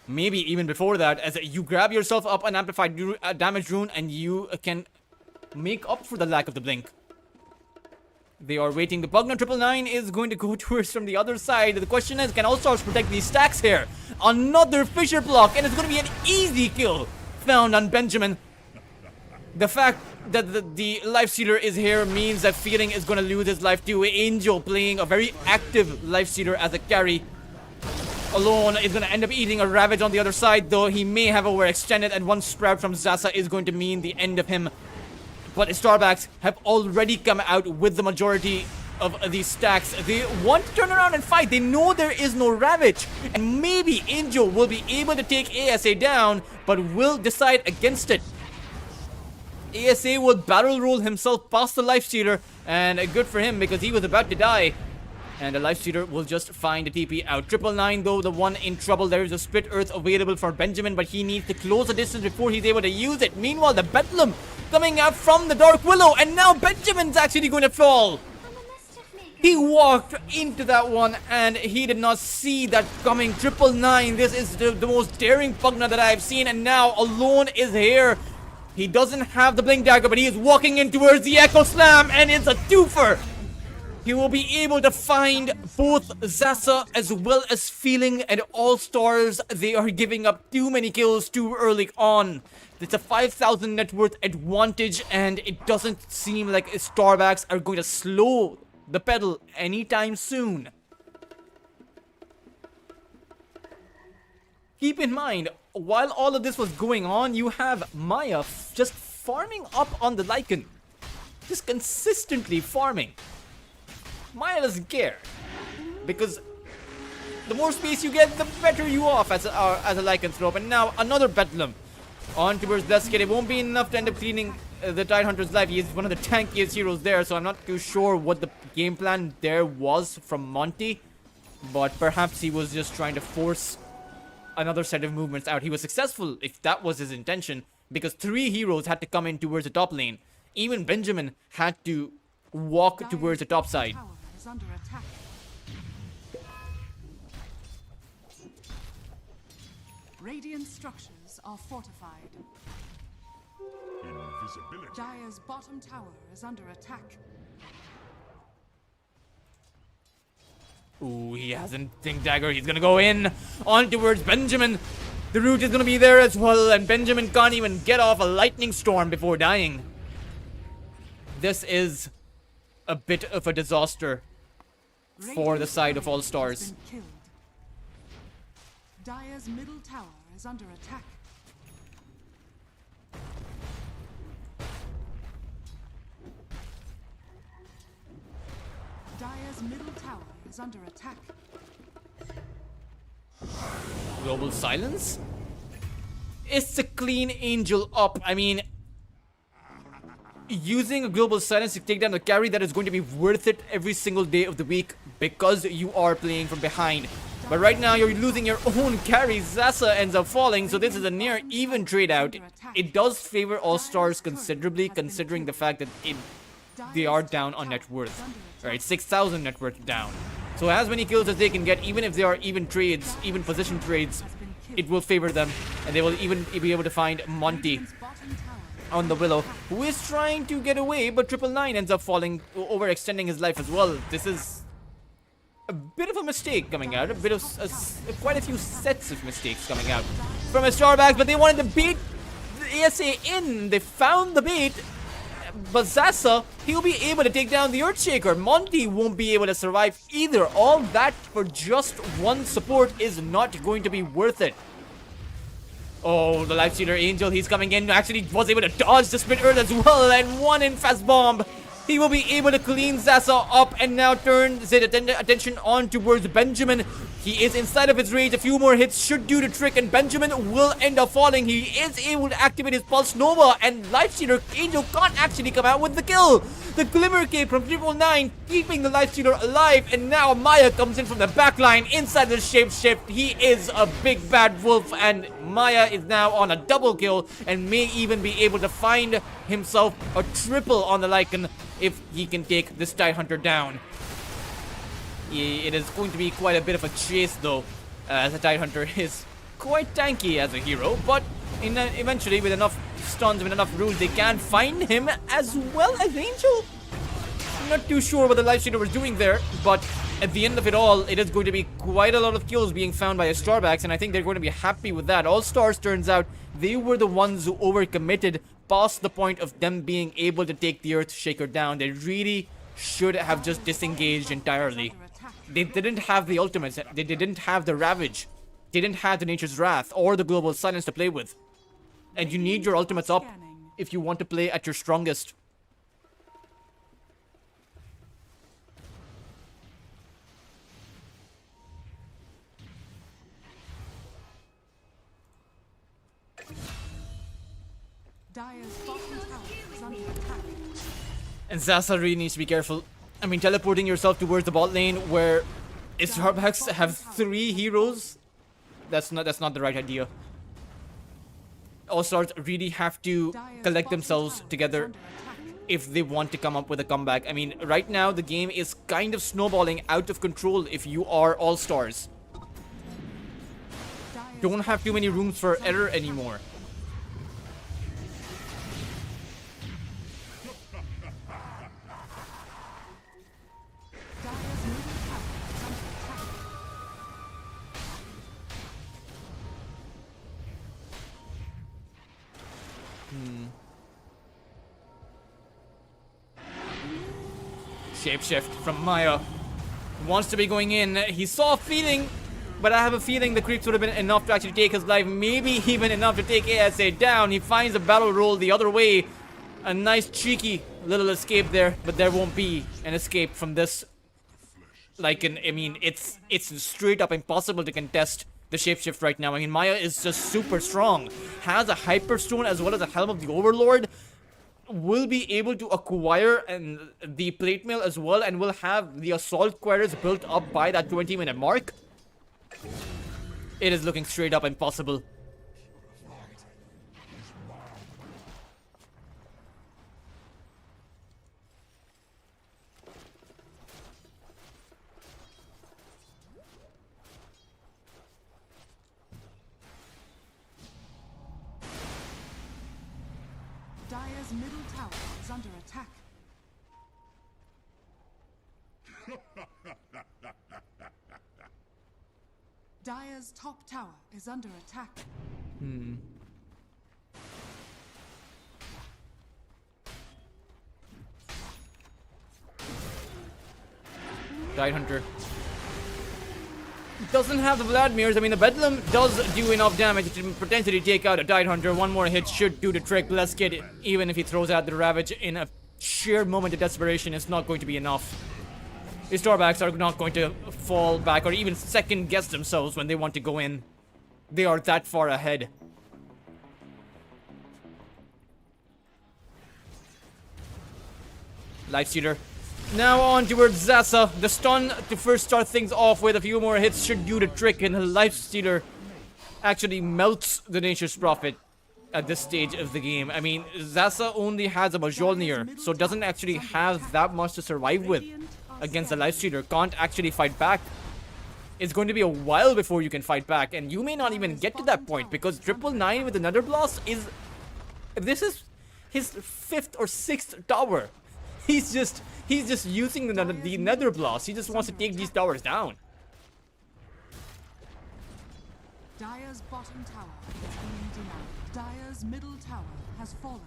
Maybe even before that, as you grab yourself up an amplified damage rune and you can make up for the lack of the Blink. They are waiting. The Pugna 999 is going to go towards from the other side. The question is, can Allstars protect these stacks here? Another Fissure block, and it's going to be an easy kill found on Benjamin. The fact that the Lifestealer is here means that Feeling is going to lose his life too. Angel playing a very active Lifestealer as a carry. Alone is going to end up eating a Ravage on the other side, though he may have overextended, and one Sprout from Zasa is going to mean the end of him. But Easterbacks have already come out with the majority of these stacks. They want to turn around and fight. They know there is no Ravage, and maybe Angel will be able to take ASA down, but will decide against it. ASA will barrel roll himself past the Lifestealer, and good for him because he was about to die. And the Lifestealer will just find the TP out. 999 though, the one in trouble. There is a Split Earth available for Benjamin, but he needs to close the distance before he's able to use it. Meanwhile, the Bedlam coming out from the Dark Willow, and now Benjamin's actually going to fall. He walked into that one, and he did not see that coming. 999, this is the most daring Pugna that I have seen, and now Alone is here. He doesn't have the Blink Dagger, but he is walking in towards the Echo Slam, and it's a twofer. He will be able to find both Zasa as well as Feeling, and All-Stars. They are giving up too many kills too early on. It's a 5,000 net worth advantage, and it doesn't seem like Easterbacks are going to slow the pedal anytime soon. keep in mind, while all of this was going on, you have Maya just farming up on the Lycan. Just consistently farming. Maya doesn't care. Because the more space you get, the better you off as a lycanthrope. And now another Bedlam on towards Dusket. It won't be enough to end up cleaning the Tidehunter's life. He is one of the tankiest heroes there, so I'm not too sure what the game plan there was from Monty. But perhaps he was just trying to force another set of movements out. He was successful if that was his intention, because 3 heroes had to come in towards the top lane. Even Benjamin had to walk towards the top side. Tower is under attack. Radiant structures are fortified. Invisibility. Dire's bottom tower is under attack. Ooh, he hasn't Think Dagger. He's gonna go in on towards Benjamin. The root is gonna be there as well, and Benjamin can't even get off a lightning storm before dying. This is a bit of a disaster for the side of Allstars. Has been killed. Dire's middle tower is under attack. Dire's middle tower is under attack. Global silence? It's a clean angel up. I mean, using a global silence to take down the carry, that is going to be worth it every single day of the week because you are playing from behind. But right now you're losing your own carry. Zasa ends up falling, so this is a near even trade out. It does favor Allstars considerably, considering the fact that they are down on net worth. Right, 6,000 net worth down. So as many kills as they can get, even if they are even trades, even position trades, it will favor them, and they will even be able to find Monty on the Willow, who is trying to get away, but 999 ends up falling, overextending his life as well. This is a bit of a mistake coming out, a bit of quite a few sets of mistakes coming out from Easterbacks, but they wanted to bait the ASA in. They found the bait, but Zasa, he'll be able to take down the Earthshaker. Monty won't be able to survive either. All that for just one support is not going to be worth it. Oh, the Lifestealer Angel, he's coming in, actually was able to dodge the Split Earth as well, and one Infest Bomb. He will be able to clean Zasa up and now turn his attention on towards Benjamin. He is inside of his rage. A few more hits should do the trick, and Benjamin will end up falling. He is able to activate his Pulse Nova, and Lifestealer Angel can't actually come out with the kill. The Glimmer Cape from 999 keeping the Lifestealer alive, and now Maya comes in from the backline inside the Shapeshift. He is a big bad wolf, and Maya is now on a double kill and may even be able to find himself a triple on the Lycan if he can take this Tidehunter down. It is going to be quite a bit of a chase though, as the Tidehunter is quite tanky as a hero, but eventually with enough stuns, with enough rules, they can find him as well as Angel. I'm not too sure what the Lifestealer was doing there, but at the end of it all, it is going to be quite a lot of kills being found by Easterbacks, and I think they're going to be happy with that. Allstars, turns out, they were the ones who overcommitted past the point of them being able to take the Earthshaker down. They really should have just disengaged entirely. They didn't have the ultimates, they didn't have the Ravage, they didn't have the Nature's Wrath or the Global Silence to play with. And you need your ultimates up if you want to play at your strongest. Dire's bottom tower is under attack. And Zasa really needs to be careful. I mean, teleporting yourself towards the bot lane where Easterbacks have 3 heroes, that's not the right idea. Allstars really have to collect themselves together if they want to come up with a comeback. I mean, right now the game is kind of snowballing out of control if you are Allstars. Don't have too many rooms for error anymore. Shapeshift from Maya. Wants to be going in. He saw a feeling but I have a feeling the creeps would have been enough to actually take his life, maybe even enough to take ASA down. He finds a battle roll the other way. A nice cheeky little escape there, but there won't be an escape from this. Like, I mean, it's straight up impossible to contest the shapeshift right now. I mean, Maya is just super strong. Has a Hyperstone as well as a Helm of the Overlord. Will be able to acquire the plate mail as well, and will have the assault quarters built up by that 20-minute mark. It is looking straight up impossible. Dire's middle tower is under attack. Dire's top tower is under attack. Tidehunter doesn't have the Vladimirs. I mean, the Bedlam does do enough damage to potentially take out a Tidehunter. One more hit should do the trick. Blessed Kid, even if he throws out the Ravage in a sheer moment of desperation, it's not going to be enough. Easterbacks are not going to fall back or even second guess themselves when they want to go in. They are that far ahead. Lifestealer. Now on towards Zasa. The stun to first start things off with. A few more hits should do the trick, and the Lifestealer actually melts the Nature's Prophet at this stage of the game. I mean, Zasa only has a Mjolnir, so doesn't actually have that much to survive with against the Lifestealer. Can't actually fight back. It's going to be a while before you can fight back, and you may not even get to that point, because 999 with the Nether Blast is... This is his 5th or 6th tower. He's just using the Nether Blast. He just wants to take these towers down. Dire's bottom tower is being denied. Dire's middle tower has fallen.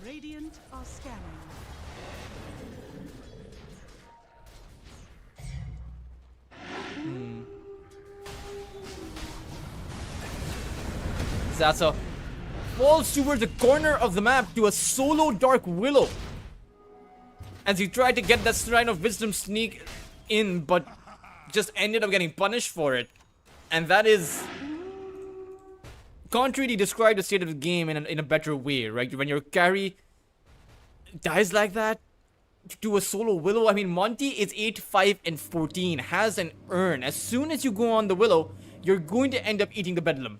Radiant are scanning. Zasa falls towards the corner of the map to a solo Dark Willow as he tried to get that Shrine of Wisdom sneak in, but just ended up getting punished for it. And that is... Can't really describe the state of the game in a better way, right? When your carry dies like that to a solo Willow. I mean, Monty is 8, 5, and 14. Has an urn. As soon as you go on the Willow, you're going to end up eating the Bedlam.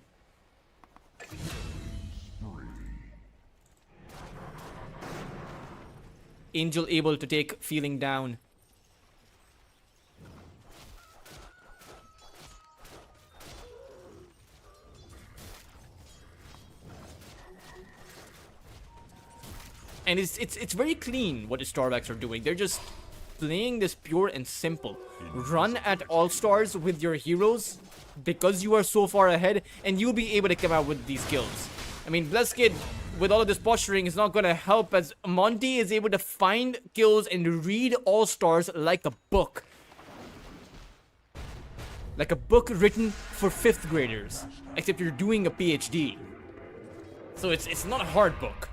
Angel able to take feeling down. And it's very clean what the Easterbacks are doing. They're just playing this pure and simple. Run at Allstars with your heroes because you are so far ahead, and you'll be able to come out with these kills. I mean, Blessed Kid, with all of this posturing, is not going to help, as Monty is able to find kills and read Allstars like a book. Like a book written for 5th graders. Except you're doing a PhD. So it's not a hard book.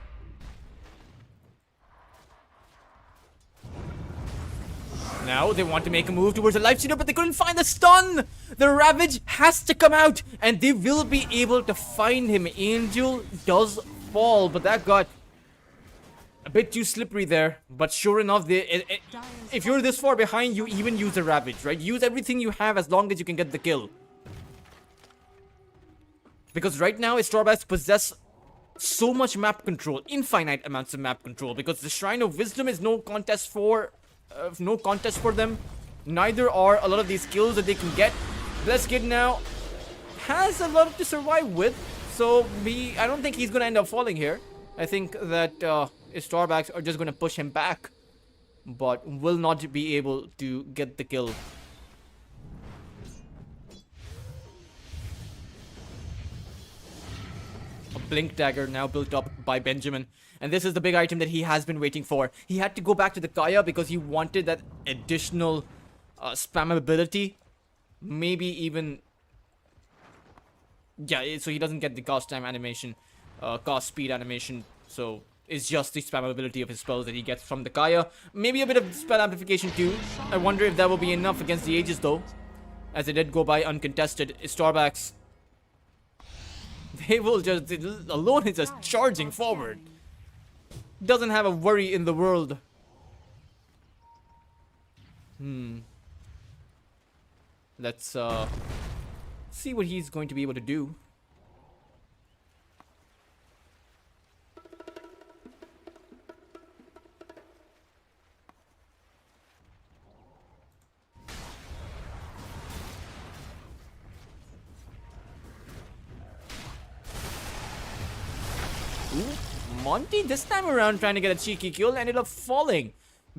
Now they want to make a move towards the Lifestealer, but they couldn't find the stun! The Ravage has to come out, and they will be able to find him. Angel does fall, but that got a bit too slippery there. But sure enough, if you're this far behind, you even use the Ravage, right? Use everything you have as long as you can get the kill. Because right now, Easterbacks possess so much map control, infinite amounts of map control, because the Shrine of Wisdom is no contest for them. Neither are a lot of these kills that they can get. Blessed Kid now has a lot to survive with, so I don't think he's gonna end up falling here. I think that Easterbacks are just gonna push him back, but will not be able to get the kill. A Blink Dagger now built up by Benjamin. And this is the big item that he has been waiting for. He had to go back to the Kaya because he wanted that additional spammability. Maybe even... Yeah, so he doesn't get the cost time animation, cost speed animation. So it's just the spammability of his spells that he gets from the Kaya. Maybe a bit of spell amplification too. I wonder if that will be enough against the Aegis though, as they did go by uncontested. Easterbacks, they will just... Alone is just charging forward. Doesn't have a worry in the world. Let's see what he's going to be able to do. Ooh, Monty this time around trying to get a cheeky kill ended up falling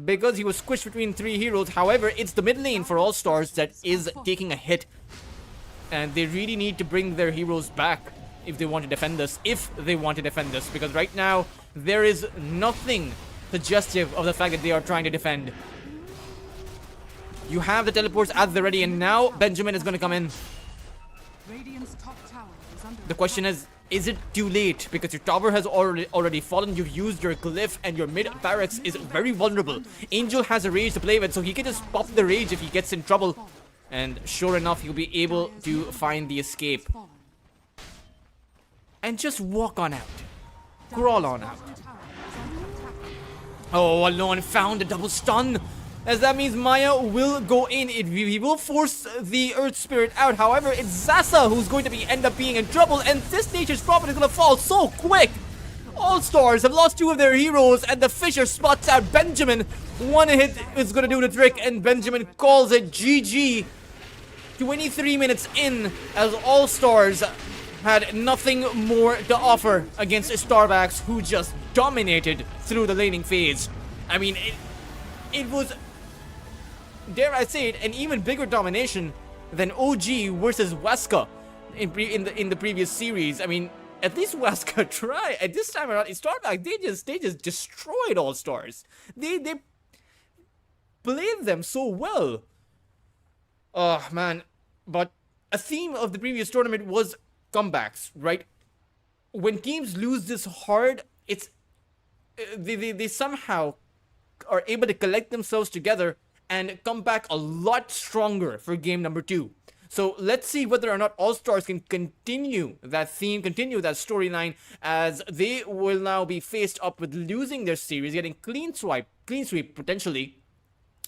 because he was squished between 3 heroes. However, it's the mid lane for Allstars that is taking a hit, and they really need to bring their heroes back if they want to defend this. Because right now there is nothing suggestive of the fact that they are trying to defend. You have the teleports at the ready, and now Benjamin is going to come in. Radiant's top tower is under The question is it too late? Because your tower has already fallen. You've used your glyph, and your mid barracks is very vulnerable. Angel has a rage to play with, so he can just pop the rage if he gets in trouble. And sure enough, he'll be able to find the escape fallen. and just walk on out. Crawl on out. Bottom tower is under attack. Oh, Alone found a double stun, as that means Maya will go in. He will force the Earth Spirit out. However, it's Zasa who's going to end up being in trouble, and this Nature's Prophet is going to fall so quick. All-Stars have lost 2 of their heroes, and the Fisher spots out Benjamin. 1 hit is going to do the trick, and Benjamin calls it GG. 23 minutes in, as All-Stars had nothing more to offer against Easterbacks, who just dominated through the laning phase. I mean, it was, dare I say it, an even bigger domination than OG versus Wesker in the previous series. I mean, at least Wesker tried. At this time around, Easterbacks, they just destroyed All-Stars. They played them so well. Oh man, but a theme of the previous tournament was comebacks, right? When teams lose this hard, it's they somehow are able to collect themselves together and come back a lot stronger for game number 2. So let's see whether or not All-Stars can continue that theme, continue that storyline, as they will now be faced up with losing their series, getting clean sweep potentially,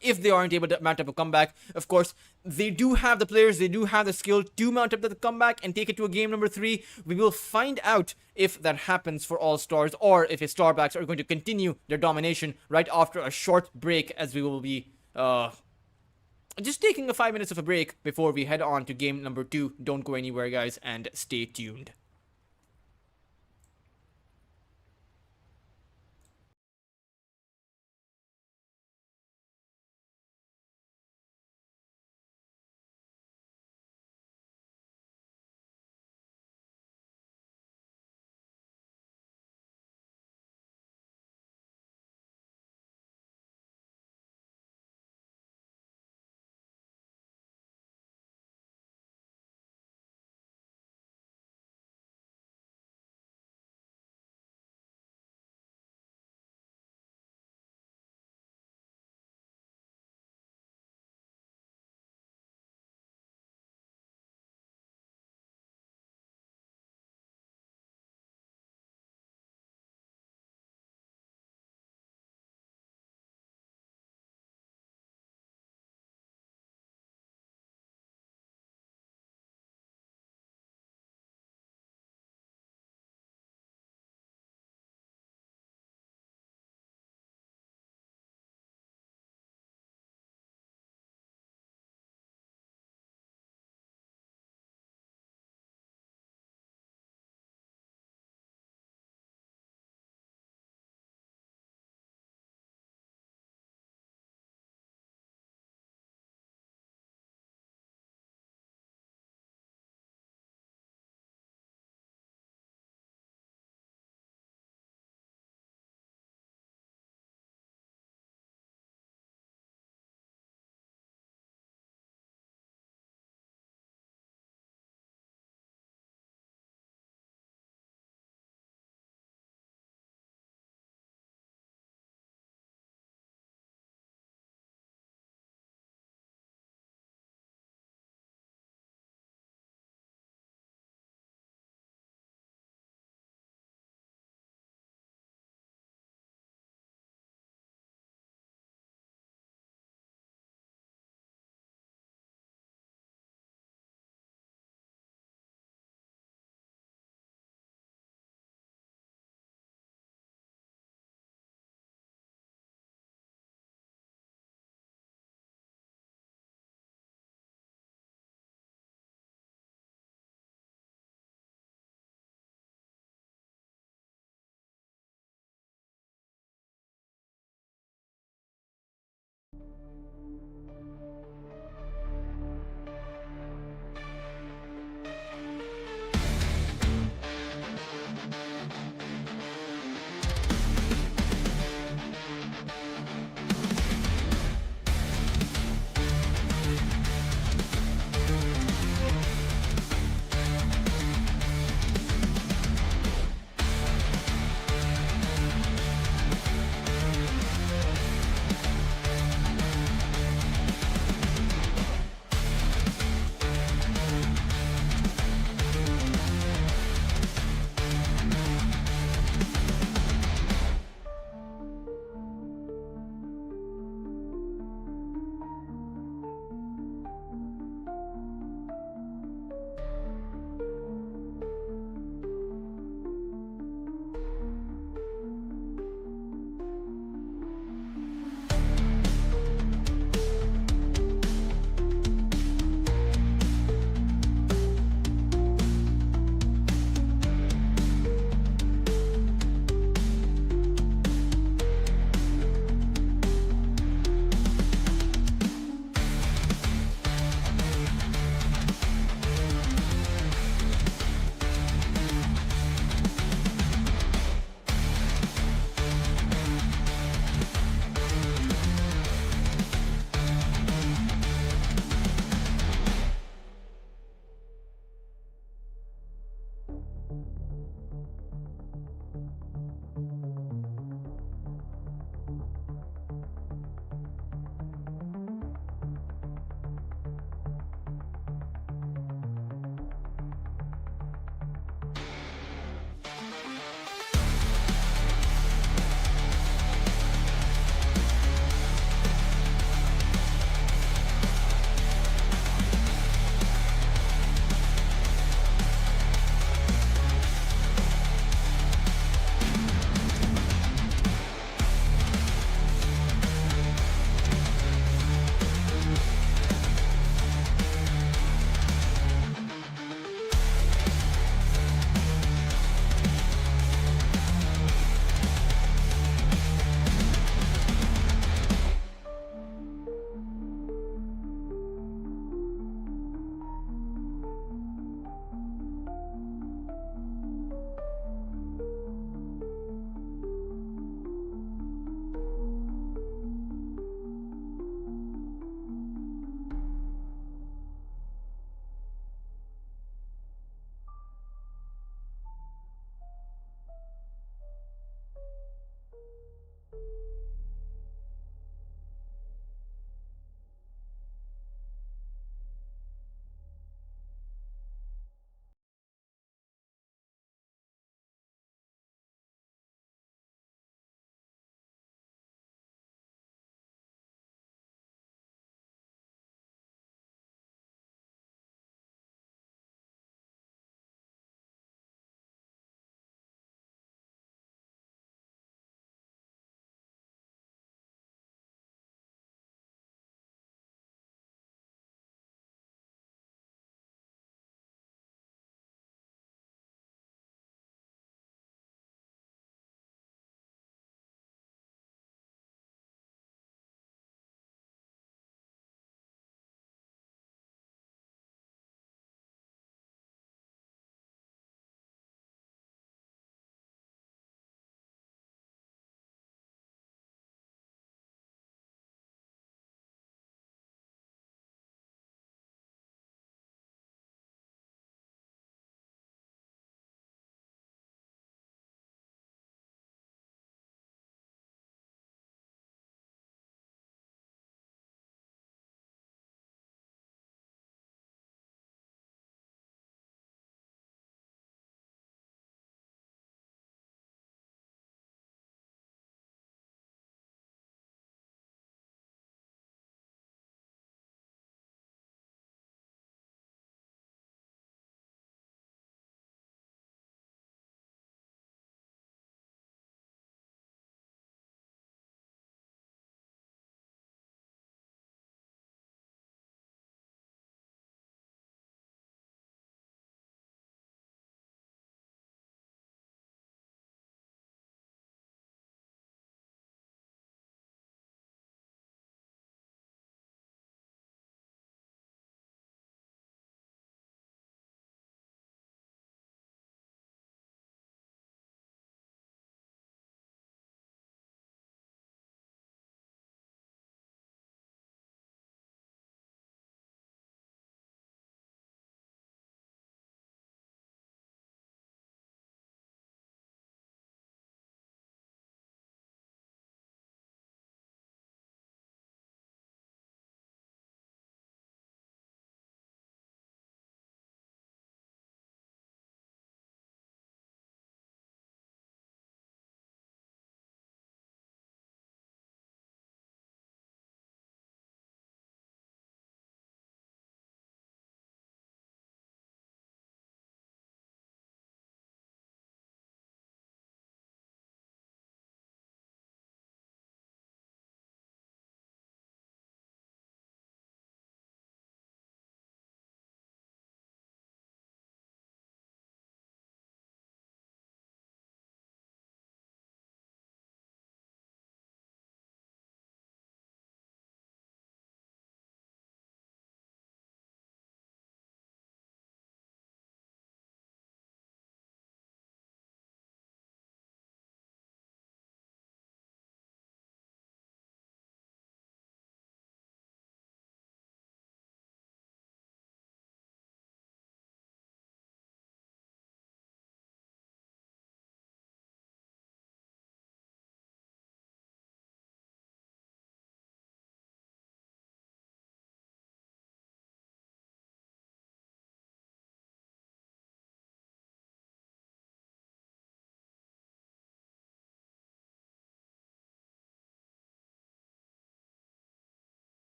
if they aren't able to mount up a comeback. Of course, they do have the players, they do have the skill to mount up the comeback and take it to a game number 3. We will find out if that happens for All-Stars, or if Easterbacks are going to continue their domination right after a short break, as we will be just taking a 5 minutes of a break before we head on to game number 2. Don't go anywhere, guys, and stay tuned.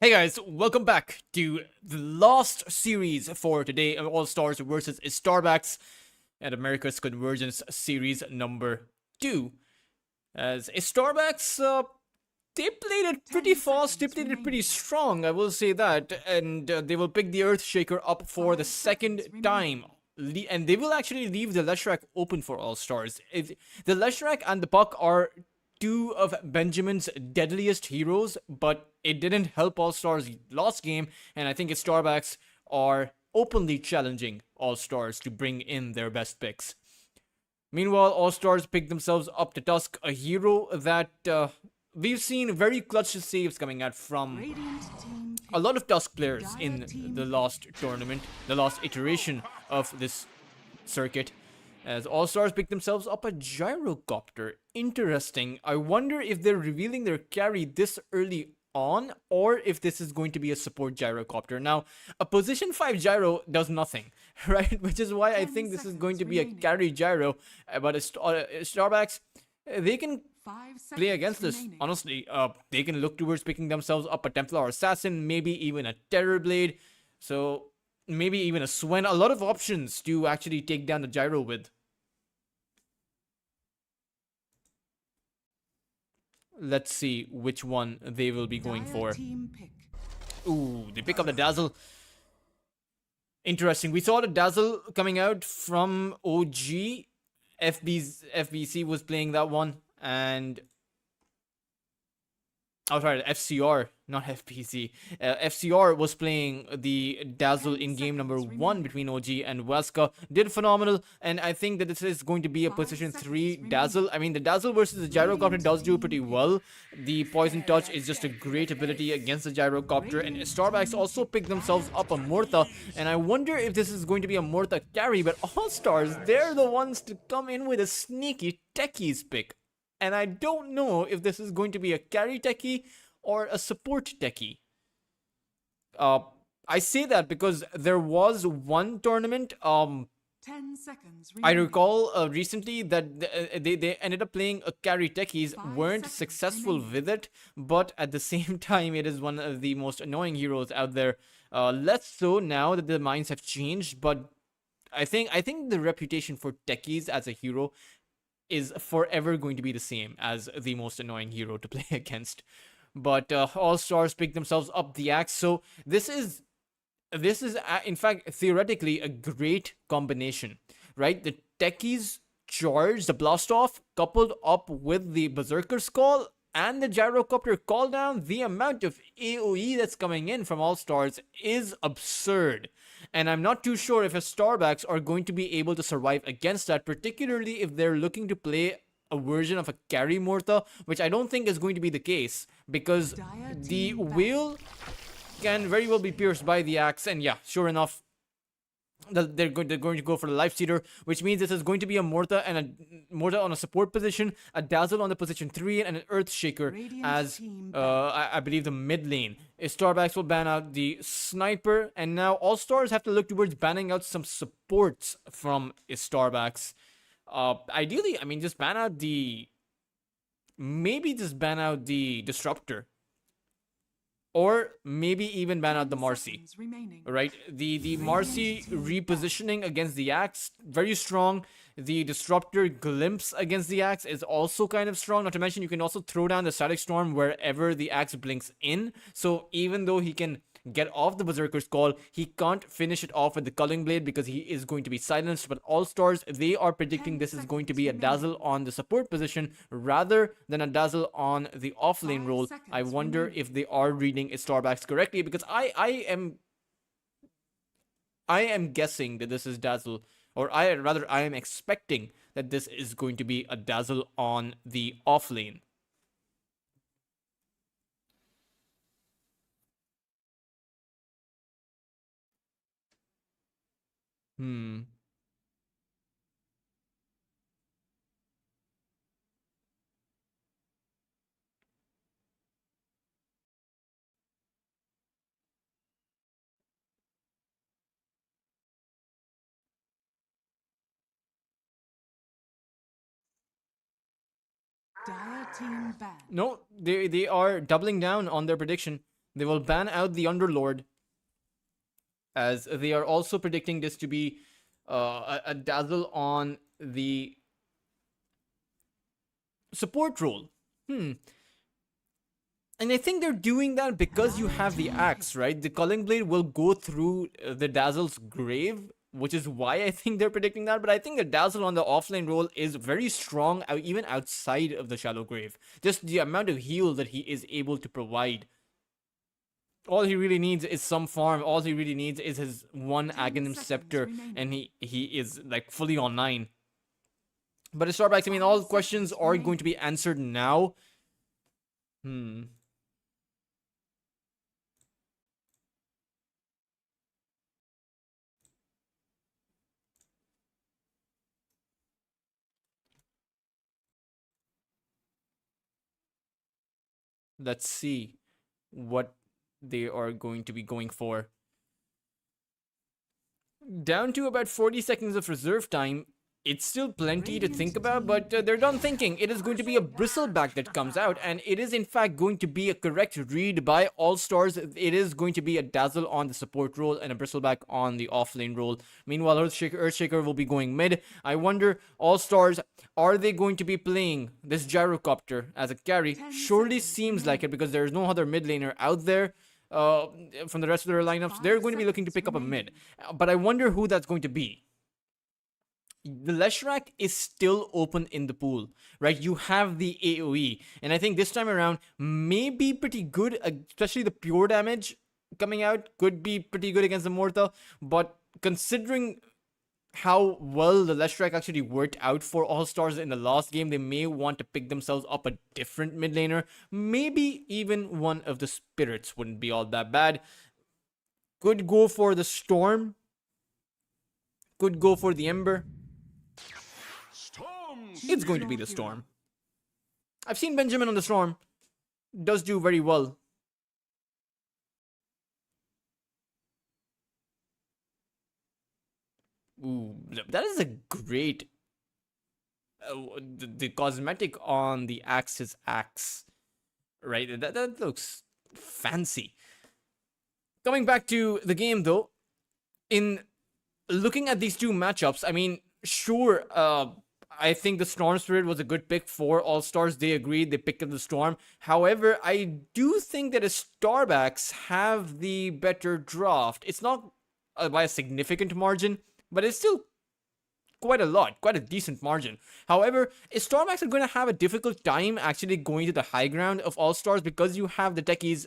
Hey guys, welcome back to the last series for today of All-Stars versus Easterbacks at America's Convergence series number 2. As Easterbacks, they played it pretty 10 fast, they seconds played it pretty remaining. strong, I will say that, and they will pick the Earthshaker up for the 5 second seconds time. remaining. And they will actually leave the Leshrac open for All-Stars. The Leshrac and the Puck are two of Benjamin's deadliest heroes, but it didn't help All-Stars last game, and I think Easterbacks are openly challenging All-Stars to bring in their best picks. Meanwhile, All-Stars picked themselves up to Tusk, a hero that we've seen very clutch saves coming out from Radiant team a lot of Tusk players Dire in team the last tournament, the last iteration of this circuit. As All-Stars pick themselves up a gyrocopter. Interesting. I wonder if they're revealing their carry this early on, or if this is going to be a support gyrocopter. Now, a position 5 gyro does nothing, right? Which is why I 10 think this is going to seconds be a remaining. carry gyro. But Starbacks, they can 5 seconds play against this. remaining. Honestly, they can look towards picking themselves up a Templar Assassin, maybe even a Terrorblade. So maybe even a Swen. A lot of options to actually take down the gyro with. Let's see which one they will be going Dire for. team pick. Ooh, they pick up the Dazzle. Interesting. We saw the Dazzle coming out from OG. FBC was playing that one. And... oh, sorry, FCR, not FPC. FCR was playing the Dazzle 10 in game number seconds 1 between OG and Weska. Did phenomenal, and I think that this is going to be a 5 position seconds 3 remaining. Dazzle. I mean, the Dazzle versus the Gyrocopter Radiant does do team pretty pick. well. The Poison Touch is just a great ability against the Gyrocopter, and Radiant Starbacks team also picked themselves up a Mortha, and I wonder if this is going to be a Mortha carry, but All-Stars, they're the ones to come in with a sneaky Techies pick. And I don't know if this is going to be a carry Techie or a support techie. I say that because there was one tournament. 10 seconds I remaining. recall recently that they ended up playing a carry techies, 5 weren't seconds successful remaining. with it, but at the same time, it is one of the most annoying heroes out there. Less so now that the minds have changed, but I think the reputation for techies as a hero is forever going to be the same as the most annoying hero to play against. But All-Stars pick themselves up the axe, so this is in fact theoretically a great combination, right? The techies charge, the blast off, coupled up with the Berserker's Call and the Gyrocopter call down, the amount of AoE that's coming in from All-Stars is absurd. And I'm not too sure if Starbacks are going to be able to survive against that, particularly if they're looking to play a version of a carry Mortha, which I don't think is going to be the case, because Dire the team back. wheel can very well be pierced by the axe, and yeah, sure enough, they're going to go for the Life Stealer, which means this is going to be a Mortha and a Mortha on a support position, a Dazzle on the position 3, and an Earthshaker Radiant as team I believe the mid lane. Starbacks will ban out the Sniper, and now All-Stars have to look towards banning out some supports from Starbacks. Ideally, I mean, just ban out the... maybe just ban out the Disruptor. Or maybe even ban out the 10 Marcy. seconds remaining. Right? The Marcy repositioning against the Axe, very strong. The Disruptor glimpse against the Axe is also kind of strong. Not to mention, you can also throw down the Static Storm wherever the Axe blinks in. So even though he can get off the Berserker's Call, he can't finish it off with the Culling Blade because he is going to be silenced. But All-Stars, they are predicting 10 this is going to be a seconds Dazzle on the support position rather than a Dazzle on the offlane 5 role. I seconds wonder remaining. if they are reading Starbacks correctly, because I am guessing that this is Dazzle, or I am expecting that this is going to be a Dazzle on the offlane. Hmm. Dire team ban. No, they are doubling down on their prediction. They will ban out the Underlord, as they are also predicting this to be a dazzle on the support role. And I think they're doing that because you have the axe, right? The Culling Blade will go through the Dazzle's grave, which is why I think they're predicting that. But I think the Dazzle on the offlane role is very strong, even outside of the Shallow Grave. Just the amount of heal that he is able to provide. All he really needs is some farm. All he really needs is his one Aghanim Scepter, and he is like fully online. But Easterbacks, I mean, all questions are going to be answered now. Let's see what they are going to be going for. Down to about 40 seconds of reserve time. It's still plenty to think about, but they're done thinking. It is going to be a Bristleback that comes out, and it is in fact going to be a correct read by Allstars. It is going to be a Dazzle on the support role and a Bristleback on the offlane role. Meanwhile, Earthshaker will be going mid. I wonder, Allstars, are they going to be playing this Gyrocopter as a carry? Surely seems like it, because there is no other mid laner out there. From the rest of their lineups, they're going to be looking to pick up a mid. But I wonder who that's going to be. The Leshrac is still open in the pool, right? You have the AoE, and I think this time around may be pretty good, especially the pure damage coming out could be pretty good against the Morta. But considering how well the Leshrac actually worked out for Allstars in the last game, they may want to pick themselves up a different mid laner. Maybe even one of the spirits wouldn't be all that bad. Could go for the Storm. Could go for the Ember. It's going to be the Storm. I've seen Benjamin on the Storm. Does do very well. Ooh, that is a great... the cosmetic on the Axe's axe. Right? That looks fancy. Coming back to the game though, in looking at these two matchups, I mean, sure, I think the Storm Spirit was a good pick for Allstars. They agreed. They picked up the Storm. However, I do think that Easterbacks have the better draft. It's not by a significant margin, but it's still quite a lot. Quite a decent margin. However, Easterbacks are going to have a difficult time actually going to the high ground of Allstars because you have the techies.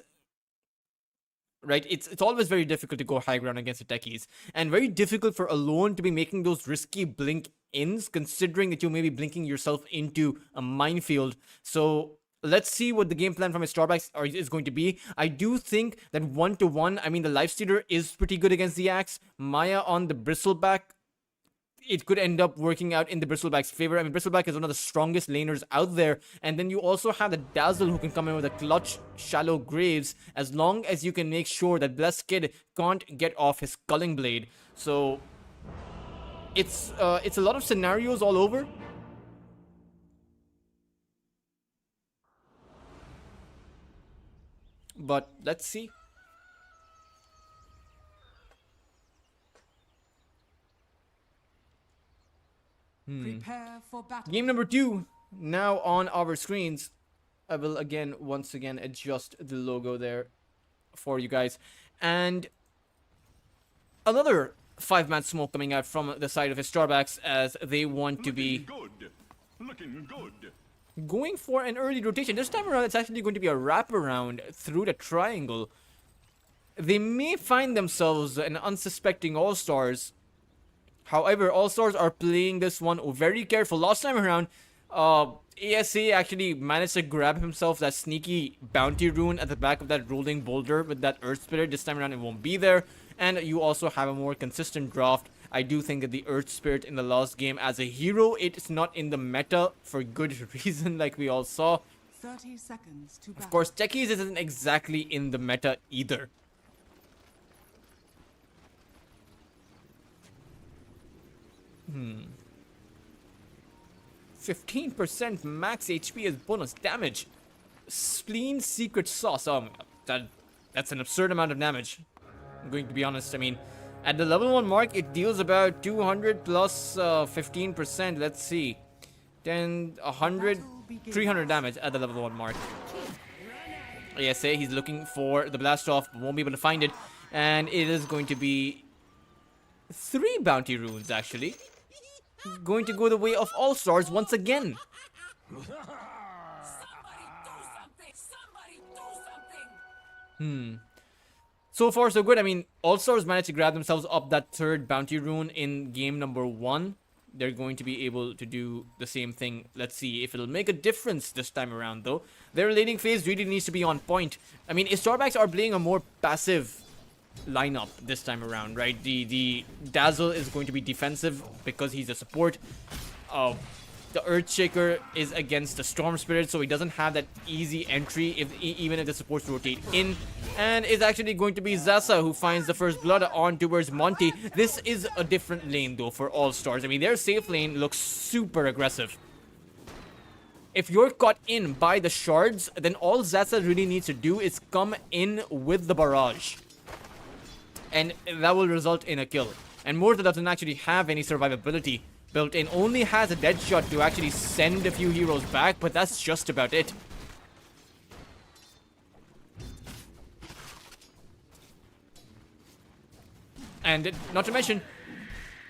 Right, it's always very difficult to go high ground against the techies, and very difficult for Alone to be making those risky blink ins, considering that you may be blinking yourself into a minefield. So let's see what the game plan from Easterbacks is going to be. I do think that 1-to-1, I mean, the Lifestealer is pretty good against the Axe. Maya on the Bristleback, it could end up working out in the Bristleback's favor. I mean, Bristleback is one of the strongest laners out there. And then you also have the Dazzle who can come in with a clutch Shallow Graves, as long as you can make sure that Blessed Kid can't get off his Culling Blade. So it's a lot of scenarios all over. But let's see. Prepare for battle. Game number 2 now on our screens. I will once again adjust the logo there for you guys. And another 5-man smoke coming out from the side of Easterbacks, as they want to be Looking good. going for an early rotation. This time around, it's actually going to be a wraparound through the triangle. They may find themselves an unsuspecting Allstars. However, Allstars are playing this one very careful. Last time around, ASA actually managed to grab himself that sneaky bounty rune at the back of that rolling boulder with that Earth Spirit. This time around, it won't be there. And you also have a more consistent draft. I do think that the Earth Spirit in the last game as a hero, it's not in the meta for good reason, like we all saw. 30 seconds to battle. Of course, Techies isn't exactly in the meta either. 15% max HP as bonus damage. Spleen Secret Sauce. That's an absurd amount of damage. I'm going to be honest. I mean, at the level 1 mark, it deals about 200 plus 15%. Let's see. 10, 100, 300 damage at the level 1 mark. ASA, he's looking for the blast off, but won't be able to find it. And it is going to be 3 bounty runes, actually. Going to go the way of Allstars once again. So far, so good. I mean, Allstars managed to grab themselves up that 3rd bounty rune in game number 1. They're going to be able to do the same thing. Let's see if it'll make a difference this time around, though. Their laning phase really needs to be on point. I mean, Easterbacks are playing a more passive lineup this time around, right? The Dazzle is going to be defensive because he's a support. The Earthshaker is against the Storm Spirit, so he doesn't have that easy entry even if the supports rotate in. And it's actually going to be Zasa who finds the first blood on towards Monty. This is a different lane, though, for Allstars. I mean, their safe lane looks super aggressive. If you're caught in by the shards, then all Zasa really needs to do is come in with the barrage. And that will result in a kill. And Morta doesn't actually have any survivability built in, only has a dead shot to actually send a few heroes back, but that's just about it. And not to mention,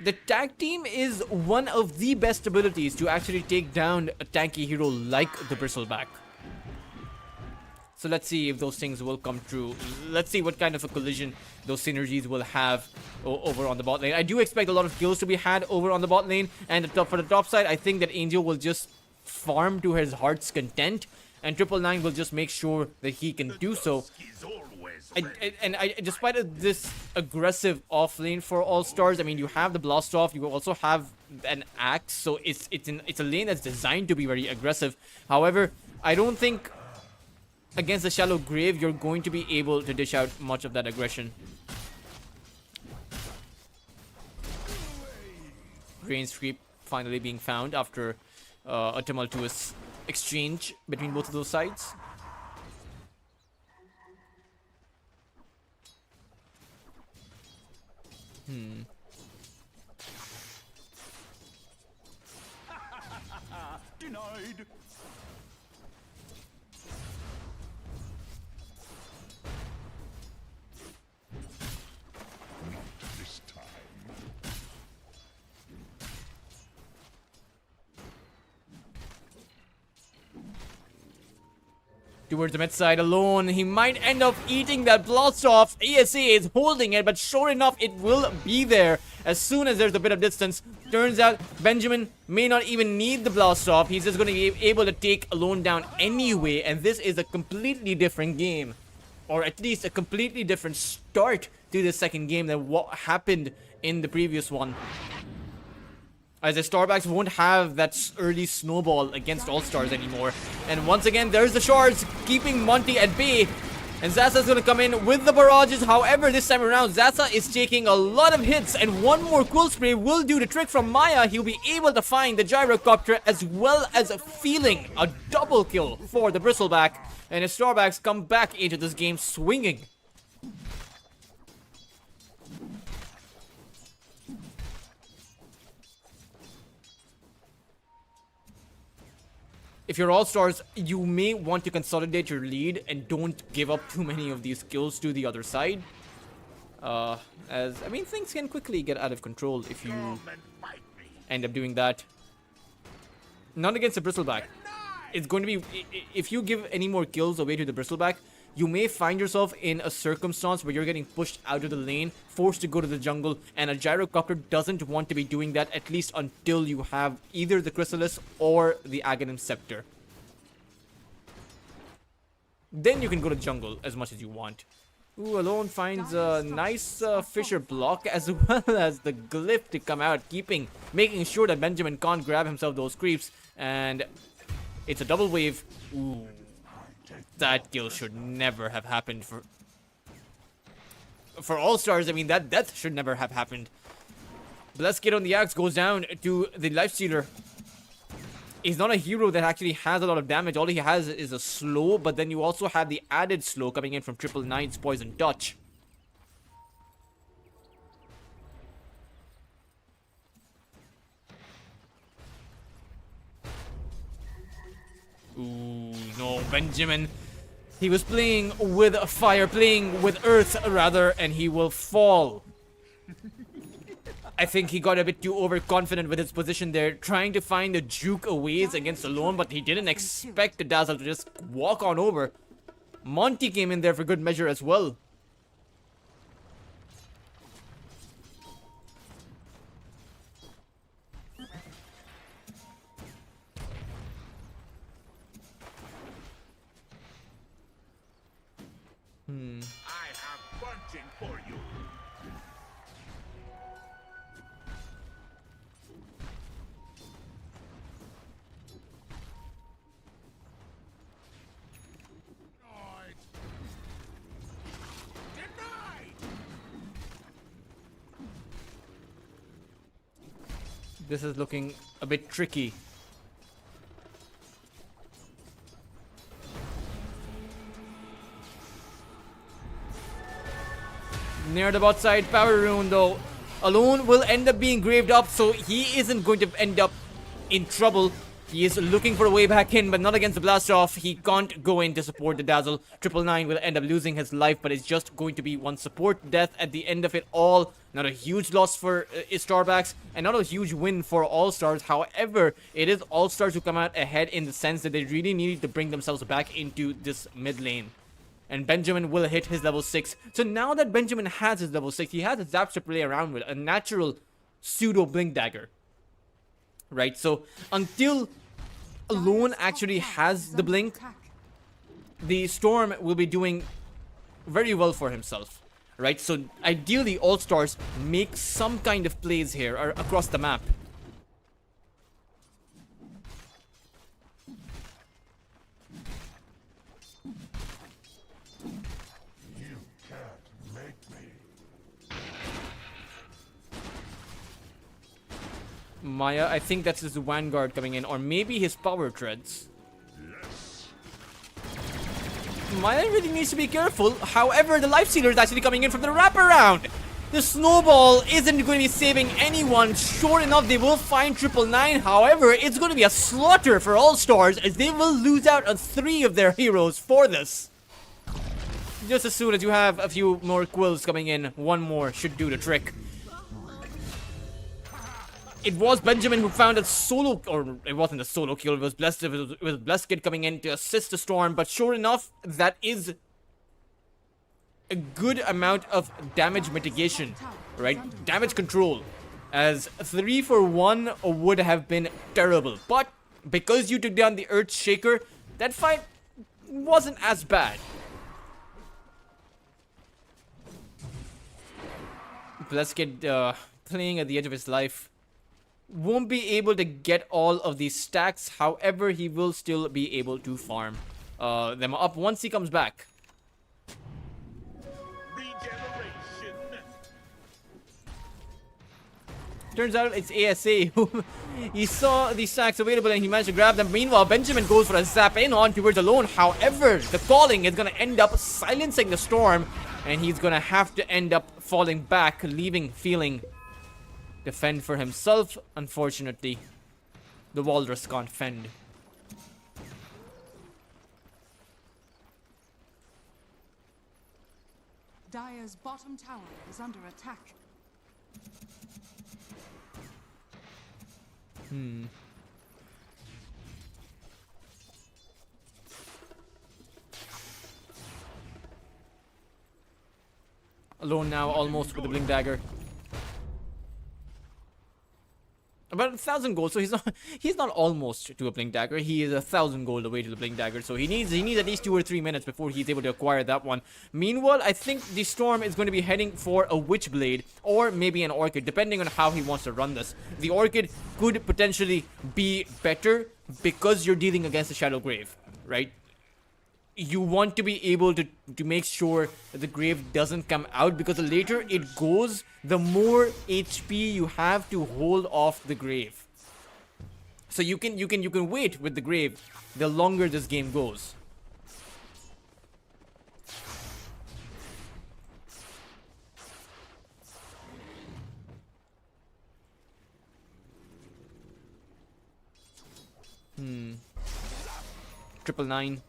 the tag team is one of the best abilities to actually take down a tanky hero like the Bristleback. So let's see if those things will come true. Let's see what kind of a collision those synergies will have over on the bot lane. I do expect a lot of kills to be had over on the bot lane. And for the top side, I think that Angel will just farm to his heart's content. And 999 will just make sure that he can do so. Despite this aggressive off lane for Allstars, I mean, you have the blast off. You also have an axe. So it's a lane that's designed to be very aggressive. However, I don't think against the shallow grave, you're going to be able to dish out much of that aggression. Grain's creep finally being found after a tumultuous exchange between both of those sides. Denied. This time. Towards the mid side alone, he might end up eating that blast off. ASA is holding it, but sure enough, it will be there as soon as there's a bit of distance. Turns out Benjamin may not even need the blast off. He's just going to be able to take Alone down anyway, and this is a completely different game. Or at least a completely different start to the second game than what happened in the previous one. As the Easterbacks won't have that early snowball against Allstars anymore. And once again, there's the shards keeping Monty at bay. And Zasa's gonna come in with the barrages. However, this time around, Zasa is taking a lot of hits. And one more Quill Spray will do the trick from Maya. He'll be able to find the Gyrocopter as well as feeling a double kill for the Bristleback. And Easterbacks come back into this game swinging. If you're Allstars, you may want to consolidate your lead and don't give up too many of these kills to the other side. I mean, things can quickly get out of control if you end up doing that. Not against the Bristleback. It's going to be, if you give any more kills away to the Bristleback, you may find yourself in a circumstance where you're getting pushed out of the lane, forced to go to the jungle, and a Gyrocopter doesn't want to be doing that, at least until you have either the Chrysalis or the Aghanim Scepter. Then you can go to jungle as much as you want. Ooh, Alone finds a nice Fisher block as well as the glyph to come out, making sure that Benjamin can't grab himself those creeps, and it's a double wave. Ooh. That kill should never have happened for Allstars. I mean, that death should never have happened. Blessed Kid on the Axe goes down to the Lifestealer. He's not a hero that actually has a lot of damage. All he has is a slow, but then you also have the added slow coming in from 999's Poison Touch. Ooh, no, Benjamin. He was playing with fire, playing with earth rather, and he will fall. I think he got a bit too overconfident with his position there, trying to find the juke aways against Alone, but he didn't expect the Dazzle to just walk on over. Monty came in there for good measure as well. I have bunching for you. Denied. This is looking a bit tricky. Near the bot side, Power Rune though. Alone will end up being graved up, so he isn't going to end up in trouble. He is looking for a way back in, but not against the blast off. He can't go in to support the Dazzle. 999 will end up losing his life, but it's just going to be one support death at the end of it all. Not a huge loss for Easterbacks, and not a huge win for Allstars. However, it is Allstars who come out ahead in the sense that they really needed to bring themselves back into this mid lane. And Benjamin will hit his level 6. So now that Benjamin has his level 6, he has a Zaps to play around with. A natural pseudo Blink Dagger. Right? So until Alone actually has the Blink, the Storm will be doing very well for himself. Right? So ideally, Allstars make some kind of plays here across the map. Maya, I think that's his Vanguard coming in, or maybe his Power Treads. Maya really needs to be careful. However, the Life Stealer is actually coming in from the wraparound. The Snowball isn't going to be saving anyone. Sure enough, they will find 999. However, it's going to be a slaughter for Allstars, as they will lose out on 3 of their heroes for this. Just as soon as you have a few more Quills coming in, one more should do the trick. It was Benjamin who found a solo, or it wasn't a solo kill, it was Blessed Kid coming in to assist the Storm, but sure enough, that is a good amount of damage mitigation, right? Damage control, as 3 for 1 would have been terrible, but because you took down the Earth Shaker, that fight wasn't as bad. Blessed Kid playing at the edge of his life. Won't be able to get all of these stacks. However, he will still be able to farm them up once he comes back. Regeneration. Turns out it's ASA who he saw the stacks available and he managed to grab them. Meanwhile, Benjamin goes for a zap in on towards Alone. However, the calling is going to end up silencing the Storm, and he's going to have to end up falling back, leaving feeling defend for himself. Unfortunately, the Walrus can't fend. Dire's bottom tower is under attack. Alone now, almost with the Blink Dagger. About 1,000 gold, so he's not almost to a Blink Dagger. He is 1,000 gold away to the Blink Dagger, so he needs at least 2 or 3 minutes before he's able to acquire that one. Meanwhile, I think the Storm is going to be heading for a Witchblade or maybe an Orchid, depending on how he wants to run this. The Orchid could potentially be better because you're dealing against the Shadow Grave, right? You want to be able to make sure that the grave doesn't come out, because the later it goes, the more HP you have to hold off the grave. So you can wait with the Grave the longer this game goes. Triple nine.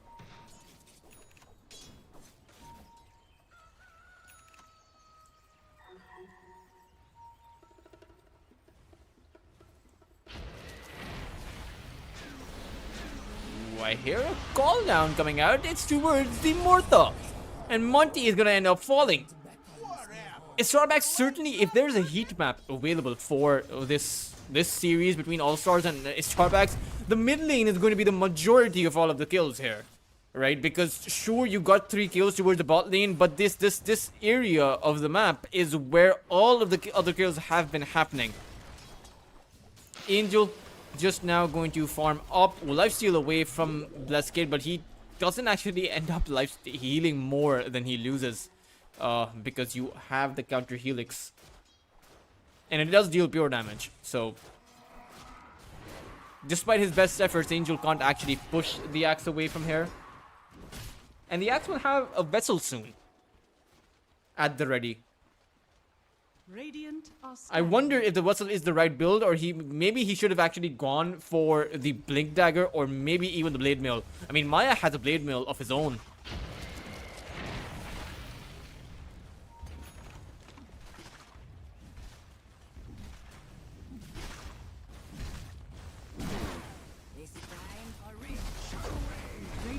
I hear a call down coming out. It's towards the Mortha. And Monty is gonna end up falling. Easterbacks, certainly, if there's a heat map available for this series between All-Stars and Easterbacks, the mid lane is going to be the majority of all of the kills here. Right? Because sure, you got 3 kills towards the bot lane, but this area of the map is where all of the other kills have been happening. Angel just now going to farm up, lifesteal away from Blesskid, but he doesn't actually end up healing more than he loses. Because you have the counter helix. And it does deal pure damage, so... Despite his best efforts, Angel can't actually push the axe away from here. And the axe will have a vessel soon. At the ready. Radiant are I wonder if the vessel is the right build, or maybe he should have actually gone for the blink dagger, or maybe even the blade mail. I mean, Maya has a blade mail of his own.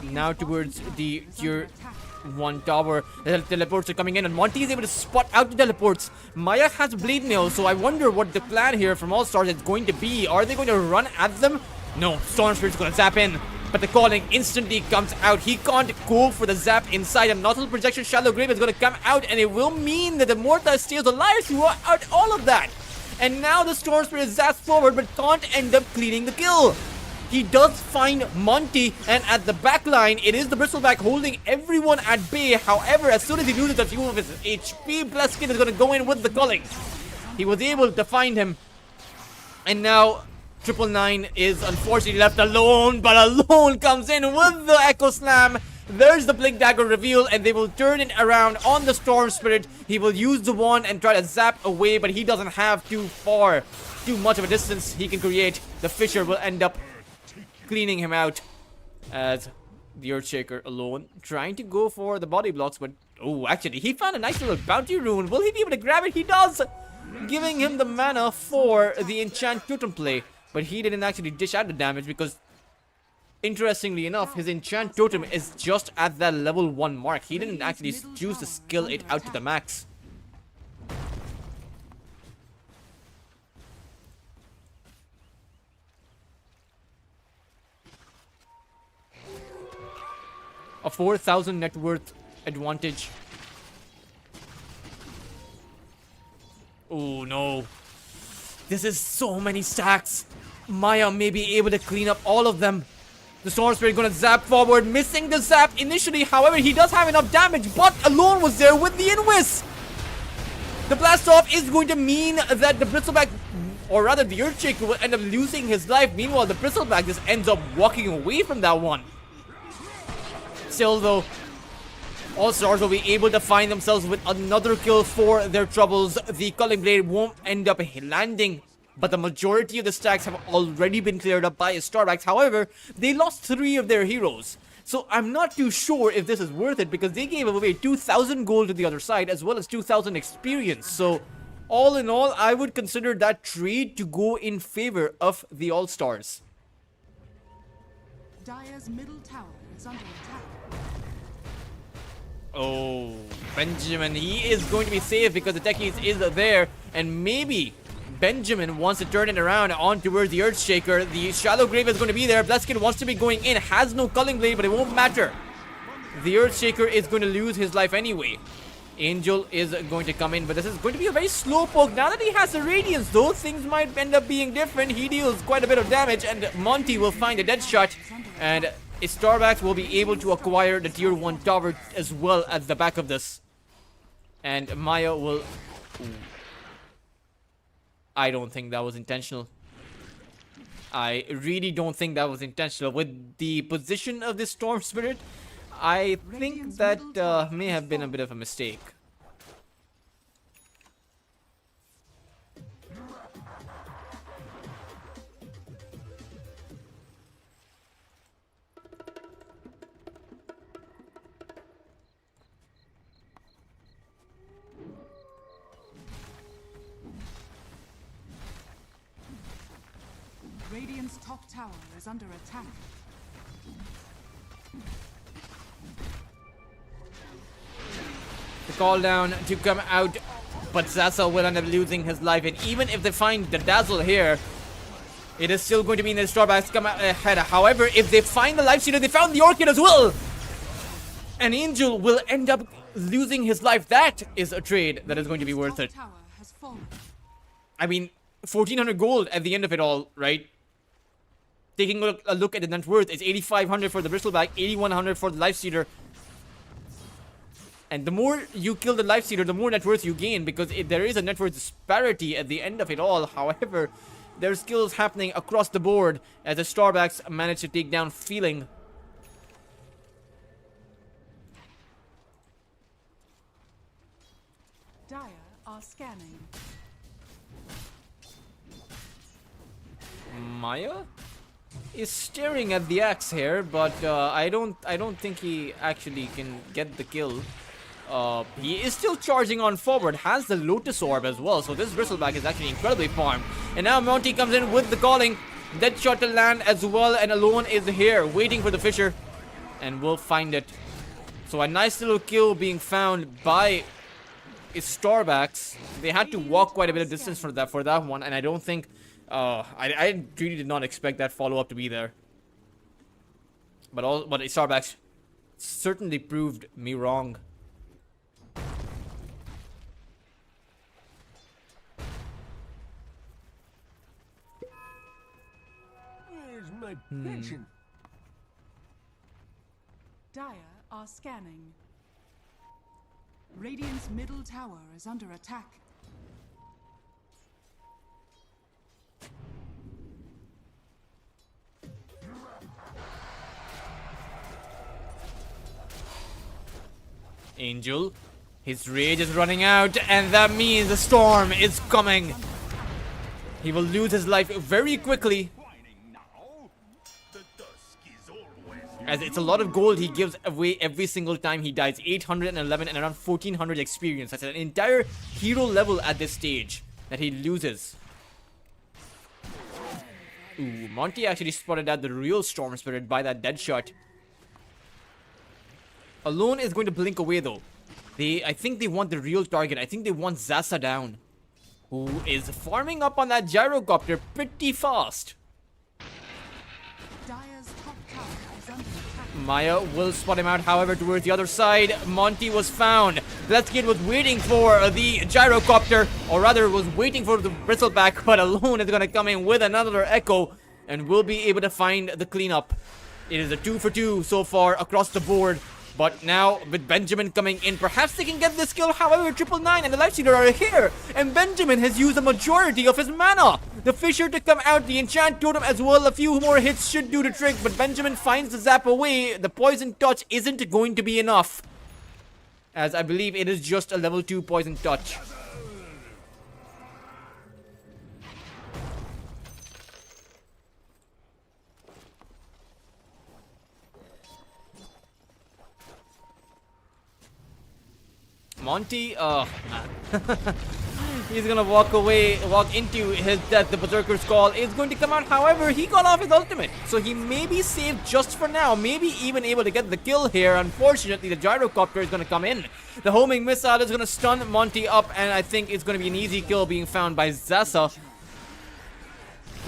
Now towards the tier 1 tower. The teleports are coming in, and Monty is able to spot out the teleports. Maya has blade mail, so I wonder what the plan here from All-Stars is going to be. Are they going to run at them? No, Storm Spirit's going to zap in, but the calling instantly comes out. He can't go for the zap inside, and Nautilus Projection Shallow Grave is going to come out, and it will mean that the Morta stays alive throughout all of that. And now the Storm Spirit zaps forward, but can't end up cleaning the kill. He does find Monty, and at the back line, it is the Bristleback holding everyone at bay. However, as soon as he loses a few of his HP, Blesskid is going to go in with the culling. He was able to find him. And now, 999 is unfortunately left alone, but alone comes in with the Echo Slam. There's the Blink Dagger reveal, and they will turn it around on the Storm Spirit. He will use the wand and try to zap away, but he doesn't have too much of a distance he can create. The Fisher will end up cleaning him out, as the Earthshaker alone trying to go for the body blocks, but oh, actually he found a nice little bounty rune. Will he be able to grab it? He does, giving him the mana for the enchant totem play, but he didn't actually dish out the damage because, interestingly enough, his enchant totem is just at that level 1 mark. He didn't actually choose to skill it out to the max. A 4,000 net worth advantage. Oh no. This is so many stacks. Maya may be able to clean up all of them. The Storm Spirit gonna zap forward, missing the zap initially. However, he does have enough damage, but alone was there with the Invis. The blast off is going to mean that the Bristleback, or rather the Earthshaker, will end up losing his life. Meanwhile, the Bristleback just ends up walking away from that one. Still though, All-Stars will be able to find themselves with another kill for their troubles. The Culling Blade won't end up landing, but the majority of the stacks have already been cleared up by Easterbacks. However, they lost 3 of their heroes. So I'm not too sure if this is worth it, because they gave away 2,000 gold to the other side as well as 2,000 experience. So all in all, I would consider that trade to go in favor of the All-Stars. Dire's middle tower is under attack. Oh, Benjamin, he is going to be safe because the techies is there, and maybe Benjamin wants to turn it around on towards the Earthshaker. The Shallow Grave is going to be there. Blesskid wants to be going in, has no Culling Blade, but it won't matter. The Earthshaker is going to lose his life anyway. Angel is going to come in, but this is going to be a very slow poke. Now that he has the Radiance, though, things might end up being different. He deals quite a bit of damage, and Monty will find a dead shot, and Easterbacks will be able to acquire the tier 1 tower as well at the back of this. And Maya will... Ooh. I don't think that was intentional. I really don't think that was intentional. With the position of this Storm Spirit, I think that may have been a bit of a mistake. Radiant's top tower is under attack. The call down to come out, but Zaza will end up losing his life. And even if they find the Dazzle here, it is still going to be in the Easterbacks to come out ahead. However, if they find the Life Stealer, they found the Orchid as well. An Angel will end up losing his life. That is a trade that is going to be worth it. Top tower has fallen. I mean, 1400 gold at the end of it all, right? Taking a look at the net worth, it's 8500 for the Bristleback, 8100 for the Lifestealer. And the more you kill the Lifestealer, the more net worth you gain, because there is a net worth disparity at the end of it all. However, there are skills happening across the board as the Easterbacks manage to take down Feeling. Dire are scanning. Maya is staring at the axe here, but I don't think he actually can get the kill. He is still charging on forward, has the Lotus Orb as well, so this Bristleback is actually incredibly farmed. And now Monty comes in with the calling, dead shot to land as well, and Alone is here waiting for the Fisher, and will find it. So a nice little kill being found by Easterbacks. They had to walk quite a bit of distance for that one, and I don't think I really did not expect that follow-up to be there. But Easterbacks certainly proved me wrong. Where's my pension? Dire are scanning. Radiant's middle tower is under attack. Angel, his rage is running out, and that means the storm is coming. He will lose his life very quickly, as it's a lot of gold he gives away every single time he dies. 811 and around 1400 experience. That's an entire hero level at this stage that he loses. Ooh, Monty actually spotted out the real Storm Spirit by that dead shot. Alone is going to blink away though. I think they want the real target. I think they want Zaza down, who is farming up on that gyrocopter pretty fast. Dire's top tower is under attack. Maya will spot him out, however, towards the other side. Monty was found. Bloodskin was waiting for the gyrocopter, or rather was waiting for the Bristleback, but Alone is going to come in with another Echo and will be able to find the cleanup. It is a 2 for 2 so far across the board. But now, with Benjamin coming in, perhaps they can get this kill. However, 999 and the Lifestealer are here, and Benjamin has used the majority of his mana. The Fisher to come out, the Enchant Totem as well. A few more hits should do the trick, but Benjamin finds the zap away. The Poison Touch isn't going to be enough, as I believe it is just a level 2 Poison Touch. Monty, man. He's gonna walk into his death. The Berserker's Call is going to come out. However, he got off his ultimate, so he may be saved just for now. Maybe even able to get the kill here. Unfortunately, the gyrocopter is gonna come in. The homing missile is gonna stun Monty up, and I think it's gonna be an easy kill being found by Zaza.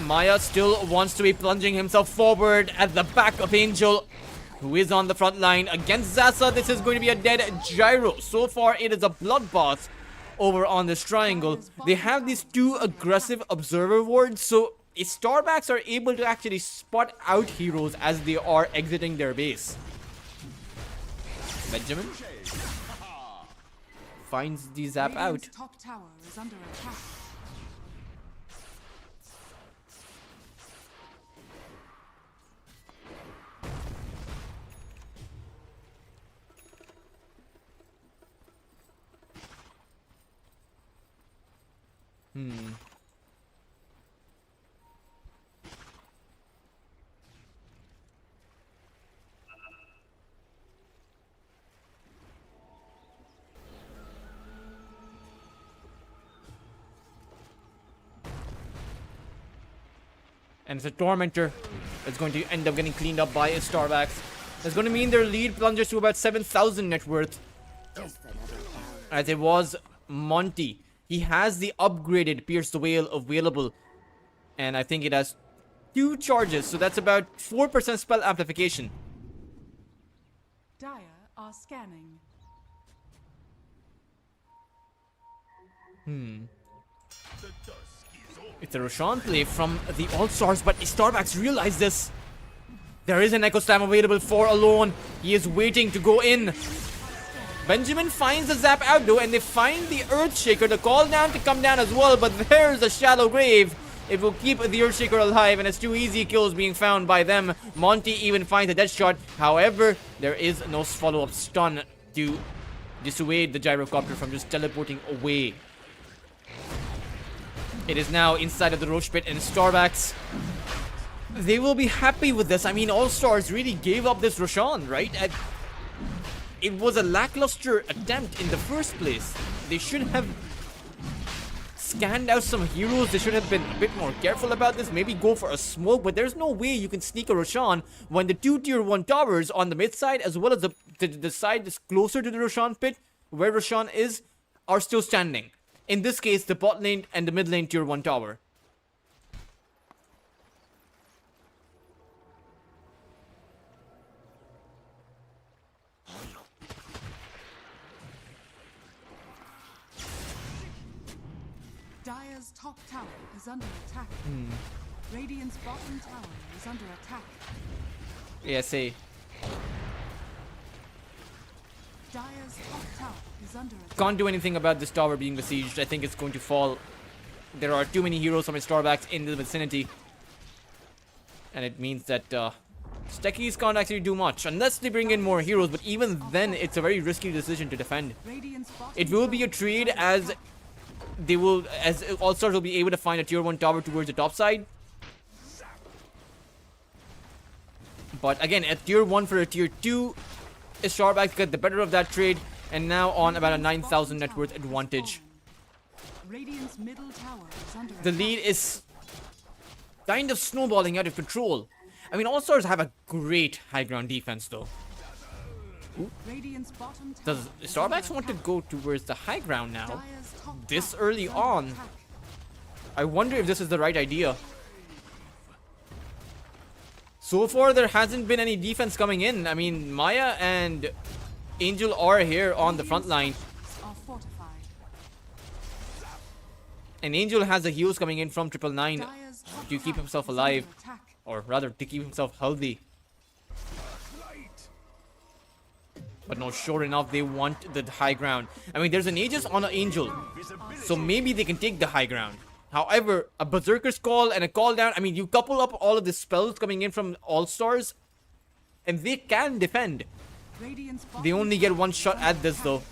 Maya still wants to be plunging himself forward at the back of Angel, who is on the front line against Zaza. This is going to be a dead gyro. So far, it is a bloodbath over on this triangle. They have these two aggressive observer wards, so Easterbacks are able to actually spot out heroes as they are exiting their base. Benjamin finds the zap out. Radiant's top tower is under attack. And it's a Tormentor that's going to end up getting cleaned up by Easterbacks. That's going to mean their lead plunges to about 7,000 net worth. As it was Monty. He has the upgraded Pierce the Whale available. And I think it has 2 charges. So that's about 4% spell amplification. Dire are scanning. It's a Roshan play from the Allstars, but Easterbacks realize this. There is an Echo Slam available for Alone. He is waiting to go in. Benjamin finds the zap out though, and they find the Earthshaker. The call down to come down as well, but there's a shallow grave. It will keep the Earthshaker alive, and it's 2 easy kills being found by them. Monty even finds a death shot. However, there is no follow-up stun to dissuade the gyrocopter from just teleporting away. It is now inside of the Roche Pit, and Easterbacks, they will be happy with this. I mean, Allstars really gave up this Roshan, right? It was a lackluster attempt in the first place. They should have scanned out some heroes. They should have been a bit more careful about this. Maybe go for a smoke, but there's no way you can sneak a Roshan when the 2 tier 1 towers on the mid side, as well as the side that's closer to the Roshan pit, where Roshan is, are still standing. In this case, the bot lane and the mid lane tier 1 tower. Dire's top tower is under attack. Radiant's bottom tower is under attack. Yeah, see. Dire's top tower is under attack. Can't do anything about this tower being besieged. I think it's going to fall. There are too many heroes from Easterbacks in the vicinity. And it means that Steckies can't actually do much. Unless they bring in more heroes. But even then, it's a very risky decision to defend. Radiant's bottom It will be a tower is trade under as attack. they will, as Allstars will be able to find a tier 1 tower towards the top side. But again, at tier 1 for a tier 2, Easterbacks get the better of that trade, and now on about a 9,000 net worth advantage. Radiant's middle tower is under The attack. lead is kind of snowballing out of control. I mean, Allstars have a great high ground defense though. Radiant's bottom tower Does is under Easterbacks want to attack. go towards the high ground now? Dire's top This tower early is under on? attack. I wonder if this is the right idea. So far, there hasn't been any defense coming in. I mean, Maya and Angel are here on the front line. Are fortified. And Angel has the heals coming in from 999 Dire's top to keep tower himself is under alive. attack. Or rather, to keep himself healthy. But no, sure enough, they want the high ground. I mean, there's an Aegis on an Angel. So maybe they can take the high ground. However, a Berserker's Call and a Call Down, I mean, you couple up all of the spells coming in from Allstars, and they can defend. Radiant's They bottom only get tower one is shot under at this, attack. though.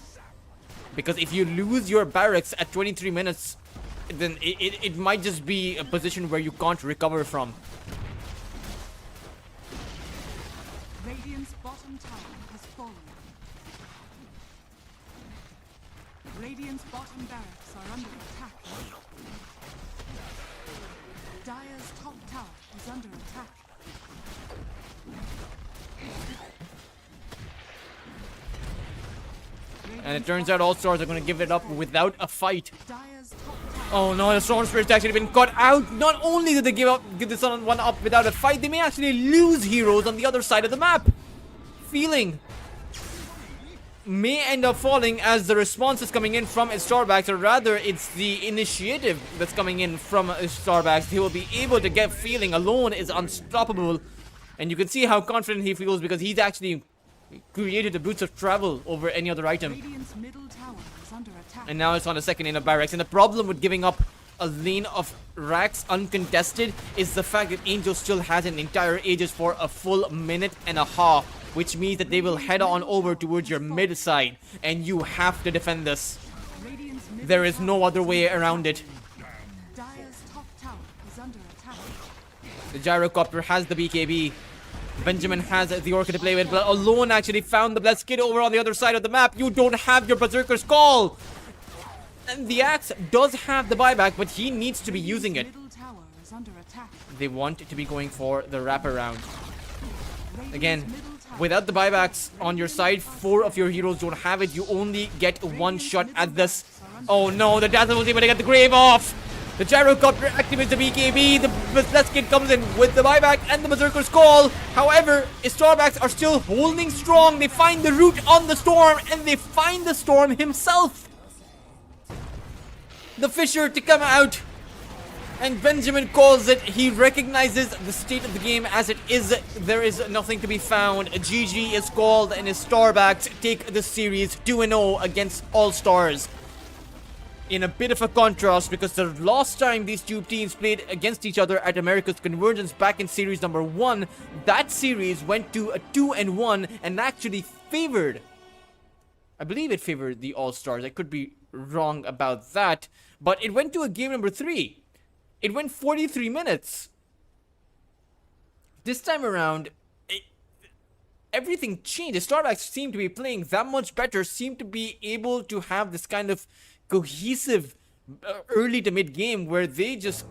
Because if you lose your barracks at 23 minutes, then it might just be a position where you can't recover from. Radiant's bottom tower has fallen. Radiant's bottom barracks are under attack. Dire's top tower is under attack. And it turns out Allstars are going to give it up without a fight. Dire's top tower. Oh no, the Storm Spirit's actually been caught out. Not only did they give this one up without a fight, they may actually lose heroes on the other side of the map. Feeling may end up falling as the response is coming in from Easterbacks, or rather it's the initiative that's coming in from Easterbacks. He will be able to get Feeling. Alone is unstoppable, and you can see how confident he feels because he's actually created the Boots of Travel over any other item. Radiant's middle tower is under attack. And now it's on the second lane of barracks. And the problem with giving up a lane of racks uncontested is the fact that Angel still has an entire Aegis for a full minute and a half, which means that they will head on over towards your mid side, and you have to defend this. Radiant's middle There is tower no other way under around it. is under attack. The gyrocopter has the BKB. Benjamin has the Orca to play with, but Alone actually found the Blessed Kid over on the other side of the map. You don't have your Berserker's Call! And the Axe does have the buyback, but he needs to be using it. Middle tower is under attack. They want to be going for the wraparound. Radiant's Again, middle tower without the buybacks on your side, 4 of your heroes don't have it. You only get one shot at this. Oh no, the Dazzle was able to get the Grave off! The Gyrocopter activates the BKB, the Blessed Kid comes in with the buyback and the Berserker's Call. However, Easterbacks are still holding strong. They find the root on the Storm and they find the Storm himself. The Fisher to come out. And Benjamin calls it. He recognizes the state of the game as it is. There is nothing to be found. GG is called and Easterbacks take the series 2-0 against Allstars. In a bit of a contrast, because the last time these two teams played against each other at America's Convergence back in series number 1, that series went to a 2-1 and actually favored, I believe it favored the All-Stars. I could be wrong about that, but it went to a game number 3. It went 43 minutes. This time around, everything changed. The Easterbacks seemed to be playing that much better, seemed to be able to have this kind of cohesive early to mid game where they just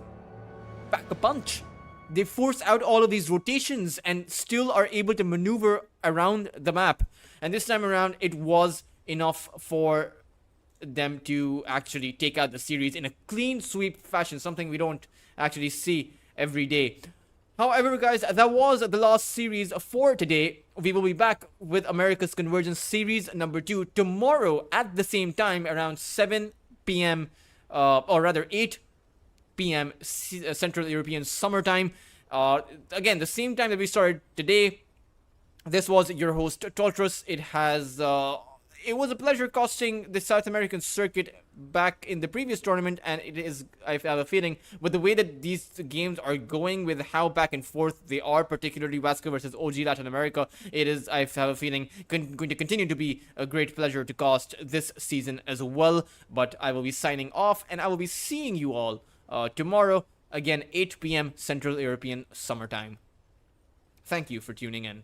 pack a punch. They force out all of these rotations and still are able to maneuver around the map. And this time around, it was enough for them to actually take out the series in a clean sweep fashion, something we don't actually see every day. However, guys, that was the last series for today. We will be back with America's Convergence Series number 2 tomorrow at the same time around 7 p.m. Or rather 8 p.m. Central European Summertime. Again, the same time that we started today. This was your host, Toltrus. It was a pleasure costing the South American circuit back in the previous tournament, and it is, I have a feeling, with the way that these games are going, with how back and forth they are, particularly Vasco versus OG Latin America, it is, I have a feeling, going to continue to be a great pleasure to cost this season as well. But I will be signing off, and I will be seeing you all tomorrow, again, 8 p.m. Central European Summertime. Thank you for tuning in.